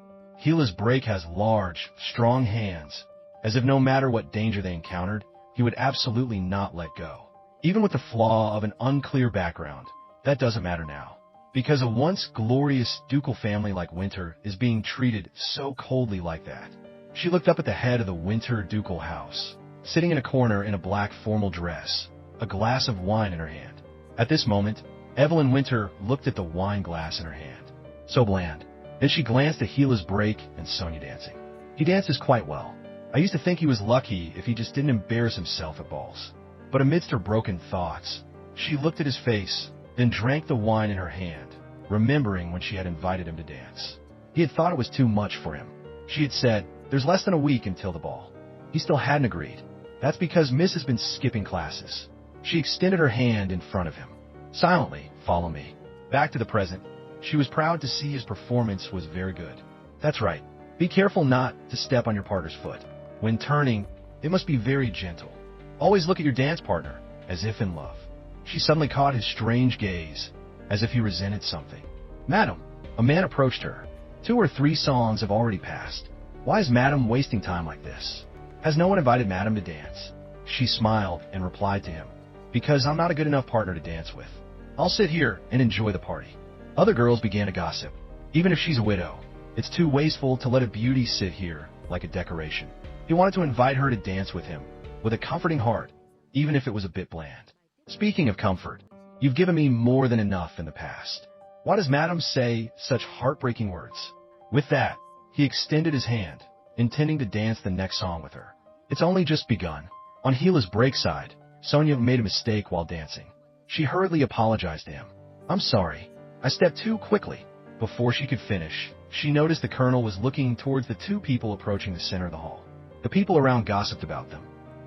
Gila's Break has large, strong hands, as if no matter what danger they encountered, he would absolutely not let go. Even with the flaw of an unclear background, that doesn't matter now. Because a once glorious ducal family like Winter is being treated so coldly like that. She looked up at the head of the Winter ducal house, sitting in a corner in a black formal dress, a glass of wine in her hand. At this moment, Evelyn Winter looked at the wine glass in her hand. So bland. Then she glanced at Gila's Break and Sonia dancing. He dances quite well. I used to think he was lucky if he just didn't embarrass himself at balls. But amidst her broken thoughts, she looked at his face, then drank the wine in her hand, remembering when she had invited him to dance. He had thought it was too much for him. She had said, "There's less than a week until the ball." He still hadn't agreed. "That's because Miss has been skipping classes." She extended her hand in front of him. "Silently, follow me." Back to the present, she was proud to see his performance was very good. "That's right. Be careful not to step on your partner's foot. When turning, it must be very gentle. Always look at your dance partner, as if in love." She suddenly caught his strange gaze, as if he resented something. "Madam," a man approached her. 2 or 3 songs have already passed. Why is Madam wasting time like this? Has no one invited Madam to dance? She smiled and replied to him, "Because I'm not a good enough partner to dance with. I'll sit here and enjoy the party." Other girls began to gossip. "Even if she's a widow, it's too wasteful to let a beauty sit here like a decoration." He wanted to invite her to dance with him, with a comforting heart, even if it was a bit bland. "Speaking of comfort, you've given me more than enough in the past. Why does Madam say such heartbreaking words?" With that, he extended his hand, intending to dance the next song with her. It's only just begun. On Gila's break side, Sonia made a mistake while dancing. She hurriedly apologized to him. "I'm sorry. I stepped too quickly." Before she could finish, she noticed the colonel was looking towards the 2 people approaching the center of the hall. The people around gossiped about them.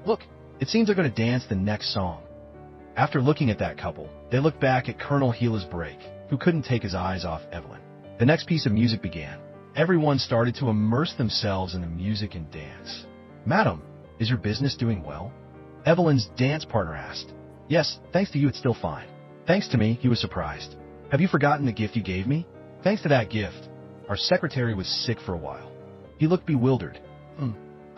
"Look, it seems they're going to dance the next song." After looking at that couple, they looked back at Colonel Gila's break, who couldn't take his eyes off Evelyn. The next piece of music began. Everyone started to immerse themselves in the music and dance. "Madam, is your business doing well?" Evelyn's dance partner asked. "Yes, thanks to you it's still fine." "Thanks to me?" He was surprised. "Have you forgotten the gift you gave me?" "Thanks to that gift, our secretary was sick for a while." He looked bewildered.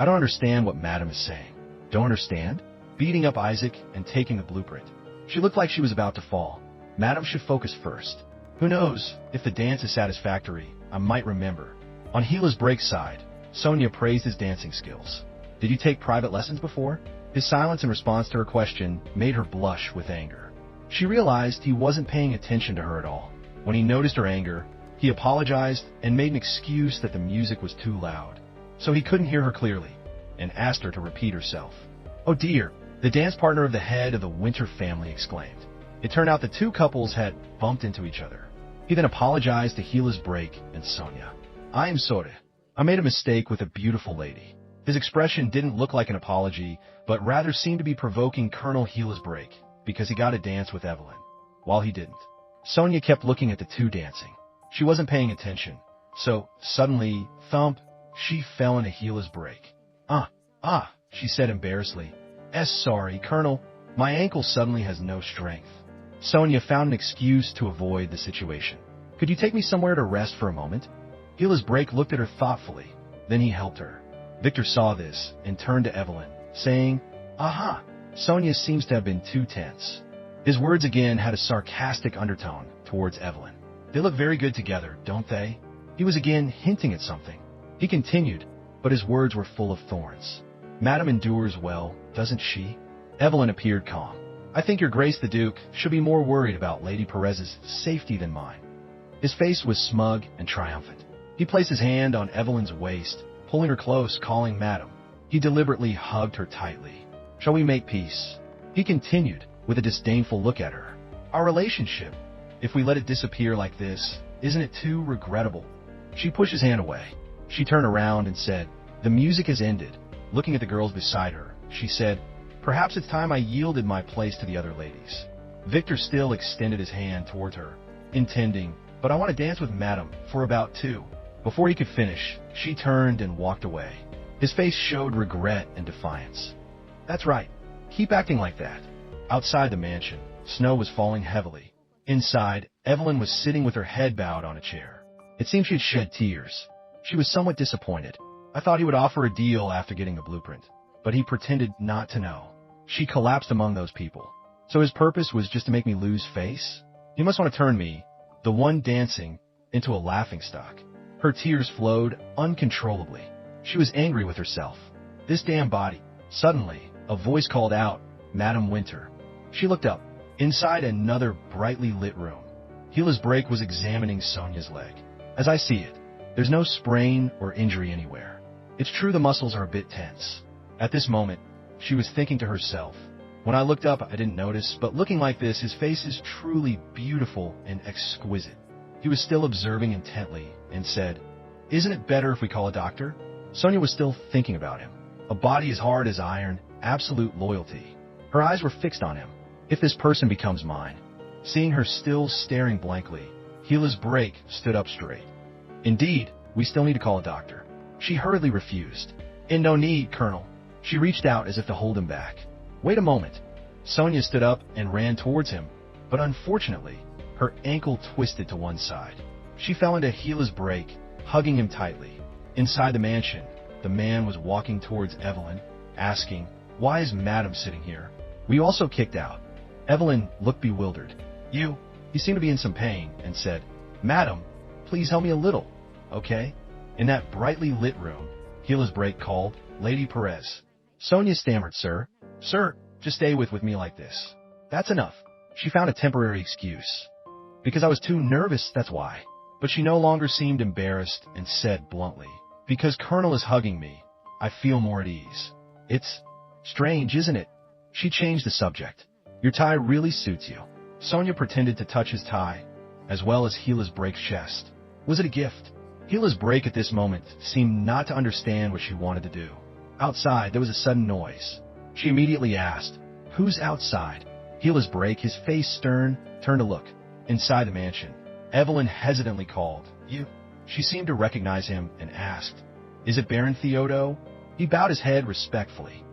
I don't understand what Madam is saying." "Don't understand?" Beating up Isaac and taking the blueprint. She looked like she was about to fall. "Madam should focus first. Who knows, if the dance is satisfactory, I might remember." On Gila's break side, Sonia praised his dancing skills. "Did you take private lessons before?" His silence in response to her question made her blush with anger. She realized he wasn't paying attention to her at all. When he noticed her anger, he apologized and made an excuse that the music was too loud, so he couldn't hear her clearly, and asked her to repeat herself. "Oh dear," the dance partner of the head of the Winter family exclaimed. It turned out the 2 couples had bumped into each other. He then apologized to Gila's break and Sonia. "I am sorry. I made a mistake with a beautiful lady." His expression didn't look like an apology, but rather seemed to be provoking Colonel Gila's break, because he got to dance with Evelyn, while he didn't. Sonia kept looking at the 2 dancing. She wasn't paying attention, so suddenly, thump, she fell into Gila's break. Ah, she said embarrassedly. Sorry, Colonel, my ankle suddenly has no strength." Sonia found an excuse to avoid the situation. "Could you take me somewhere to rest for a moment?" Gila's break looked at her thoughtfully, then he helped her. Victor saw this and turned to Evelyn, saying, "Aha, Sonia seems to have been too tense." His words again had a sarcastic undertone towards Evelyn. "They look very good together, don't they?" He was again hinting at something. He continued, but his words were full of thorns. "Madam endures well, doesn't she?" Evelyn appeared calm. "I think your Grace the Duke should be more worried about Lady Perez's safety than mine." His face was smug and triumphant. He placed his hand on Evelyn's waist, pulling her close, calling Madam. He deliberately hugged her tightly. "Shall we make peace?" He continued, with a disdainful look at her. "Our relationship, if we let it disappear like this, isn't it too regrettable?" She pushed his hand away. She turned around and said, "The music has ended." Looking at the girls beside her, she said, "Perhaps it's time I yielded my place to the other ladies." Victor still extended his hand towards her, intending, "But I want to dance with Madam for about 2. Before he could finish, she turned and walked away. His face showed regret and defiance. "That's right. Keep acting like that." Outside the mansion, snow was falling heavily. Inside, Evelyn was sitting with her head bowed on a chair. It seemed she had shed tears. She was somewhat disappointed. I thought he would offer a deal after getting the blueprint, but he pretended not to know. She collapsed among those people. So his purpose was just to make me lose face? He must want to turn me, the one dancing, into a laughingstock. Her tears flowed uncontrollably. She was angry with herself. This damn body. Suddenly, a voice called out, "Madam Winter." She looked up. Inside another brightly lit room, Gila's break was examining Sonia's leg. "As I see it, there's no sprain or injury anywhere. It's true the muscles are a bit tense." At this moment, she was thinking to herself, When I looked up, I didn't notice, but looking like this, his face is truly beautiful and exquisite. He was still observing intently and said, "Isn't it better if we call a doctor?" Sonia was still thinking about him. A body as hard as iron, absolute loyalty. Her eyes were fixed on him. If this person becomes mine. Seeing her still staring blankly, Gila's break stood up straight. "Indeed, we still need to call a doctor." She hurriedly refused. "And no need, Colonel." She reached out as if to hold him back. "Wait a moment." Sonia stood up and ran towards him, but unfortunately, her ankle twisted to one side. She fell into Gila's break, hugging him tightly. Inside the mansion, the man was walking towards Evelyn, asking, "Why is Madam sitting here? Were you also kicked out?" Evelyn looked bewildered. He seemed to be in some pain, and said, "Madam, please help me a little, okay?" In that brightly lit room, Gila's break called, "Lady Perez." Sonia stammered, Sir, just stay with me like this. That's enough." She found a temporary excuse. "Because I was too nervous, that's why." But she no longer seemed embarrassed and said bluntly, "Because Colonel is hugging me, I feel more at ease." "It's strange, isn't it?" She changed the subject. "Your tie really suits you." Sonia pretended to touch his tie, as well as Gila's break's chest. Was it a gift? Gila's break at this moment seemed not to understand what she wanted to do. Outside, there was a sudden noise. She immediately asked, "Who's outside?" Gila's break, his face stern, turned to look. Inside the mansion, Evelyn hesitantly called, "You?" She seemed to recognize him and asked, "Is it Baron Theodo?" He bowed his head respectfully.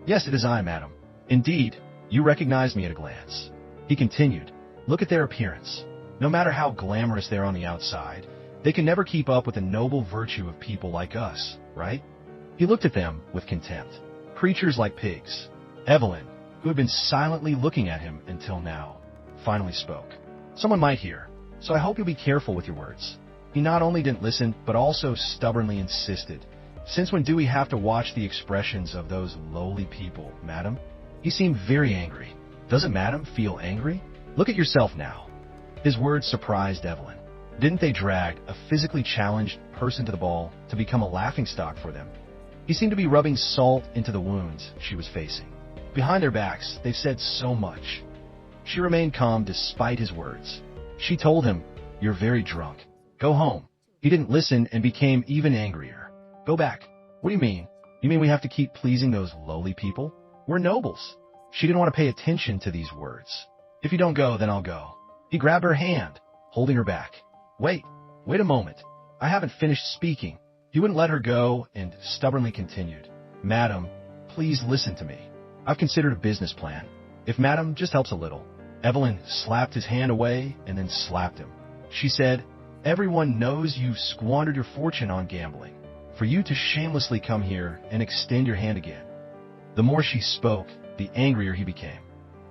"Yes, it is I, madam." "Indeed, you recognized me at a glance." He continued, "Look at their appearance. No matter how glamorous they're on the outside, they can never keep up with the noble virtue of people like us, right?" He looked at them with contempt. Creatures like pigs. Evelyn, who had been silently looking at him until now, finally spoke. "Someone might hear, so I hope you'll be careful with your words." He not only didn't listen, but also stubbornly insisted, "Since when do we have to watch the expressions of those lowly people, madam?" He seemed very angry. "Doesn't madam feel angry? Look at yourself now." His words surprised Evelyn. Didn't they drag a physically challenged person to the ball to become a laughingstock for them? He seemed to be rubbing salt into the wounds she was facing. Behind their backs, they've said so much. She remained calm despite his words. She told him, "You're very drunk. Go home." He didn't listen and became even angrier. "Go back. What do you mean? You mean we have to keep pleasing those lowly people? We're nobles." She didn't want to pay attention to these words. "If you don't go, then I'll go." He grabbed her hand, holding her back. Wait a moment. I haven't finished speaking." He wouldn't let her go and stubbornly continued, "Madam, please listen to me. I've considered a business plan. If madam just helps a little." Evelyn slapped his hand away and then slapped him. She said, "Everyone knows you squandered your fortune on gambling. For you to shamelessly come here and extend your hand again." The more she spoke, the angrier he became.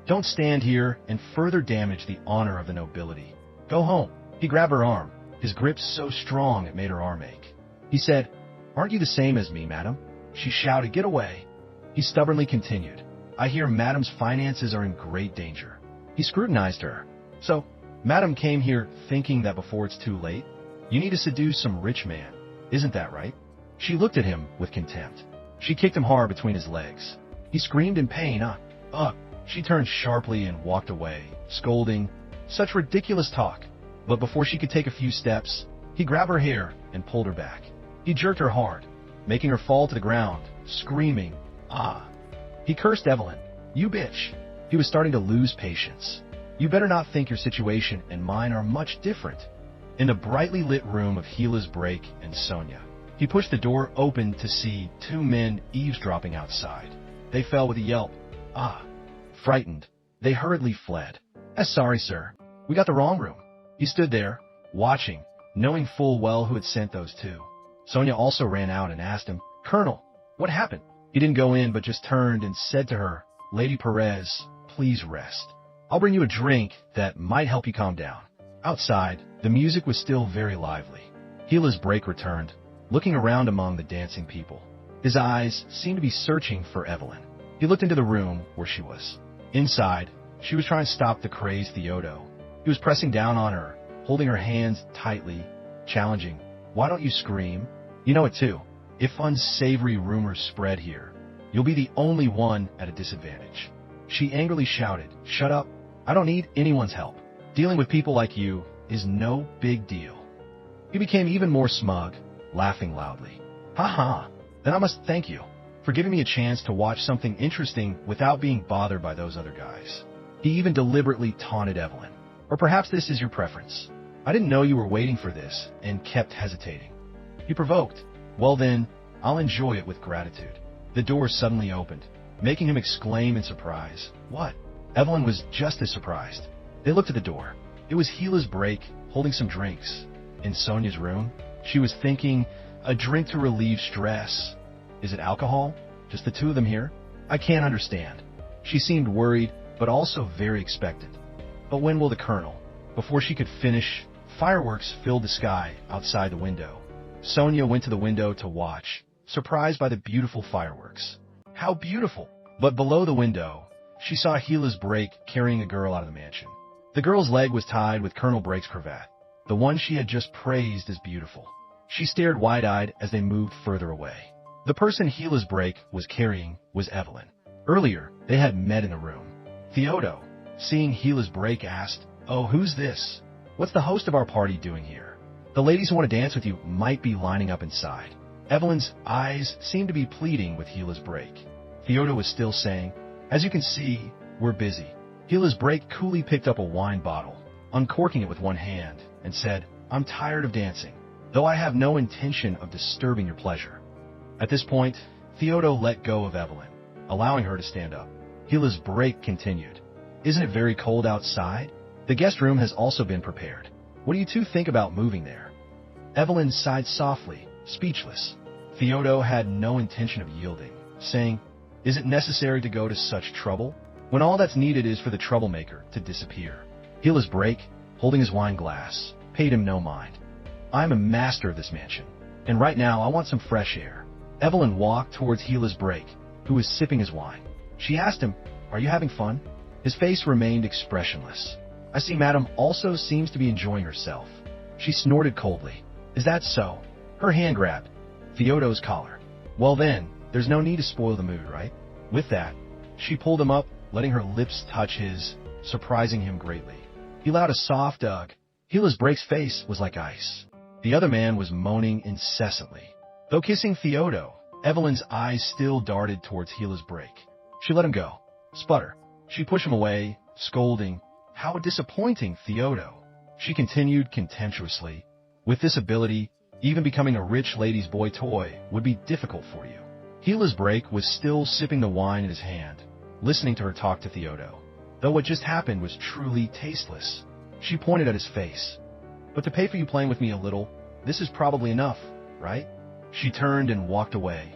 "Don't stand here and further damage the honor of the nobility. Go home." He grabbed her arm, his grip so strong it made her arm ache. He said, "Aren't you the same as me, madam?" She shouted, "Get away." He stubbornly continued, "I hear madam's finances are in great danger." He scrutinized her. "So, madam came here thinking that before it's too late, you need to seduce some rich man. Isn't that right?" She looked at him with contempt. She kicked him hard between his legs. He screamed in pain. She turned sharply and walked away, scolding, "Such ridiculous talk." But before she could take a few steps, he grabbed her hair and pulled her back. He jerked her hard, making her fall to the ground, screaming, "Ah!" He cursed Evelyn. "You bitch." He was starting to lose patience. "You better not think your situation and mine are much different." In the brightly lit room of Gila's break and Sonia, he pushed the door open to see two men eavesdropping outside. They fell with a yelp. Frightened, they hurriedly fled. "Sorry, sir. We got the wrong room." He stood there, watching, knowing full well who had sent those two. Sonia also ran out and asked him, "Colonel, what happened?" He didn't go in, but just turned and said to her, "Lady Perez, please rest. I'll bring you a drink that might help you calm down." Outside, the music was still very lively. Gila's break returned, looking around among the dancing people. His eyes seemed to be searching for Evelyn. He looked into the room where she was. Inside, she was trying to stop the crazed Theodo. He was pressing down on her, holding her hands tightly, challenging, "Why don't you scream? You know it too. If unsavory rumors spread here, you'll be the only one at a disadvantage." She angrily shouted, "Shut up. I don't need anyone's help. Dealing with people like you is no big deal." He became even more smug, laughing loudly. "Haha, then I must thank you for giving me a chance to watch something interesting without being bothered by those other guys." He even deliberately taunted Evelyn. "Or perhaps this is your preference. I didn't know you were waiting for this," and kept hesitating. He provoked. "Well then, I'll enjoy it with gratitude." The door suddenly opened, making him exclaim in surprise, "What?" Evelyn was just as surprised. They looked at the door. It was Gila's break, holding some drinks. In Sonia's room, she was thinking, a drink to relieve stress. Is it alcohol? Just the two of them here? I can't understand. She seemed worried, but also very expectant. But when will the Colonel? Before she could finish, fireworks filled the sky outside the window. Sonia went to the window to watch, surprised by the beautiful fireworks. How beautiful! But below the window, she saw Gila's break carrying a girl out of the mansion. The girl's leg was tied with Colonel Brake's cravat, the one she had just praised as beautiful. She stared wide-eyed as they moved further away. The person Gila's break was carrying was Evelyn. Earlier, they had met in the room. Theodo, seeing Gila's break, asked, "Oh, who's this? What's the host of our party doing here? The ladies who want to dance with you might be lining up inside." Evelyn's eyes seemed to be pleading with Gila's break. Theodo was still saying, "As you can see, we're busy." Gila's break coolly picked up a wine bottle, uncorking it with one hand, and said, "I'm tired of dancing, though I have no intention of disturbing your pleasure." At this point, Theodo let go of Evelyn, allowing her to stand up. Gila's break continued, "Isn't it very cold outside? The guest room has also been prepared. What do you two think about moving there?" Evelyn sighed softly, speechless. Theodo had no intention of yielding, saying, "Is it necessary to go to such trouble, when all that's needed is for the troublemaker to disappear?" Gila's break, holding his wine glass, paid him no mind. "I'm a master of this mansion, and right now I want some fresh air." Evelyn walked towards Gila's break, who was sipping his wine. She asked him, "Are you having fun?" His face remained expressionless. "I see Madame also seems to be enjoying herself." She snorted coldly. "Is that so?" Her hand grabbed Theodo's collar. "Well then, there's no need to spoil the mood, right?" With that, she pulled him up, letting her lips touch his, surprising him greatly. He allowed a soft ugh. Gila's break's face was like ice. The other man was moaning incessantly. Though kissing Theodo, Evelyn's eyes still darted towards Gila's break. She let him go. Sputter. She pushed him away, scolding, "How disappointing, Theodo." She continued contemptuously, "With this ability, even becoming a rich lady's boy toy would be difficult for you." Gila's break was still sipping the wine in his hand, listening to her talk to Theodo. Though what just happened was truly tasteless. She pointed at his face. "But to pay for you playing with me a little, this is probably enough, right?" She turned and walked away,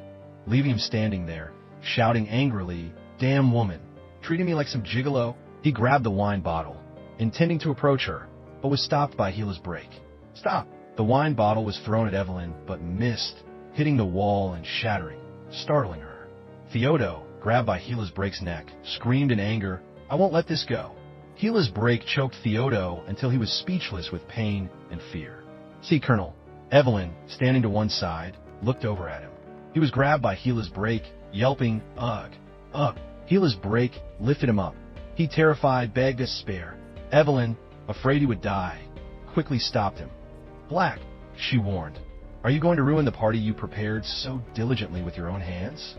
leaving him standing there, shouting angrily, "Damn woman, treating me like some gigolo." He grabbed the wine bottle, intending to approach her, but was stopped by Gila's break. "Stop!" The wine bottle was thrown at Evelyn, but missed, hitting the wall and shattering, startling her. Theodo, grabbed by Gila's break's neck, screamed in anger, "I won't let this go." Gila's break choked Theodo until he was speechless with pain and fear. "See, Colonel." Evelyn, standing to one side, looked over at him. He was grabbed by Gila's break, yelping, "Ugh! Ugh!" Gila's break lifted him up. He, terrified, begged to spare. Evelyn, afraid he would die, quickly stopped him. "Black," she warned, "are you going to ruin the party you prepared so diligently with your own hands?"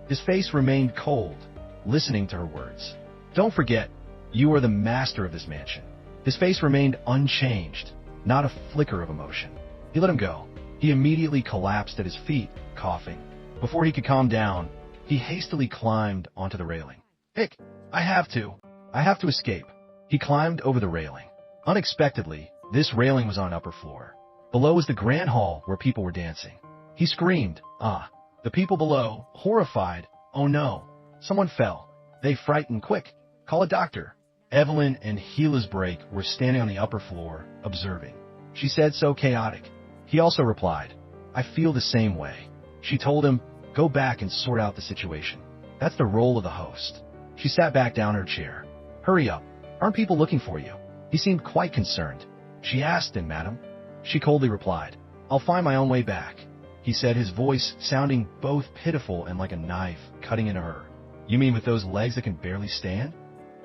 His face remained cold, listening to her words. "Don't forget, you are the master of this mansion." His face remained unchanged, not a flicker of emotion. He let him go. He immediately collapsed at his feet, coughing. Before he could calm down, he hastily climbed onto the railing. "Hick! I have to escape." He climbed over the railing. Unexpectedly, this railing was on upper floor. Below was the grand hall where people were dancing. He screamed, "Ah!" The people below, horrified, "Oh no! Someone fell. They frightened. Quick! Call a doctor." Evelyn and Gila's break were standing on the upper floor, observing. She said so chaotic. He also replied, "I feel the same way." She told him, "Go back and sort out the situation. That's the role of the host." She sat back down in her chair. "Hurry up. Aren't people looking for you?" He seemed quite concerned. She asked him, "Madam?" She coldly replied, "I'll find my own way back," he said, his voice sounding both pitiful and like a knife cutting into her. You mean with those legs that can barely stand?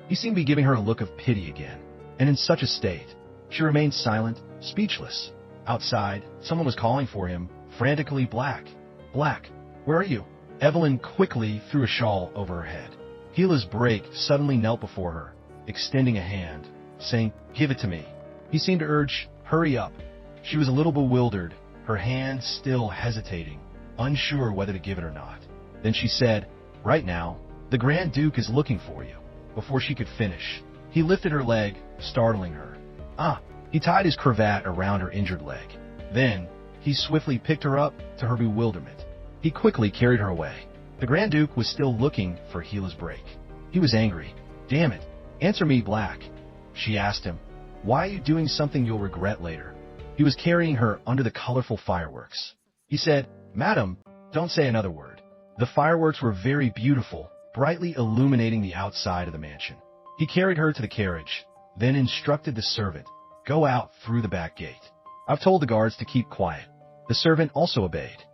He seemed to be giving her a look of pity again, and in such a state, she remained silent, speechless. Outside, someone was calling for him, frantically. Black, Black, where are you? Evelyn quickly threw a shawl over her head. Gila's Break suddenly knelt before her, extending a hand, saying, "Give it to me." He seemed to urge, "Hurry up." She was a little bewildered, her hand still hesitating, unsure whether to give it or not. Then she said, "Right now, the Grand Duke is looking for you." Before she could finish, he lifted her leg, startling her. He tied his cravat around her injured leg. Then, he swiftly picked her up, to her bewilderment. He quickly carried her away. The Grand Duke was still looking for Gila's Break. He was angry. "Damn it, answer me, Black." She asked him, "Why are you doing something you'll regret later?" He was carrying her under the colorful fireworks. He said, "Madam, don't say another word." The fireworks were very beautiful, brightly illuminating the outside of the mansion. He carried her to the carriage, then instructed the servant, "Go out through the back gate. I've told the guards to keep quiet." The servant also obeyed.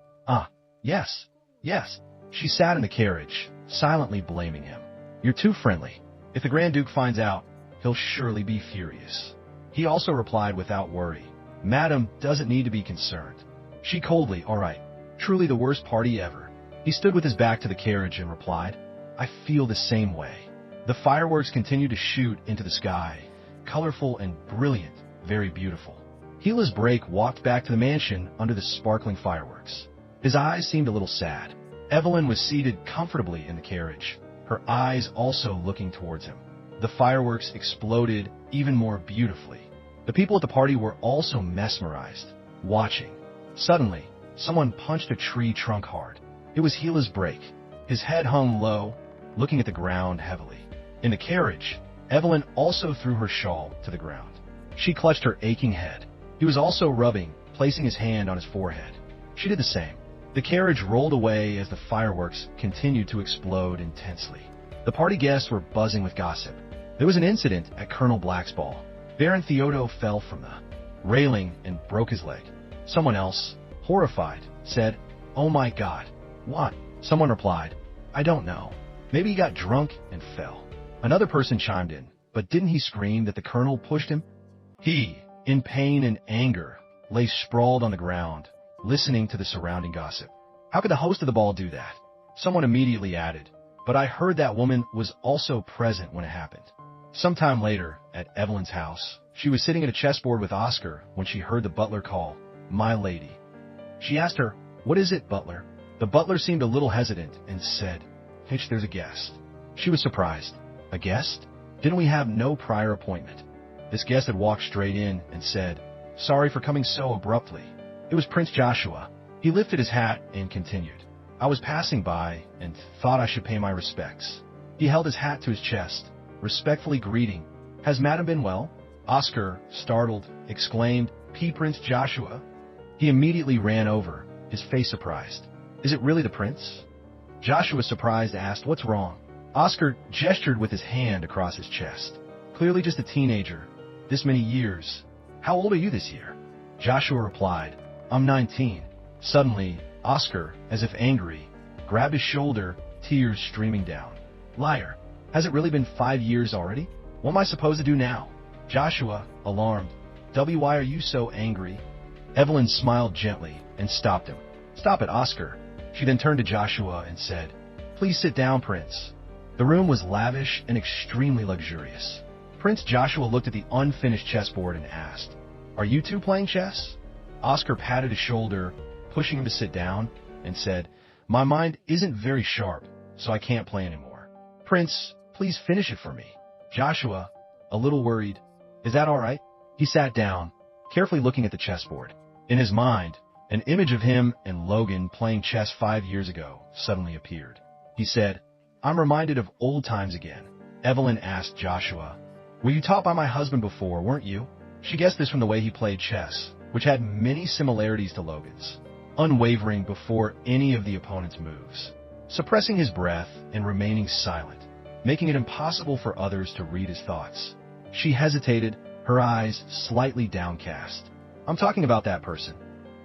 Yes, yes." She sat in the carriage, silently blaming him. "You're too friendly. If the Grand Duke finds out, he'll surely be furious." He also replied without worry, "Madam doesn't need to be concerned." She coldly, "All right, truly the worst party ever." He stood with his back to the carriage and replied, "I feel the same way." The fireworks continued to shoot into the sky, colorful and brilliant, very beautiful. Gila's Break walked back to the mansion under the sparkling fireworks. His eyes seemed a little sad. Evelyn was seated comfortably in the carriage, her eyes also looking towards him. The fireworks exploded even more beautifully. The people at the party were also mesmerized, watching. Suddenly, someone punched a tree trunk hard. It was Gila's Break. His head hung low, looking at the ground heavily. In the carriage, Evelyn also threw her shawl to the ground. She clutched her aching head. He was also rubbing, placing his hand on his forehead. She did the same. The carriage rolled away as the fireworks continued to explode intensely. The party guests were buzzing with gossip. There was an incident at Colonel Black's ball. Baron Theodo fell from the railing and broke his leg. Someone else, horrified, said, "Oh my God." "What?" Someone replied, "I don't know. Maybe he got drunk and fell." Another person chimed in, "But didn't he scream that the colonel pushed him?" He, in pain and anger, lay sprawled on the ground, listening to the surrounding gossip. How could the host of the ball do that? Someone immediately added, "But I heard that woman was also present when it happened." Sometime later, at Evelyn's house, she was sitting at a chessboard with Oscar when she heard the butler call, "My lady." She asked her, "What is it, butler?" The butler seemed a little hesitant and said, "Hitch, there's a guest." She was surprised. "A guest? Didn't we have no prior appointment?" This guest had walked straight in and said, "Sorry for coming so abruptly." It was Prince Joshua. He lifted his hat and continued, "I was passing by and thought I should pay my respects." He held his hat to his chest, respectfully greeting, "Has Madam been well?" Oscar, startled, exclaimed, Prince Joshua." He immediately ran over, his face surprised. "Is it really the prince?" Joshua, surprised, asked, "What's wrong?" Oscar gestured with his hand across his chest. "Clearly just a teenager. This many years. How old are you this year?" Joshua replied, "I'm 19. Suddenly, Oscar, as if angry, grabbed his shoulder, tears streaming down. "Liar. Has it really been 5 years already? What am I supposed to do now?" Joshua, alarmed, "Why are you so angry?" Evelyn smiled gently and stopped him. "Stop it, Oscar." She then turned to Joshua and said, "Please sit down, Prince." The room was lavish and extremely luxurious. Prince Joshua looked at the unfinished chessboard and asked, "Are you two playing chess?" Oscar patted his shoulder, pushing him to sit down, and said, "My mind isn't very sharp, so I can't play anymore." "Prince, please finish it for me." Joshua, a little worried, "Is that all right?" He sat down, carefully looking at the chessboard. In his mind, an image of him and Logan playing chess 5 years ago suddenly appeared. He said, "I'm reminded of old times again." Evelyn asked Joshua, "Were you taught by my husband before, weren't you?" She guessed this from the way he played chess, which had many similarities to Logan's, unwavering before any of the opponent's moves, suppressing his breath and remaining silent, making it impossible for others to read his thoughts. She hesitated, her eyes slightly downcast. "I'm talking about that person."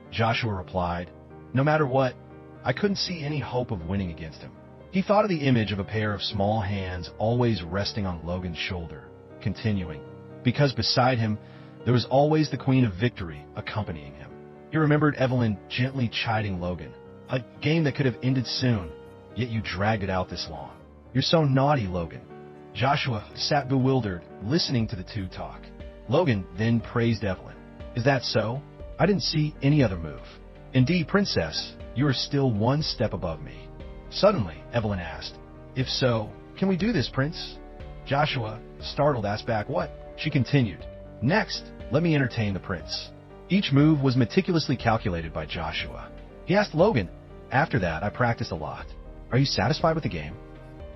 Joshua replied, "No matter what, I couldn't see any hope of winning against him." He thought of the image of a pair of small hands always resting on Logan's shoulder, continuing, because beside him there was always the Queen of Victory accompanying him. He remembered Evelyn gently chiding Logan. A game that could have ended soon, yet you dragged it out this long. You're so naughty, Logan. Joshua sat bewildered, listening to the two talk. Logan then praised Evelyn. Is that so? I didn't see any other move. Indeed, Princess, you are still one step above me. Suddenly, Evelyn asked, If so, can we do this, Prince? Joshua, startled, asked back, What? She continued, Next, let me entertain the prince. Each move was meticulously calculated by Joshua. He asked Logan, After that, I practiced a lot. Are you satisfied with the game?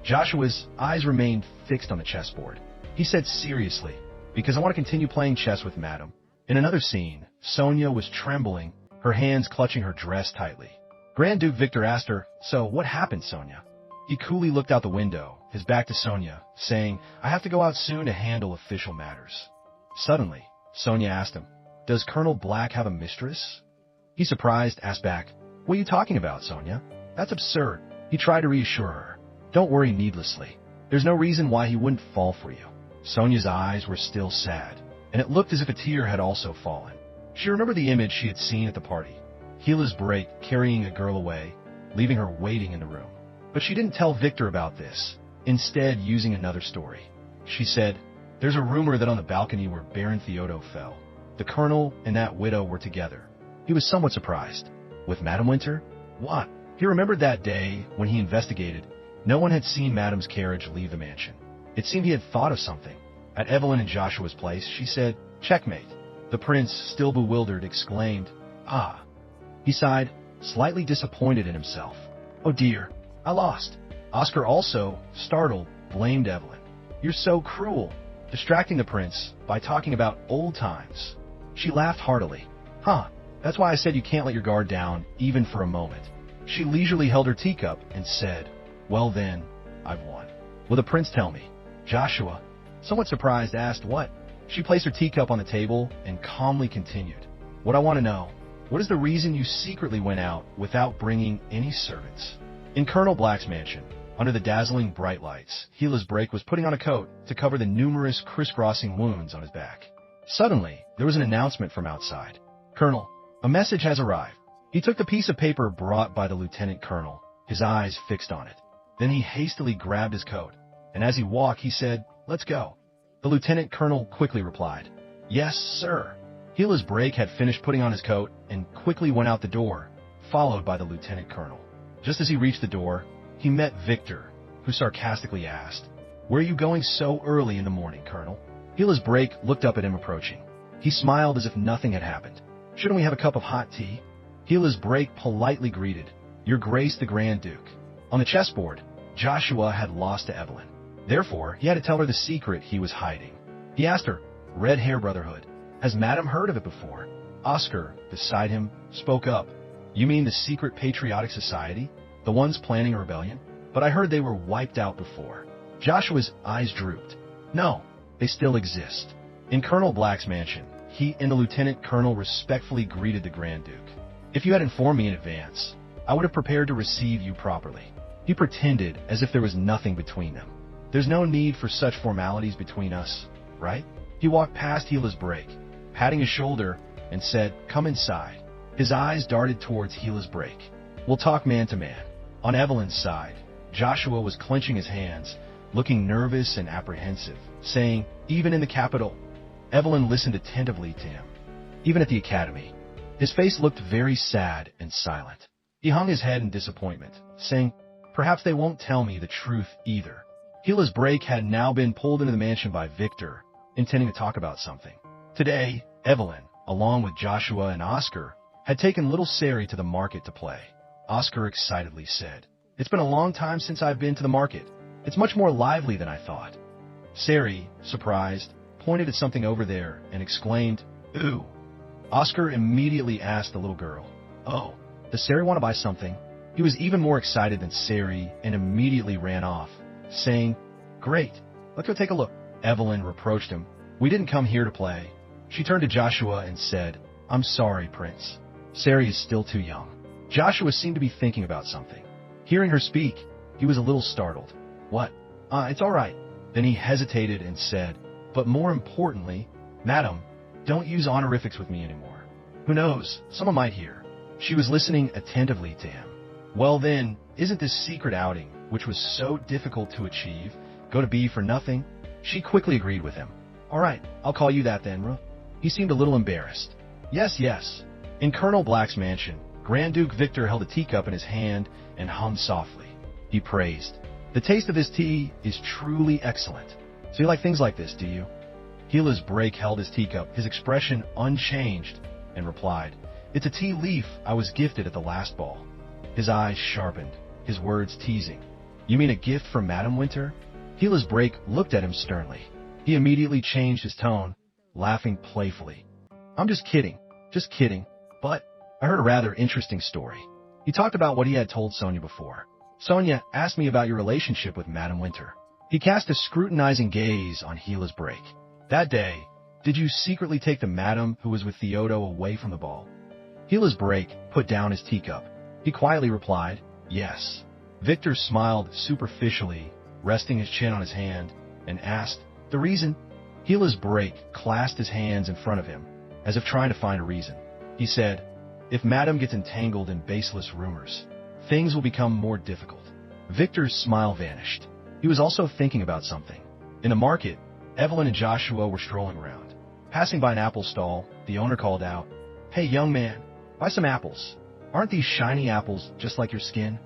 Joshua's eyes remained fixed on the chessboard. He said seriously, Because I want to continue playing chess with Madam. In another scene, Sonia was trembling, her hands clutching her dress tightly. Grand Duke Victor asked her, So what happened, Sonia? He coolly looked out the window, his back to Sonia, saying, I have to go out soon to handle official matters. Suddenly, Sonia asked him, Does Colonel Black have a mistress? He, surprised, asked back, What are you talking about, Sonia? That's absurd. He tried to reassure her. Don't worry needlessly. There's no reason why he wouldn't fall for you. Sonia's eyes were still sad, and it looked as if a tear had also fallen. She remembered the image she had seen at the party. Gila's break carrying a girl away, leaving her waiting in the room. But she didn't tell Victor about this, instead using another story. She said, There's a rumor that on the balcony where Baron Theodo fell, the colonel and that widow were together. He was somewhat surprised. With Madam Winter? What? He remembered that day, when he investigated, no one had seen Madam's carriage leave the mansion. It seemed he had thought of something. At Evelyn and Joshua's place, she said, Checkmate. The prince, still bewildered, exclaimed, Ah. He sighed, slightly disappointed in himself. Oh dear, I lost. Oscar also, startled, blamed Evelyn. You're so cruel, distracting the prince by talking about old times. She laughed heartily. Huh, that's why I said you can't let your guard down, even for a moment. She leisurely held her teacup and said, Well then, I've won. Will the prince tell me? Joshua, somewhat surprised, asked what? She placed her teacup on the table and calmly continued. What I want to know, what is the reason you secretly went out without bringing any servants? In Colonel Black's mansion, under the dazzling bright lights, Gila's break was putting on a coat to cover the numerous crisscrossing wounds on his back. Suddenly, there was an announcement from outside. Colonel, a message has arrived. He took the piece of paper brought by the lieutenant colonel, his eyes fixed on it. Then he hastily grabbed his coat, and as he walked, he said, Let's go. The lieutenant colonel quickly replied, Yes, sir. Gila's break had finished putting on his coat and quickly went out the door, followed by the lieutenant colonel. Just as he reached the door, he met Victor, who sarcastically asked, Where are you going so early in the morning, Colonel? Gila's break looked up at him approaching. He smiled as if nothing had happened. Shouldn't we have a cup of hot tea? Gila's break politely greeted, Your Grace the Grand Duke. On the chessboard, Joshua had lost to Evelyn. Therefore, he had to tell her the secret he was hiding. He asked her, Red Hair Brotherhood, has Madam heard of it before? Oscar, beside him, spoke up. You mean the secret patriotic society? The ones planning a rebellion? But I heard they were wiped out before. Joshua's eyes drooped. No, they still exist. In Colonel Black's mansion, he and the lieutenant colonel respectfully greeted the Grand Duke. If you had informed me in advance, I would have prepared to receive you properly. He pretended as if there was nothing between them. There's no need for such formalities between us, right? He walked past Gila's break, patting his shoulder, and said, Come inside. His eyes darted towards Gila's break. We'll talk man to man. On Evelyn's side, Joshua was clenching his hands, looking nervous and apprehensive, saying, Even in the capital. Evelyn listened attentively to him. Even at the academy, his face looked very sad and silent. He hung his head in disappointment, saying, Perhaps they won't tell me the truth either. Gila's break had now been pulled into the mansion by Victor, intending to talk about something. Today, Evelyn, along with Joshua and Oscar, had taken little Sari to the market to play. Oscar excitedly said, It's been a long time since I've been to the market. It's much more lively than I thought. Sari, surprised, pointed at something over there and exclaimed, Ooh. Oscar immediately asked the little girl, Oh, does Sari want to buy something? He was even more excited than Sari and immediately ran off, saying, Great, let's go take a look. Evelyn reproached him. We didn't come here to play. She turned to Joshua and said, I'm sorry, Prince. Sari is still too young. Joshua seemed to be thinking about something. Hearing her speak, He was a little startled. What? It's all right. Then he hesitated and said, but more importantly, Madam, don't use honorifics with me anymore. Who knows, someone might hear. She was listening attentively to him. Well then, isn't this secret outing, which was so difficult to achieve, going to be for nothing? She quickly agreed with him. All right, I'll call you that then, Ruh. He seemed a little embarrassed. Yes, yes. In Colonel Black's mansion, Grand Duke Victor held a teacup in his hand and hummed softly. He praised. The taste of this tea is truly excellent. So you like things like this, do you? Gila's Break held his teacup, his expression unchanged, and replied, It's a tea leaf I was gifted at the last ball. His eyes sharpened, his words teasing. You mean a gift from Madam Winter? Gila's Break looked at him sternly. He immediately changed his tone, laughing playfully. I'm just kidding, but I heard a rather interesting story. He talked about what he had told Sonia before. Sonia asked me about your relationship with Madam Winter. He cast a scrutinizing gaze on Gila's Break. That day, did you secretly take the madam who was with Theodo away from the ball? Gila's Break put down his teacup. He quietly replied, Yes. Victor smiled superficially, resting his chin on his hand, and asked, The reason? Gila's Break clasped his hands in front of him, as if trying to find a reason. He said, If Madam gets entangled in baseless rumors, things will become more difficult. Victor's smile vanished. He was also thinking about something. In the market, Evelyn and Joshua were strolling around. Passing by an apple stall, the owner called out, Hey, young man, buy some apples. Aren't these shiny apples just like your skin?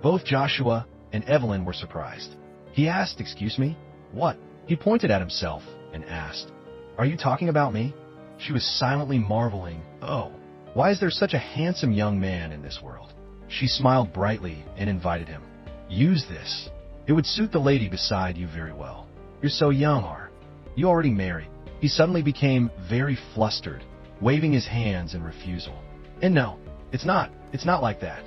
Both Joshua and Evelyn were surprised. He asked, Excuse me? What? He pointed at himself and asked, Are you talking about me? She was silently marveling, Oh, why is there such a handsome young man in this world? She smiled brightly and invited him. Use this. It would suit the lady beside you very well. You're so young, are you already married? He suddenly became very flustered, waving his hands in refusal. And no, it's not like that.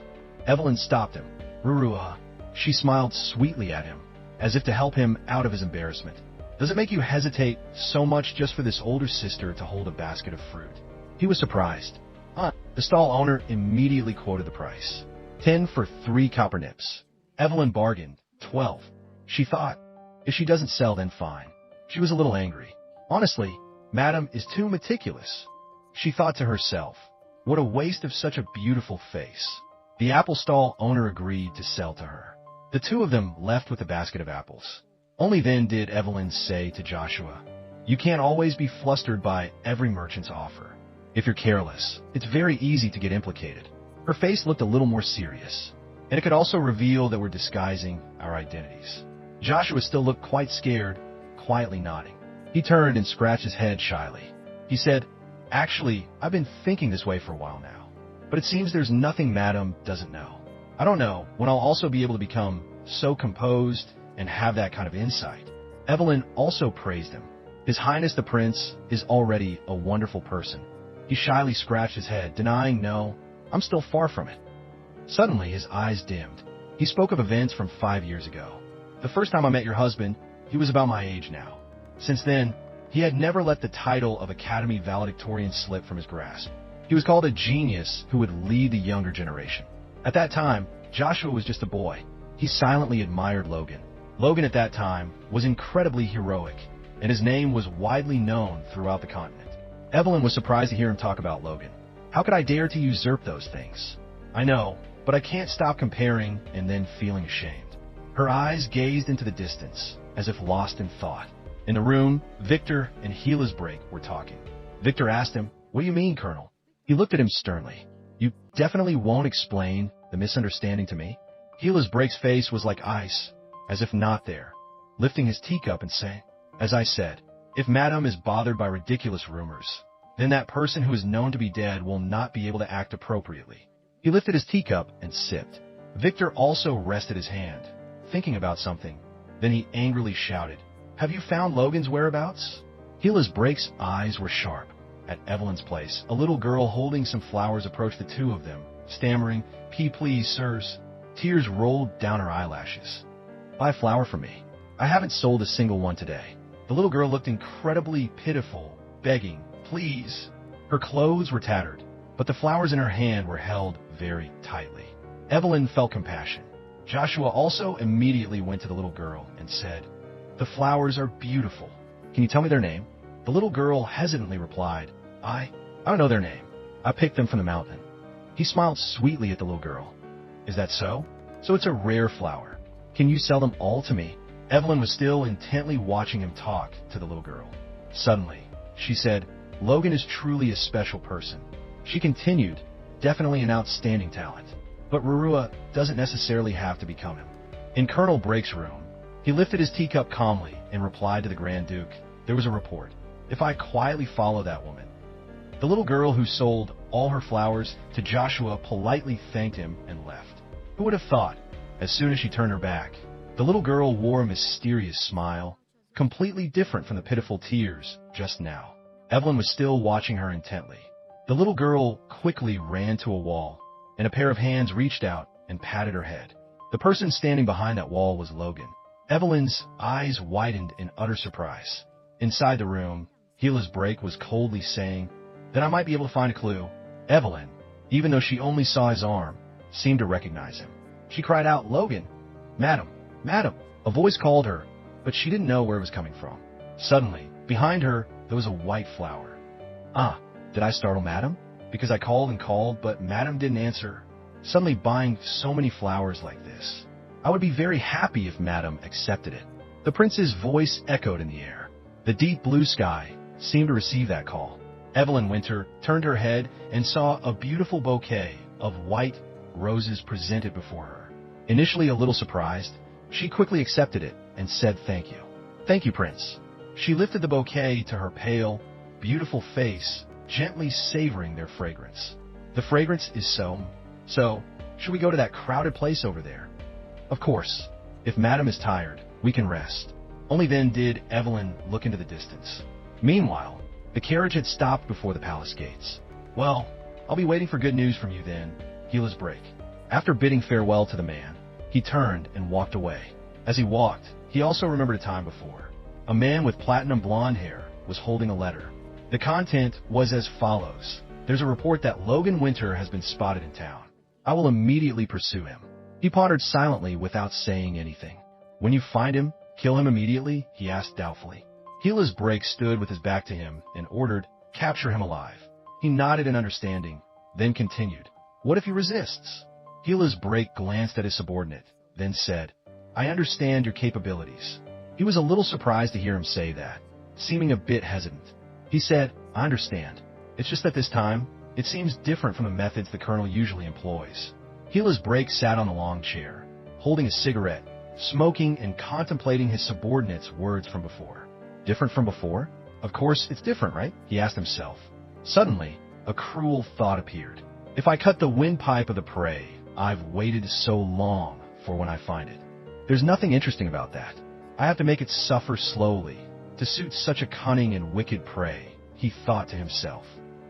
Evelyn stopped him. Rurua. She smiled sweetly at him, as if to help him out of his embarrassment. Does it make you hesitate so much just for this older sister to hold a basket of fruit? He was surprised. The stall owner immediately quoted the price. 10 for 3 copper nips. Evelyn bargained. 12. She thought, if she doesn't sell, then fine. She was a little angry. Honestly, Madam is too meticulous. She thought to herself, what a waste of such a beautiful face. The apple stall owner agreed to sell to her. The two of them left with a basket of apples. Only then did Evelyn say to Joshua, You can't always be flustered by every merchant's offer. If you're careless, it's very easy to get implicated. Her face looked a little more serious, and it could also reveal that we're disguising our identities. Joshua still looked quite scared, quietly nodding. He turned and scratched his head shyly. He said, Actually, I've been thinking this way for a while now, but it seems there's nothing Madam doesn't know. I don't know when I'll also be able to become so composed and have that kind of insight. Evelyn also praised him. His Highness the Prince is already a wonderful person. He shyly scratched his head, denying, No, I'm still far from it. Suddenly, his eyes dimmed. He spoke of events from 5 years ago. The first time I met your husband, he was about my age now. Since then, he had never let the title of Academy valedictorian slip from his grasp. He was called a genius who would lead the younger generation. At that time, Joshua was just a boy. He silently admired Logan. Logan at that time was incredibly heroic, and his name was widely known throughout the continent. Evelyn was surprised to hear him talk about Logan. How could I dare to usurp those things? I know, but I can't stop comparing and then feeling ashamed. Her eyes gazed into the distance, as if lost in thought. In the room, Victor and Gila's Break were talking. Victor asked him, What do you mean, Colonel? He looked at him sternly. You definitely won't explain the misunderstanding to me? Gila's Break's face was like ice, as if not there, lifting his teacup and saying, As I said, if Madam is bothered by ridiculous rumors, then that person who is known to be dead will not be able to act appropriately. He lifted his teacup and sipped. Victor also rested his hand, thinking about something. Then he angrily shouted, Have you found Logan's whereabouts? Gila's Break's eyes were sharp. At Evelyn's place, a little girl holding some flowers approached the two of them, stammering, Please, sirs. Tears rolled down her eyelashes. Buy a flower for me. I haven't sold a single one today. The little girl looked incredibly pitiful, begging, Please. Her clothes were tattered, but the flowers in her hand were held very tightly. Evelyn felt compassion. Joshua also immediately went to the little girl and said, "The flowers are beautiful. Can you tell me their name?" The little girl hesitantly replied, I don't know their name. I picked them from the mountain." He smiled sweetly at the little girl. "Is that so? So it's a rare flower. Can you sell them all to me?" Evelyn was still intently watching him talk to the little girl. Suddenly, she said, "Logan is truly a special person." She continued, "Definitely an outstanding talent. But Rurua doesn't necessarily have to become him." In Colonel Brake's room, he lifted his teacup calmly and replied to the Grand Duke, "There was a report. If I quietly follow that woman..." The little girl who sold all her flowers to Joshua politely thanked him and left. Who would have thought? As soon as she turned her back, the little girl wore a mysterious smile, completely different from the pitiful tears just now. Evelyn was still watching her intently. The little girl quickly ran to a wall, and a pair of hands reached out and patted her head. The person standing behind that wall was Logan. Evelyn's eyes widened in utter surprise. Inside the room, Gila's Brake was coldly saying, "Then I might be able to find a clue." Evelyn, even though she only saw his arm, seemed to recognize him. She cried out, "Logan! Madam! Madam!" A voice called her, but she didn't know where it was coming from. Suddenly, behind her, there was a white flower. "Ah, did I startle Madam? Because I called and called, but Madam didn't answer. Suddenly buying so many flowers like this. I would be very happy if Madam accepted it." The prince's voice echoed in the air. The deep blue sky seemed to receive that call. Evelyn Winter turned her head and saw a beautiful bouquet of white roses presented before her. Initially a little surprised, she quickly accepted it and said thank you. "Thank you, Prince." She lifted the bouquet to her pale, beautiful face, gently savoring their fragrance. "The fragrance is so, should we go to that crowded place over there?" "Of course. If Madam is tired, we can rest." Only then did Evelyn look into the distance. Meanwhile, the carriage had stopped before the palace gates. "Well, I'll be waiting for good news from you then, Gila's Brake." After bidding farewell to the man, he turned and walked away. As he walked, he also remembered a time before. A man with platinum blonde hair was holding a letter. The content was as follows. "There's a report that Logan Winter has been spotted in town. I will immediately pursue him." He pondered silently without saying anything. "When you find him, kill him immediately?" he asked doubtfully. Gila's Brake stood with his back to him and ordered, "Capture him alive." He nodded in understanding, then continued, "What if he resists?" Gila's Brake glanced at his subordinate, then said, "I understand your capabilities." He was a little surprised to hear him say that, seeming a bit hesitant. He said, "I understand. It's just that this time, it seems different from the methods the colonel usually employs." Gila's Brake sat on a long chair, holding a cigarette, smoking and contemplating his subordinate's words from before. Different from before? Of course, it's different, right? He asked himself. Suddenly, a cruel thought appeared. If I cut the windpipe of the prey I've waited so long for when I find it, there's nothing interesting about that. I have to make it suffer slowly to suit such a cunning and wicked prey, he thought to himself.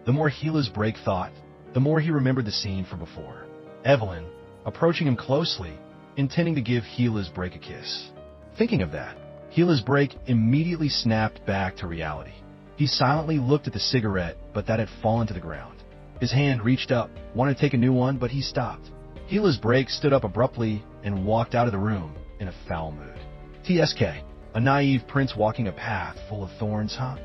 The more Gila's Brake thought, the more he remembered the scene from before. Evelyn, approaching him closely, intending to give Gila's Brake a kiss. Thinking of that, Gila's Brake immediately snapped back to reality. He silently looked at the cigarette, but that had fallen to the ground. His hand reached up, wanted to take a new one, but he stopped. Gila's Brake stood up abruptly and walked out of the room in a foul mood. TSK, a naive prince walking a path full of thorns, huh?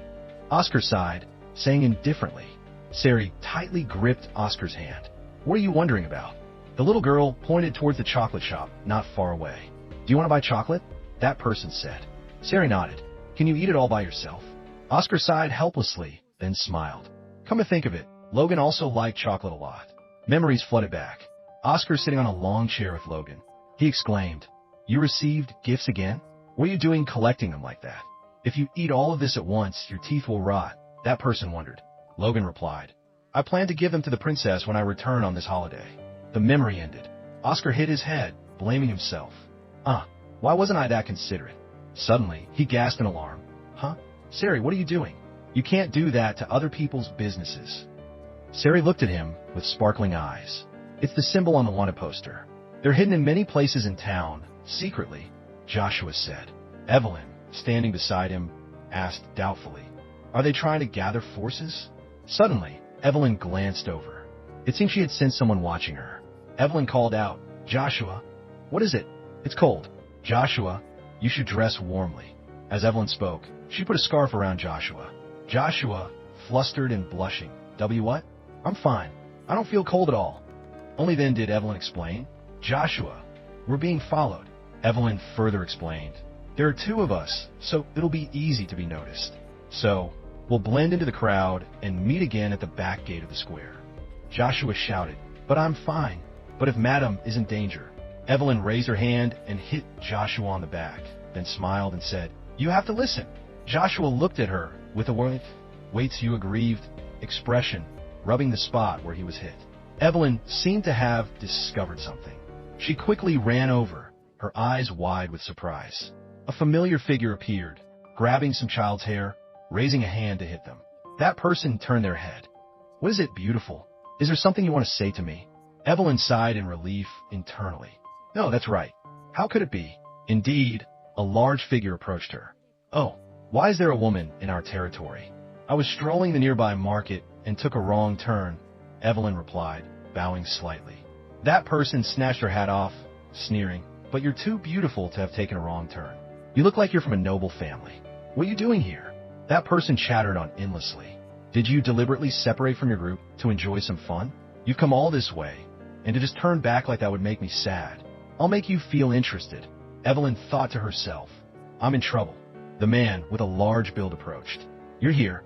Oscar sighed, saying indifferently. Sari tightly gripped Oscar's hand. "What are you wondering about?" The little girl pointed towards the chocolate shop not far away. "Do you want to buy chocolate?" that person said. Sari nodded. "Can you eat it all by yourself?" Oscar sighed helplessly, then smiled. Come to think of it, Logan also liked chocolate a lot. Memories flooded back. Oscar sitting on a long chair with Logan. He exclaimed, "You received gifts again? What are you doing collecting them like that? If you eat all of this at once, your teeth will rot," that person wondered. Logan replied, "I plan to give them to the princess when I return on this holiday." The memory ended. Oscar hit his head, blaming himself. Why wasn't I that considerate? Suddenly, he gasped in alarm. "Huh? Sari, what are you doing? You can't do that to other people's businesses." Sari looked at him with sparkling eyes. "It's the symbol on the wanted poster. They're hidden in many places in town, secretly," Joshua said. Evelyn, standing beside him, asked doubtfully, "Are they trying to gather forces?" Suddenly, Evelyn glanced over. It seemed she had sensed someone watching her. Evelyn called out, "Joshua!" What is it? It's cold. Joshua, you should dress warmly. As Evelyn spoke, she put a scarf around Joshua. Joshua, flustered and blushing. What? I'm fine. I don't feel cold at all. Only then did Evelyn explain. Joshua, we're being followed. Evelyn further explained. There are two of us, so it'll be easy to be noticed. So, we'll blend into the crowd and meet again at the back gate of the square. Joshua shouted, but I'm fine. But if Madam is in danger. Evelyn raised her hand and hit Joshua on the back, then smiled and said, you have to listen. Joshua looked at her with a waits you aggrieved expression, rubbing the spot where he was hit. Evelyn seemed to have discovered something. She quickly ran over, her eyes wide with surprise. A familiar figure appeared, grabbing some child's hair, raising a hand to hit them. That person turned their head. What is it, beautiful? Is there something you want to say to me? Evelyn sighed in relief internally. No, that's right. How could it be? Indeed, a large figure approached her. Oh, why is there a woman in our territory? I was strolling the nearby market and took a wrong turn, Evelyn replied, bowing slightly. That person snatched her hat off, sneering, but you're too beautiful to have taken a wrong turn. You look like you're from a noble family. What are you doing here? That person chattered on endlessly. Did you deliberately separate from your group to enjoy some fun? You've come all this way, and to just turn back like that would make me sad. I'll make you feel interested. Evelyn thought to herself. I'm in trouble. The man with a large build approached. You're here.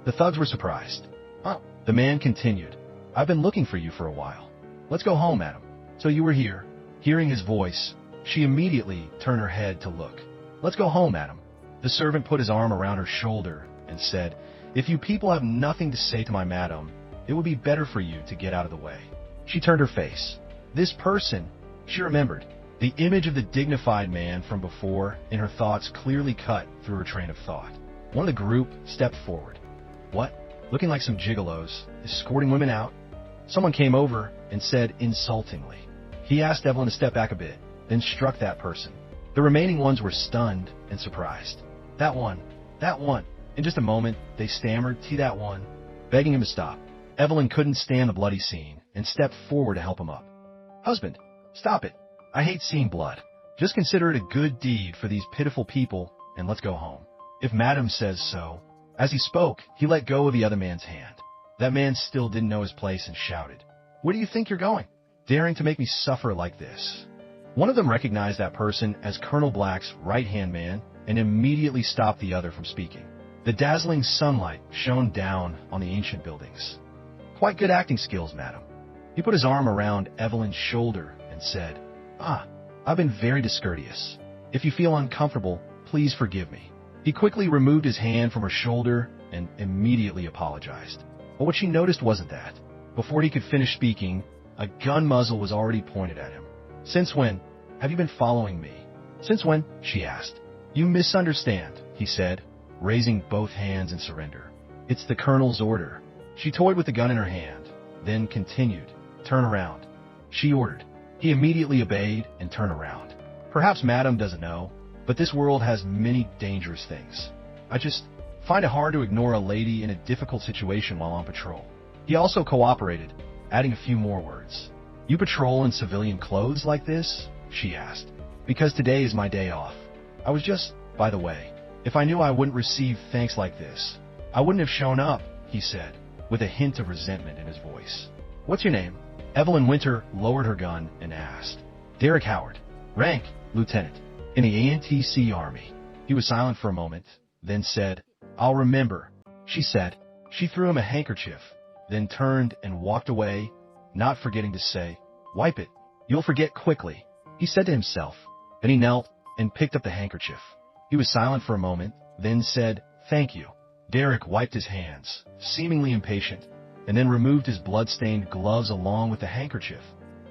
The thugs were surprised. Huh? The man continued. I've been looking for you for a while. Let's go home, madam. So you were here. Hearing his voice, she immediately turned her head to look. Let's go home, madam. The servant put his arm around her shoulder and said, if you people have nothing to say to my madam, it would be better for you to get out of the way. She turned her face. This person, she remembered, the image of the dignified man from before, in her thoughts clearly cut through her train of thought. One of the group stepped forward. What? Looking like some gigolos, escorting women out? Someone came over and said insultingly. He asked Evelyn to step back a bit, then struck that person. The remaining ones were stunned and surprised. That one. In just a moment, they stammered, that one, begging him to stop. Evelyn couldn't stand the bloody scene and stepped forward to help him up. Husband, stop it. I hate seeing blood. Just consider it a good deed for these pitiful people, and let's go home. If Madam says so. As he spoke, he let go of the other man's hand. That man still didn't know his place and shouted, where do you think you're going? Daring to make me suffer like this? One of them recognized that person as Colonel Black's right-hand man and immediately stopped the other from speaking. The dazzling sunlight shone down on the ancient buildings. Quite good acting skills, madam. He put his arm around Evelyn's shoulder and said, I've been very discourteous. If you feel uncomfortable, please forgive me. He quickly removed his hand from her shoulder and immediately apologized. But what she noticed wasn't that. Before he could finish speaking, a gun muzzle was already pointed at him. Since when have you been following me? Since when? She asked. You misunderstand, he said, raising both hands in surrender. It's the colonel's order. She toyed with the gun in her hand, then continued, turn around. She ordered. He immediately obeyed and turned around. Perhaps Madam doesn't know, but this world has many dangerous things. I just find it hard to ignore a lady in a difficult situation while on patrol. He also cooperated, adding a few more words. You patrol in civilian clothes like this? She asked. Because today is my day off. I was just, by the way, if I knew I wouldn't receive thanks like this, I wouldn't have shown up, he said, with a hint of resentment in his voice. What's your name? Evelyn Winter lowered her gun and asked. Derek Howard. Rank, Lieutenant. In the ANTC Army. He was silent for a moment, then said, I'll remember, she said. She threw him a handkerchief, then turned and walked away, not forgetting to say, wipe it. You'll forget quickly, he said to himself. Then he knelt and picked up the handkerchief. He was silent for a moment, then said, thank you. Derek wiped his hands, seemingly impatient, and then removed his blood-stained gloves along with the handkerchief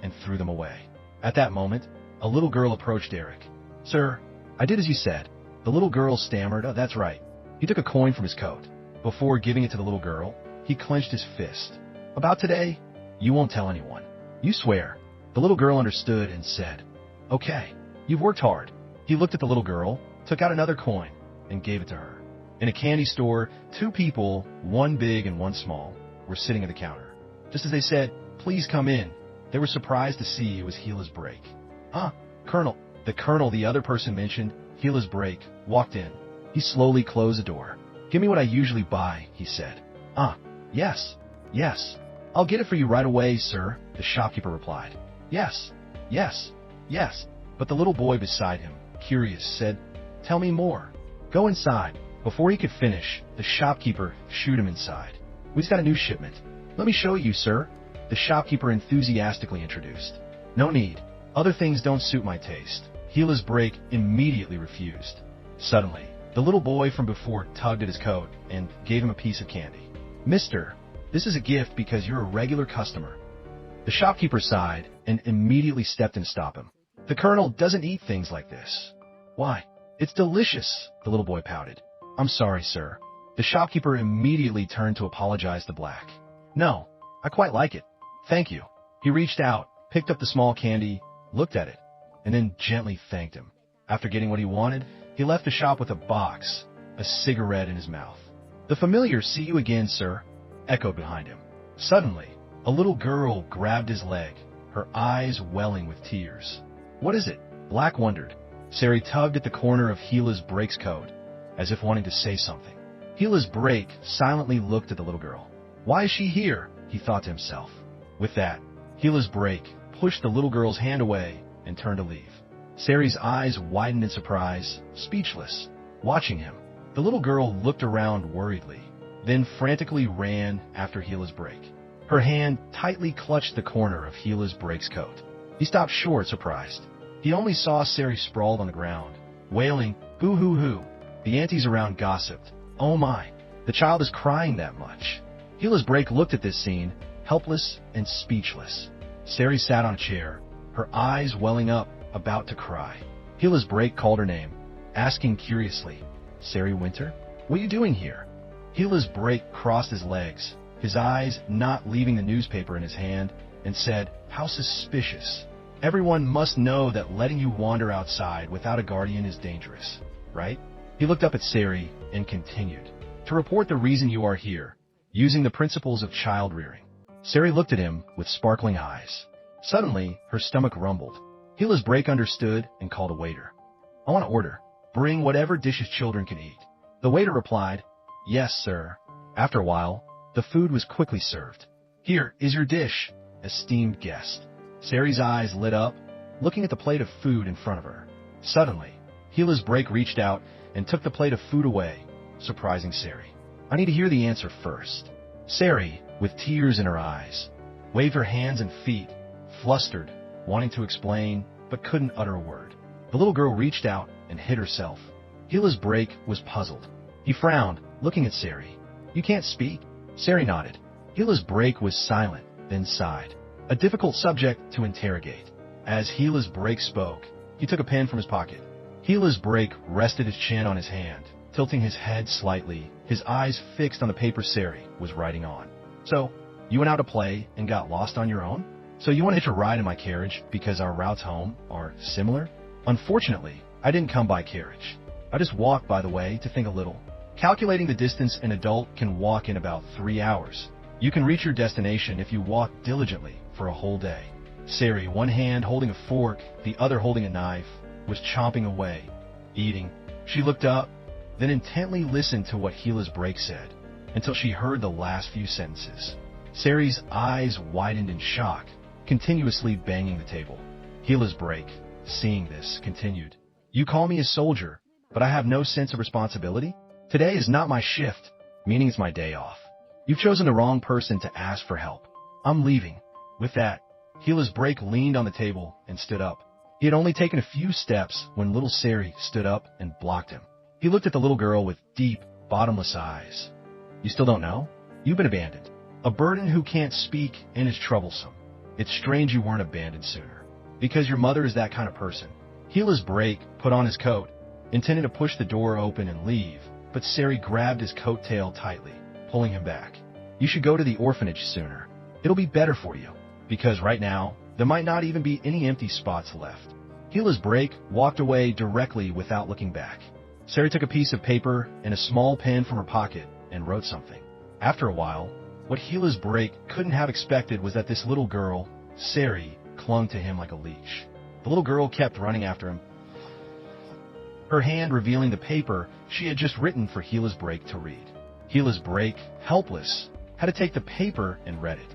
and threw them away. At that moment, a little girl approached Derek. Sir, I did as you said. The little girl stammered, that's right. He took a coin from his coat. Before giving it to the little girl, he clenched his fist. About today, you won't tell anyone. You swear. The little girl understood and said, okay, you've worked hard. He looked at the little girl, took out another coin, and gave it to her. In a candy store, two people, one big and one small, were sitting at the counter. Just as they said, please come in, they were surprised to see it was Gila's break. The colonel the other person mentioned, Gila's break, walked in. He slowly closed the door. Give me what I usually buy, he said. Ah, yes, yes. I'll get it for you right away, sir, the shopkeeper replied. Yes, yes, yes. But the little boy beside him, curious, said, Tell me more. Go inside. Before he could finish, the shopkeeper shooed him inside. We just got a new shipment. Let me show you, sir, the shopkeeper enthusiastically introduced. No need. Other things don't suit my taste. Gila's break immediately refused. Suddenly, the little boy from before tugged at his coat and gave him a piece of candy. Mister, this is a gift because you're a regular customer. The shopkeeper sighed and immediately stepped in to stop him. The colonel doesn't eat things like this. Why? It's delicious, the little boy pouted. I'm sorry, sir. The shopkeeper immediately turned to apologize to Black. No, I quite like it. Thank you. He reached out, picked up the small candy, looked at it, and then gently thanked him. After getting what he wanted, he left the shop with a box, a cigarette in his mouth. The familiar "see you again, sir," echoed behind him. Suddenly, a little girl grabbed his leg, her eyes welling with tears. What is it? Black wondered. Sari tugged at the corner of Gila's break's coat, as if wanting to say something. Gila's break silently looked at the little girl. Why is she here? He thought to himself. With that, Gila's break pushed the little girl's hand away and turned to leave. Sari's eyes widened in surprise, speechless. Watching him, the little girl looked around worriedly, then frantically ran after Gila's break. Her hand tightly clutched the corner of Gila's break's coat. He stopped short, surprised. He only saw Sari sprawled on the ground, wailing, boo-hoo-hoo. The aunties around gossiped. Oh my, the child is crying that much. Gila's break looked at this scene, helpless and speechless. Sari sat on a chair, her eyes welling up, about to cry. Gila's break called her name, asking curiously, Sari Winter? What are you doing here? Gila's break crossed his legs, his eyes not leaving the newspaper in his hand, and said, How suspicious. Everyone must know that letting you wander outside without a guardian is dangerous, right? He looked up at Sari and continued, To report the reason you are here, using the principles of child rearing. Sari looked at him with sparkling eyes. Suddenly, her stomach rumbled. Gila's break understood and called a waiter. I want to order. Bring whatever dishes children can eat. The waiter replied, Yes, sir. After a while, the food was quickly served. Here is your dish, esteemed guest. Sari's eyes lit up, looking at the plate of food in front of her. Suddenly, Gila's break reached out and took the plate of food away, surprising Sari. I need to hear the answer first. Sari, with tears in her eyes, waved her hands and feet, flustered, wanting to explain, but couldn't utter a word. The little girl reached out and hid herself. Gila's break was puzzled. He frowned, looking at Sari. You can't speak? Sari nodded. Gila's break was silent, then sighed. A difficult subject to interrogate. As Gila's break spoke, he took a pen from his pocket. Gila's break rested his chin on his hand, tilting his head slightly, his eyes fixed on the paper Sari was writing on. So, you went out to play and got lost on your own? So you want to hitch a ride in my carriage because our routes home are similar? Unfortunately, I didn't come by carriage. I just walked by the way to think a little. Calculating the distance an adult can walk in about 3 hours. You can reach your destination if you walk diligently for a whole day. Sari, one hand holding a fork, the other holding a knife, was chomping away, eating. She looked up, then intently listened to what Gila's break said, until she heard the last few sentences. Sari's eyes widened in shock, continuously banging the table. Gila's break, seeing this, continued. You call me a soldier, but I have no sense of responsibility? Today is not my shift, meaning it's my day off. You've chosen the wrong person to ask for help. I'm leaving. With that, Gila's break leaned on the table and stood up. He had only taken a few steps when little Sari stood up and blocked him. He looked at the little girl with deep, bottomless eyes. You still don't know? You've been abandoned. A burden who can't speak and is troublesome. It's strange you weren't abandoned sooner, because your mother is that kind of person. Gila's break put on his coat, intending to push the door open and leave, but Sari grabbed his coattail tightly, pulling him back. You should go to the orphanage sooner. It'll be better for you, because right now, there might not even be any empty spots left. Gila's break walked away directly without looking back. Sari took a piece of paper and a small pen from her pocket and wrote something. After a while, what Gila's break couldn't have expected was that this little girl, Sari, clung to him like a leash. The little girl kept running after him, her hand revealing the paper she had just written for Gila's break to read. Gila's break, helpless, had to take the paper and read it.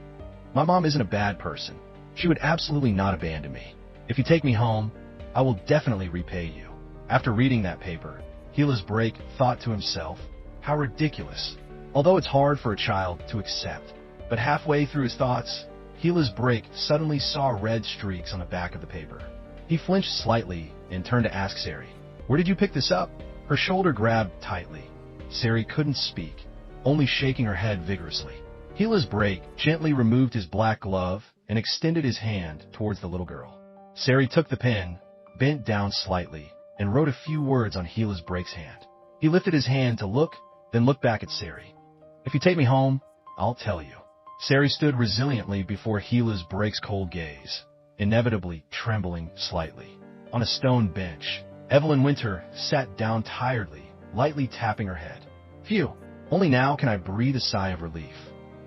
My mom isn't a bad person. She would absolutely not abandon me. If you take me home, I will definitely repay you. After reading that paper, Gila's break thought to himself, how ridiculous. Although it's hard for a child to accept. But halfway through his thoughts, Gila's break suddenly saw red streaks on the back of the paper. He flinched slightly and turned to ask Sari, "Where did you pick this up?" Her shoulder grabbed tightly. Sari couldn't speak, only shaking her head vigorously. Gila's break gently removed his black glove and extended his hand towards the little girl. Sari took the pen, bent down slightly, and wrote a few words on Gila's break's hand. He lifted his hand to look, then looked back at Sari. "If you take me home, I'll tell you." Sari stood resiliently before Gila's break's cold gaze, inevitably trembling slightly. On a stone bench, Evelyn Winter sat down tiredly, lightly tapping her head. Phew, only now can I breathe a sigh of relief.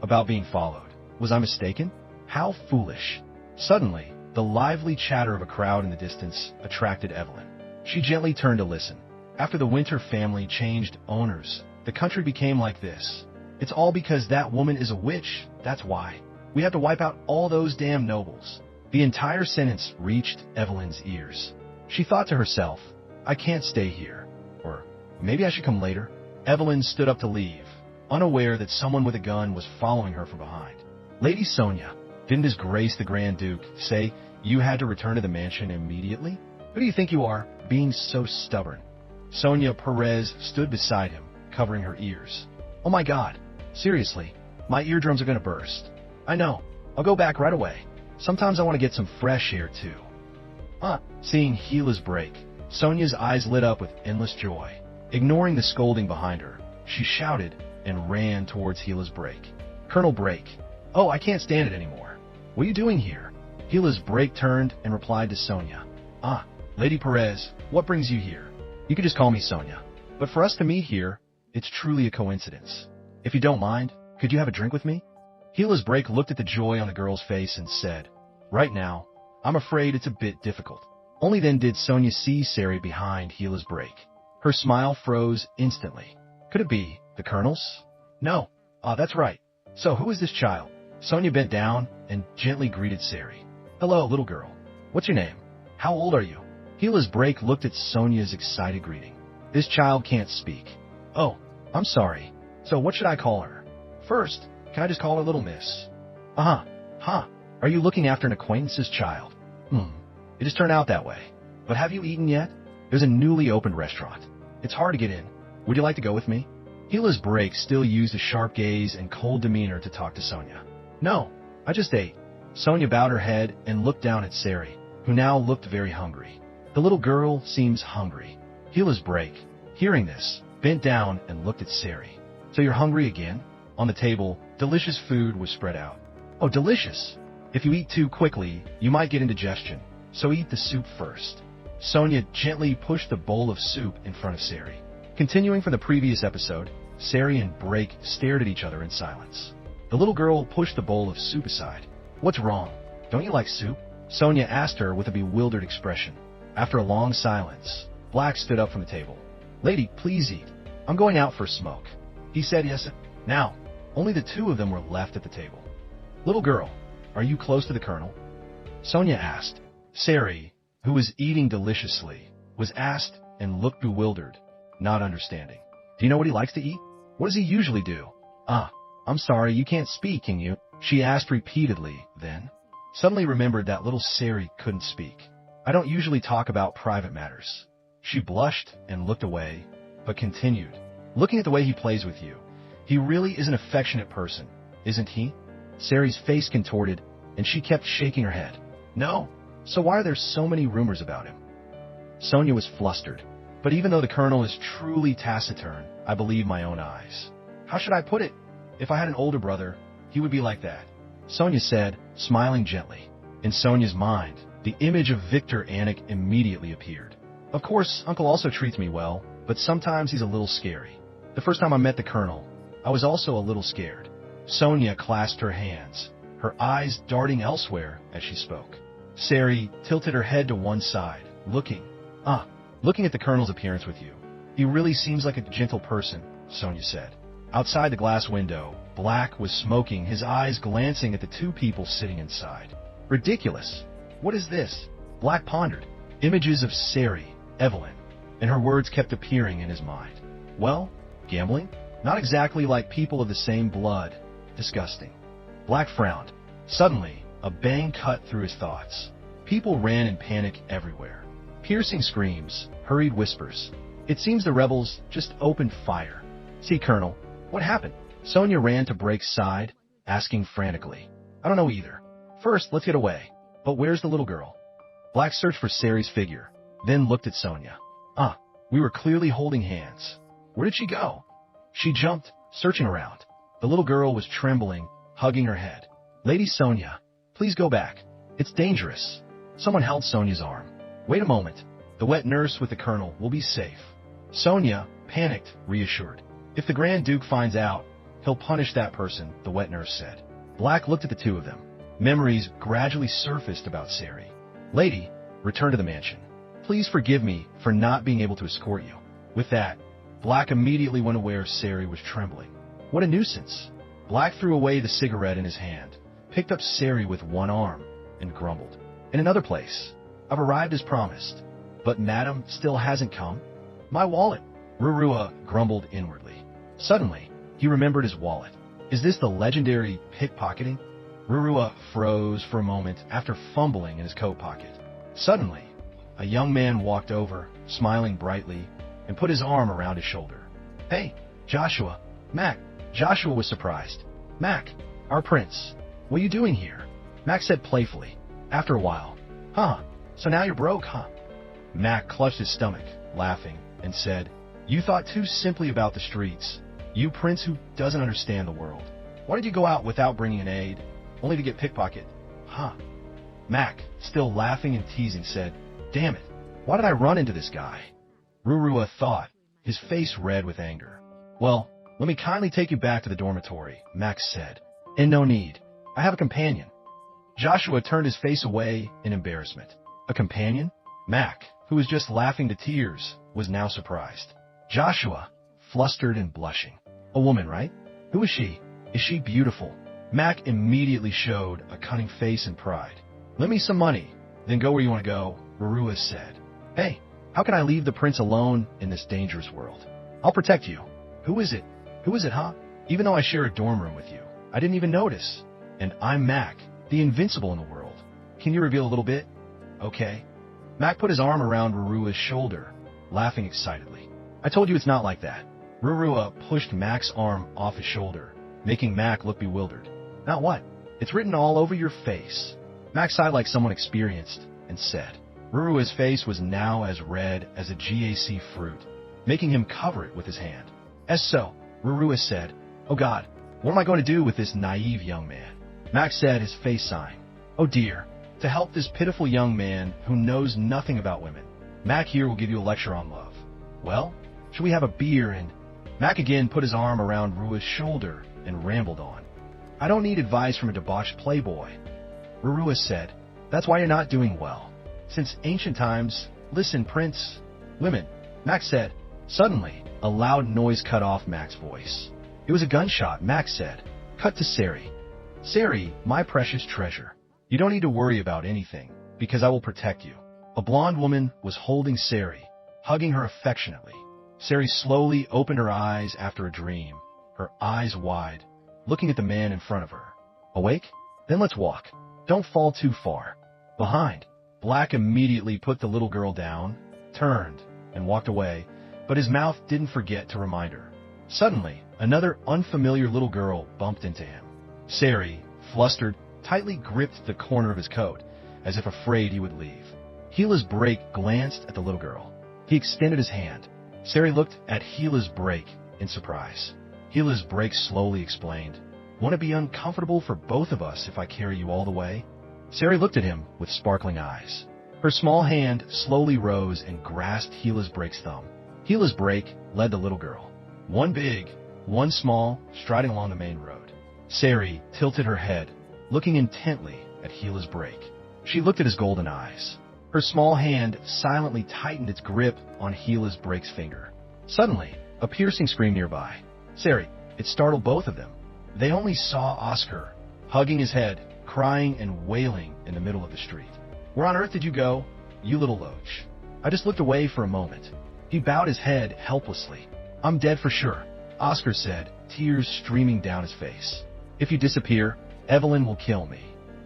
About being followed. Was I mistaken? How foolish. Suddenly, the lively chatter of a crowd in the distance attracted Evelyn. She gently turned to listen. After the Winter family changed owners, the country became like this. It's all because that woman is a witch, that's why. We have to wipe out all those damn nobles. The entire sentence reached Evelyn's ears. She thought to herself, I can't stay here. Or maybe I should come later. Evelyn stood up to leave, unaware that someone with a gun was following her from behind. Lady Sonia, didn't His Grace the Grand Duke say you had to return to the mansion immediately? Who do you think you are, being so stubborn? Sonia Perez stood beside him, covering her ears. Oh my God, seriously, my eardrums are going to burst. I know, I'll go back right away. Sometimes I want to get some fresh air too. Seeing Gila's break, Sonia's eyes lit up with endless joy. Ignoring the scolding behind her, she shouted and ran towards Gila's break. Colonel Break, oh, I can't stand it anymore. What are you doing here? Gila's break turned and replied to Sonia. Lady Perez, what brings you here? You could just call me Sonia. But for us to meet here, it's truly a coincidence. If you don't mind, could you have a drink with me? Gila's break looked at the joy on the girl's face and said, Right now, I'm afraid it's a bit difficult. Only then did Sonia see Sari behind Gila's break. Her smile froze instantly. Could it be the Colonel's? No. That's right. So who is this child? Sonia bent down and gently greeted Sari. Hello, little girl. What's your name? How old are you? Gila's break looked at Sonia's excited greeting. This child can't speak. Oh, I'm sorry. So what should I call her? First, can I just call her Little Miss? Are you looking after an acquaintance's child? It just turned out that way. But have you eaten yet? There's a newly opened restaurant. It's hard to get in. Would you like to go with me? Gila's break still used a sharp gaze and cold demeanor to talk to Sonia. No, I just ate. Sonia bowed her head and looked down at Sari, who now looked very hungry. The little girl seems hungry. Gila's break, hearing this, bent down and looked at Sari. So you're hungry again? On the table, delicious food was spread out. Oh, delicious! If you eat too quickly, you might get indigestion, so eat the soup first. Sonia gently pushed the bowl of soup in front of Sari. Continuing from the previous episode, Sari and Break stared at each other in silence. The little girl pushed the bowl of soup aside. What's wrong? Don't you like soup? Sonia asked her with a bewildered expression. After a long silence, Black stood up from the table. Lady, please eat. I'm going out for a smoke. He said yes. Now, only the two of them were left at the table. Little girl, are you close to the Colonel? Sonia asked. Sari, who was eating deliciously, was asked and looked bewildered, not understanding. Do you know what he likes to eat? What does he usually do? I'm sorry, you can't speak, can you? She asked repeatedly, then suddenly remembered that little Sari couldn't speak. I don't usually talk about private matters. She blushed and looked away, but continued. Looking at the way he plays with you, he really is an affectionate person, isn't he? Sari's face contorted, and she kept shaking her head. No. So why are there so many rumors about him? Sonia was flustered. But even though the Colonel is truly taciturn, I believe my own eyes. How should I put it? If I had an older brother, he would be like that. Sonia said, smiling gently. In Sonia's mind, the image of Victor Anik immediately appeared. Of course, Uncle also treats me well, but sometimes he's a little scary. The first time I met the Colonel, I was also a little scared. Sonia clasped her hands, her eyes darting elsewhere as she spoke. Sari tilted her head to one side, looking at the Colonel's appearance with you. He really seems like a gentle person, Sonia said. Outside the glass window, Black was smoking, his eyes glancing at the two people sitting inside. Ridiculous. What is this? Black pondered. Images of Sari, Evelyn, and her words kept appearing in his mind. Well, gambling? Not exactly like people of the same blood. Disgusting. Black frowned. Suddenly, a bang cut through his thoughts. People ran in panic everywhere. Piercing screams, hurried whispers. It seems the rebels just opened fire. See, Colonel, what happened? Sonia ran to Brake's side, asking frantically. I don't know either. First, let's get away. But where's the little girl? Black searched for Sari's figure, then looked at Sonia. We were clearly holding hands. Where did she go? She jumped, searching around. The little girl was trembling, hugging her head. Lady Sonia, please go back. It's dangerous. Someone held Sonia's arm. Wait a moment. The wet nurse with the Colonel will be safe. Sonia, panicked, reassured. If the Grand Duke finds out, he'll punish that person, the wet nurse said. Black looked at the two of them. Memories gradually surfaced about Sari. Lady, return to the mansion. Please forgive me for not being able to escort you. With that, Black immediately went aware Sari was trembling. What a nuisance. Black threw away the cigarette in his hand, picked up Sari with one arm, and grumbled. In another place, I've arrived as promised, but Madam still hasn't come. My wallet. Rurua grumbled inwardly. Suddenly, he remembered his wallet. Is this the legendary pickpocketing? Rurua froze for a moment after fumbling in his coat pocket. Suddenly, a young man walked over, smiling brightly, and put his arm around his shoulder. Hey, Joshua. Mac. Joshua was surprised. Mac, our prince. What are you doing here? Mac said playfully. After a while. So now you're broke, huh? Mac clutched his stomach, laughing, and said, You thought too simply about the streets. You prince who doesn't understand the world. Why did you go out without bringing an aid, only to get pickpocketed? Mac, still laughing and teasing, said, Damn it, why did I run into this guy? Rurua thought, his face red with anger. Well, let me kindly take you back to the dormitory, Max said. And no need. I have a companion. Joshua turned his face away in embarrassment. A companion? Mac, who was just laughing to tears, was now surprised. Joshua, flustered and blushing. A woman, right? Who is she? Is she beautiful? Mac immediately showed a cunning face and pride. Lend me some money, then go where you want to go, Rurua said. Hey, how can I leave the prince alone in this dangerous world? I'll protect you. Who is it? Who is it, huh? Even though I share a dorm room with you, I didn't even notice. And I'm Mac, the invincible in the world. Can you reveal a little bit? Okay. Mac put his arm around Rurua's shoulder, laughing excitedly. I told you it's not like that. Rurua pushed Mac's arm off his shoulder, making Mac look bewildered. Not what? It's written all over your face. Mac sighed like someone experienced and said. Rurua's face was now as red as a GAC fruit, making him cover it with his hand. As so, Rurua said, Oh God, what am I going to do with this naive young man? Mac said, his face sighing. Oh dear, to help this pitiful young man who knows nothing about women. Mac here will give you a lecture on love. Well, should we have a beer and... Mac again put his arm around Rurua's shoulder and rambled on. I don't need advice from a debauched playboy. Rurua said, That's why you're not doing well. Since ancient times, listen, prince, women, Max said. Suddenly, a loud noise cut off Mac's voice. It was a gunshot, Max said. Cut to Sari. Sari, my precious treasure. You don't need to worry about anything, because I will protect you. A blonde woman was holding Sari, hugging her affectionately. Sari slowly opened her eyes after a dream, her eyes wide, looking at the man in front of her. Awake? Then let's walk. Don't fall too far. Behind. Black immediately put the little girl down, turned, and walked away, but his mouth didn't forget to remind her. Suddenly, another unfamiliar little girl bumped into him. Sari, flustered, tightly gripped the corner of his coat, as if afraid he would leave. Gila's Break glanced at the little girl. He extended his hand. Sari looked at Gila's Break in surprise. Gila's Break slowly explained, Want to be uncomfortable for both of us if I carry you all the way? Sari looked at him with sparkling eyes. Her small hand slowly rose and grasped Gila's Break's thumb. Gila's Break led the little girl. One big, one small, striding along the main road. Sari tilted her head, looking intently at Gila's Break. She looked at his golden eyes. Her small hand silently tightened its grip on Gila's Break's finger. Suddenly, a piercing scream nearby. Sari, it startled both of them. They only saw Oscar, hugging his head, crying and wailing in the middle of the street. Where on earth did you go, you little loach? I just looked away for a moment. He bowed his head helplessly. I'm dead for sure, Oscar said, tears streaming down his face. If you disappear, Evelyn will kill me.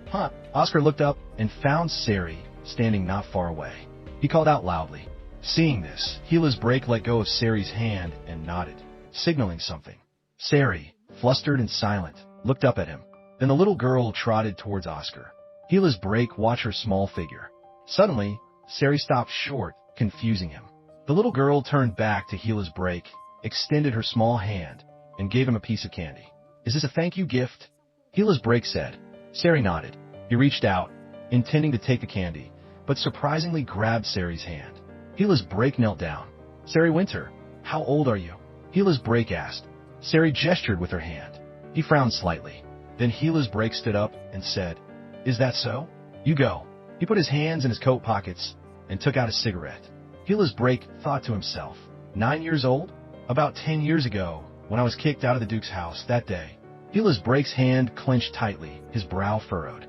Huh? Oscar looked up and found Sari standing not far away. He called out loudly. Seeing this, Gila's Break let go of Sari's hand and nodded, signaling something. Sari, flustered and silent, looked up at him. Then the little girl trotted towards Oscar. Gila's Break watched her small figure. Suddenly, Sari stopped short, confusing him. The little girl turned back to Gila's Break, extended her small hand, and gave him a piece of candy. Is this a thank you gift? Gila's Break said. Sari nodded. He reached out, intending to take the candy, but surprisingly grabbed Sari's hand. Gila's Break knelt down. Sari Winter, how old are you? Gila's Break asked. Sari gestured with her hand. He frowned slightly. Then Gila's Break stood up and said, Is that so? You go. He put his hands in his coat pockets and took out a cigarette. Gila's Break thought to himself, 9 years old? About 10 years ago, when I was kicked out of the Duke's house that day. Gila's Break's hand clenched tightly, his brow furrowed.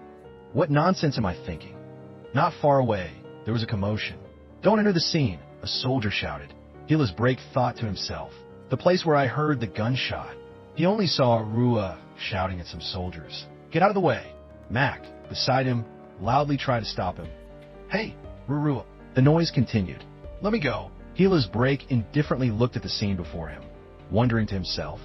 What nonsense am I thinking? Not far away, there was a commotion. Don't enter the scene, a soldier shouted. Gila's Break thought to himself, the place where I heard the gunshot. He only saw Rua shouting at some soldiers. Get out of the way. Mac, beside him, loudly tried to stop him. Hey, Rua. The noise continued. Let me go. Gila's Break indifferently looked at the scene before him, wondering to himself,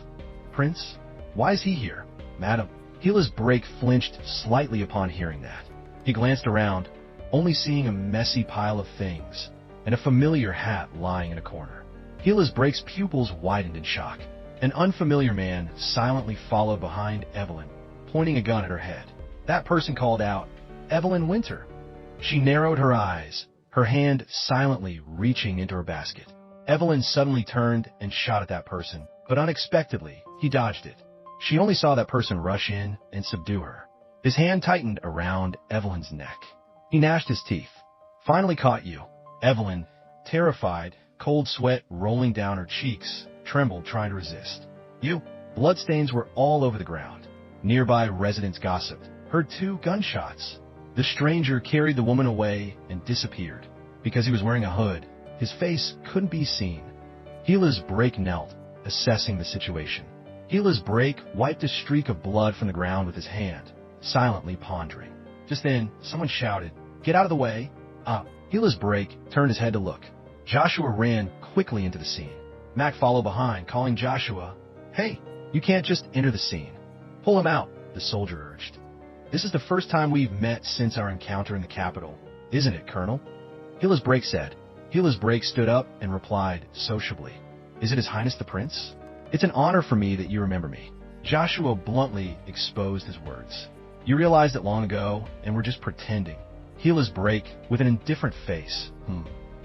Prince? Why is he here? Madam. Gila's Break flinched slightly upon hearing that. He glanced around, only seeing a messy pile of things and a familiar hat lying in a corner. Gila's Break's pupils widened in shock. An unfamiliar man silently followed behind Evelyn, pointing a gun at her head. That person called out, Evelyn Winter. She narrowed her eyes, her hand silently reaching into her basket. Evelyn suddenly turned and shot at that person, but unexpectedly, he dodged it. She only saw that person rush in and subdue her. His hand tightened around Evelyn's neck. He gnashed his teeth. Finally caught you. Evelyn, terrified, cold sweat rolling down her cheeks, trembled trying to resist. You. Bloodstains were all over the ground. Nearby residents gossiped, heard 2 gunshots. The stranger carried the woman away and disappeared. Because he was wearing a hood, his face couldn't be seen. Gila's Break knelt, assessing the situation. Gila's Break wiped a streak of blood from the ground with his hand, silently pondering. Just then, someone shouted, Get out of the way. Gila's Break turned his head to look. Joshua ran quickly into the scene. Mac followed behind, calling Joshua, Hey, you can't just enter the scene. Pull him out, the soldier urged. This is the first time we've met since our encounter in the capital, isn't it, Colonel? Gila's Break said. Gila's Break stood up and replied, sociably, Is it His Highness the Prince? It's an honor for me that you remember me. Joshua bluntly exposed his words. You realized it long ago, and were just pretending. Gila's Break, with an indifferent face.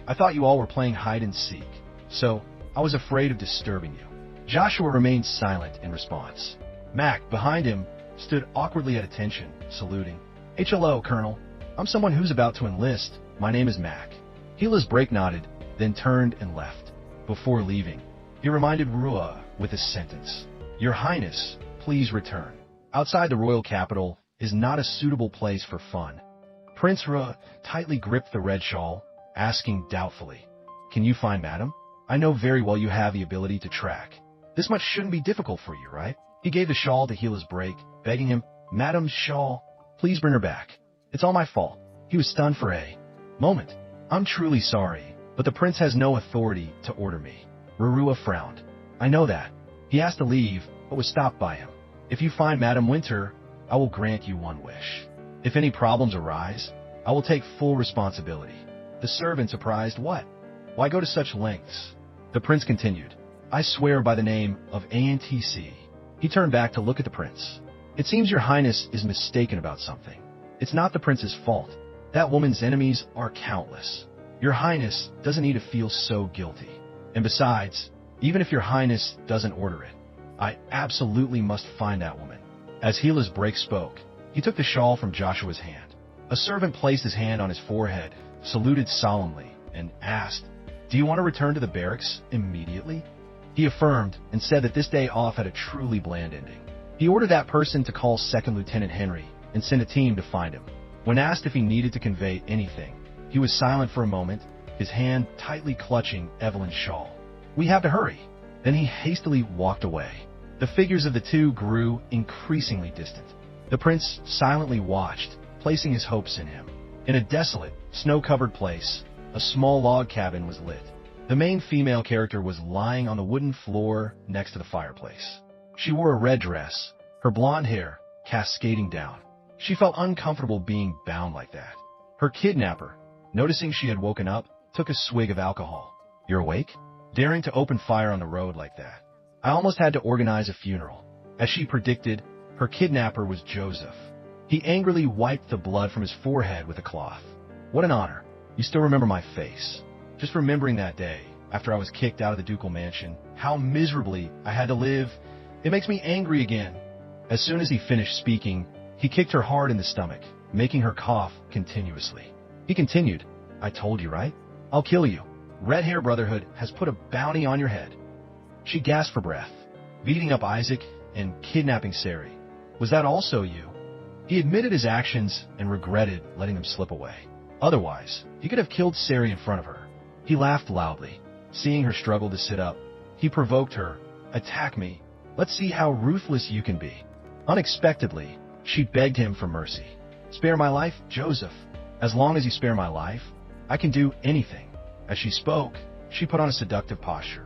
I thought you all were playing hide and seek, so I was afraid of disturbing you. Joshua remained silent in response. Mac, behind him, stood awkwardly at attention, saluting. Hello, Colonel. I'm someone who's about to enlist. My name is Mac. Gila's Break nodded, then turned and left. Before leaving, he reminded Rua with a sentence. Your Highness, please return. Outside the royal capital is not a suitable place for fun. Prince Rua tightly gripped the red shawl, asking doubtfully, Can you find Madam? I know very well you have the ability to track. This much shouldn't be difficult for you, right? He gave the shawl to Gila's Break, begging him, Madam's shawl, please bring her back. It's all my fault. He was stunned for a moment. I'm truly sorry, but the prince has no authority to order me. Rurua frowned. I know that. He asked to leave, but was stopped by him. If you find Madam Winter, I will grant you one wish. If any problems arise, I will take full responsibility. The servant surprised, What? Why go to such lengths? The prince continued, I swear by the name of ANTC. He turned back to look at the prince. It seems your highness is mistaken about something. It's not the prince's fault. That woman's enemies are countless. Your highness doesn't need to feel so guilty. And besides, even if your highness doesn't order it, I absolutely must find that woman. As Gila's Break spoke, he took the shawl from Joshua's hand. A servant placed his hand on his forehead, saluted solemnly, and asked, "Do you want to return to the barracks immediately?" He affirmed and said that this day off had a truly bland ending. He ordered that person to call Second Lieutenant Henry and send a team to find him. When asked if he needed to convey anything, he was silent for a moment, his hand tightly clutching Evelyn's shawl. "We have to hurry." Then he hastily walked away. The figures of the two grew increasingly distant. The prince silently watched, placing his hopes in him. In a desolate, snow-covered place, a small log cabin was lit. The main female character was lying on the wooden floor next to the fireplace. She wore a red dress, her blonde hair cascading down. She felt uncomfortable being bound like that. Her kidnapper, noticing she had woken up, took a swig of alcohol. "You're awake?" Daring to open fire on the road like that. I almost had to organize a funeral. As she predicted, her kidnapper was Joseph. He angrily wiped the blood from his forehead with a cloth. "What an honor. You still remember my face." Just remembering that day, after I was kicked out of the ducal mansion, how miserably I had to live, it makes me angry again. As soon as he finished speaking, he kicked her hard in the stomach, making her cough continuously. He continued, "I told you, right? I'll kill you. Red Hair Brotherhood has put a bounty on your head." She gasped for breath. "Beating up Isaac and kidnapping Sari. Was that also you?" He admitted his actions and regretted letting them slip away. Otherwise, he could have killed Sari in front of her. He laughed loudly. Seeing her struggle to sit up, he provoked her. "Attack me. Let's see how ruthless you can be." Unexpectedly, she begged him for mercy. "Spare my life, Joseph. As long as you spare my life, I can do anything." As she spoke, she put on a seductive posture.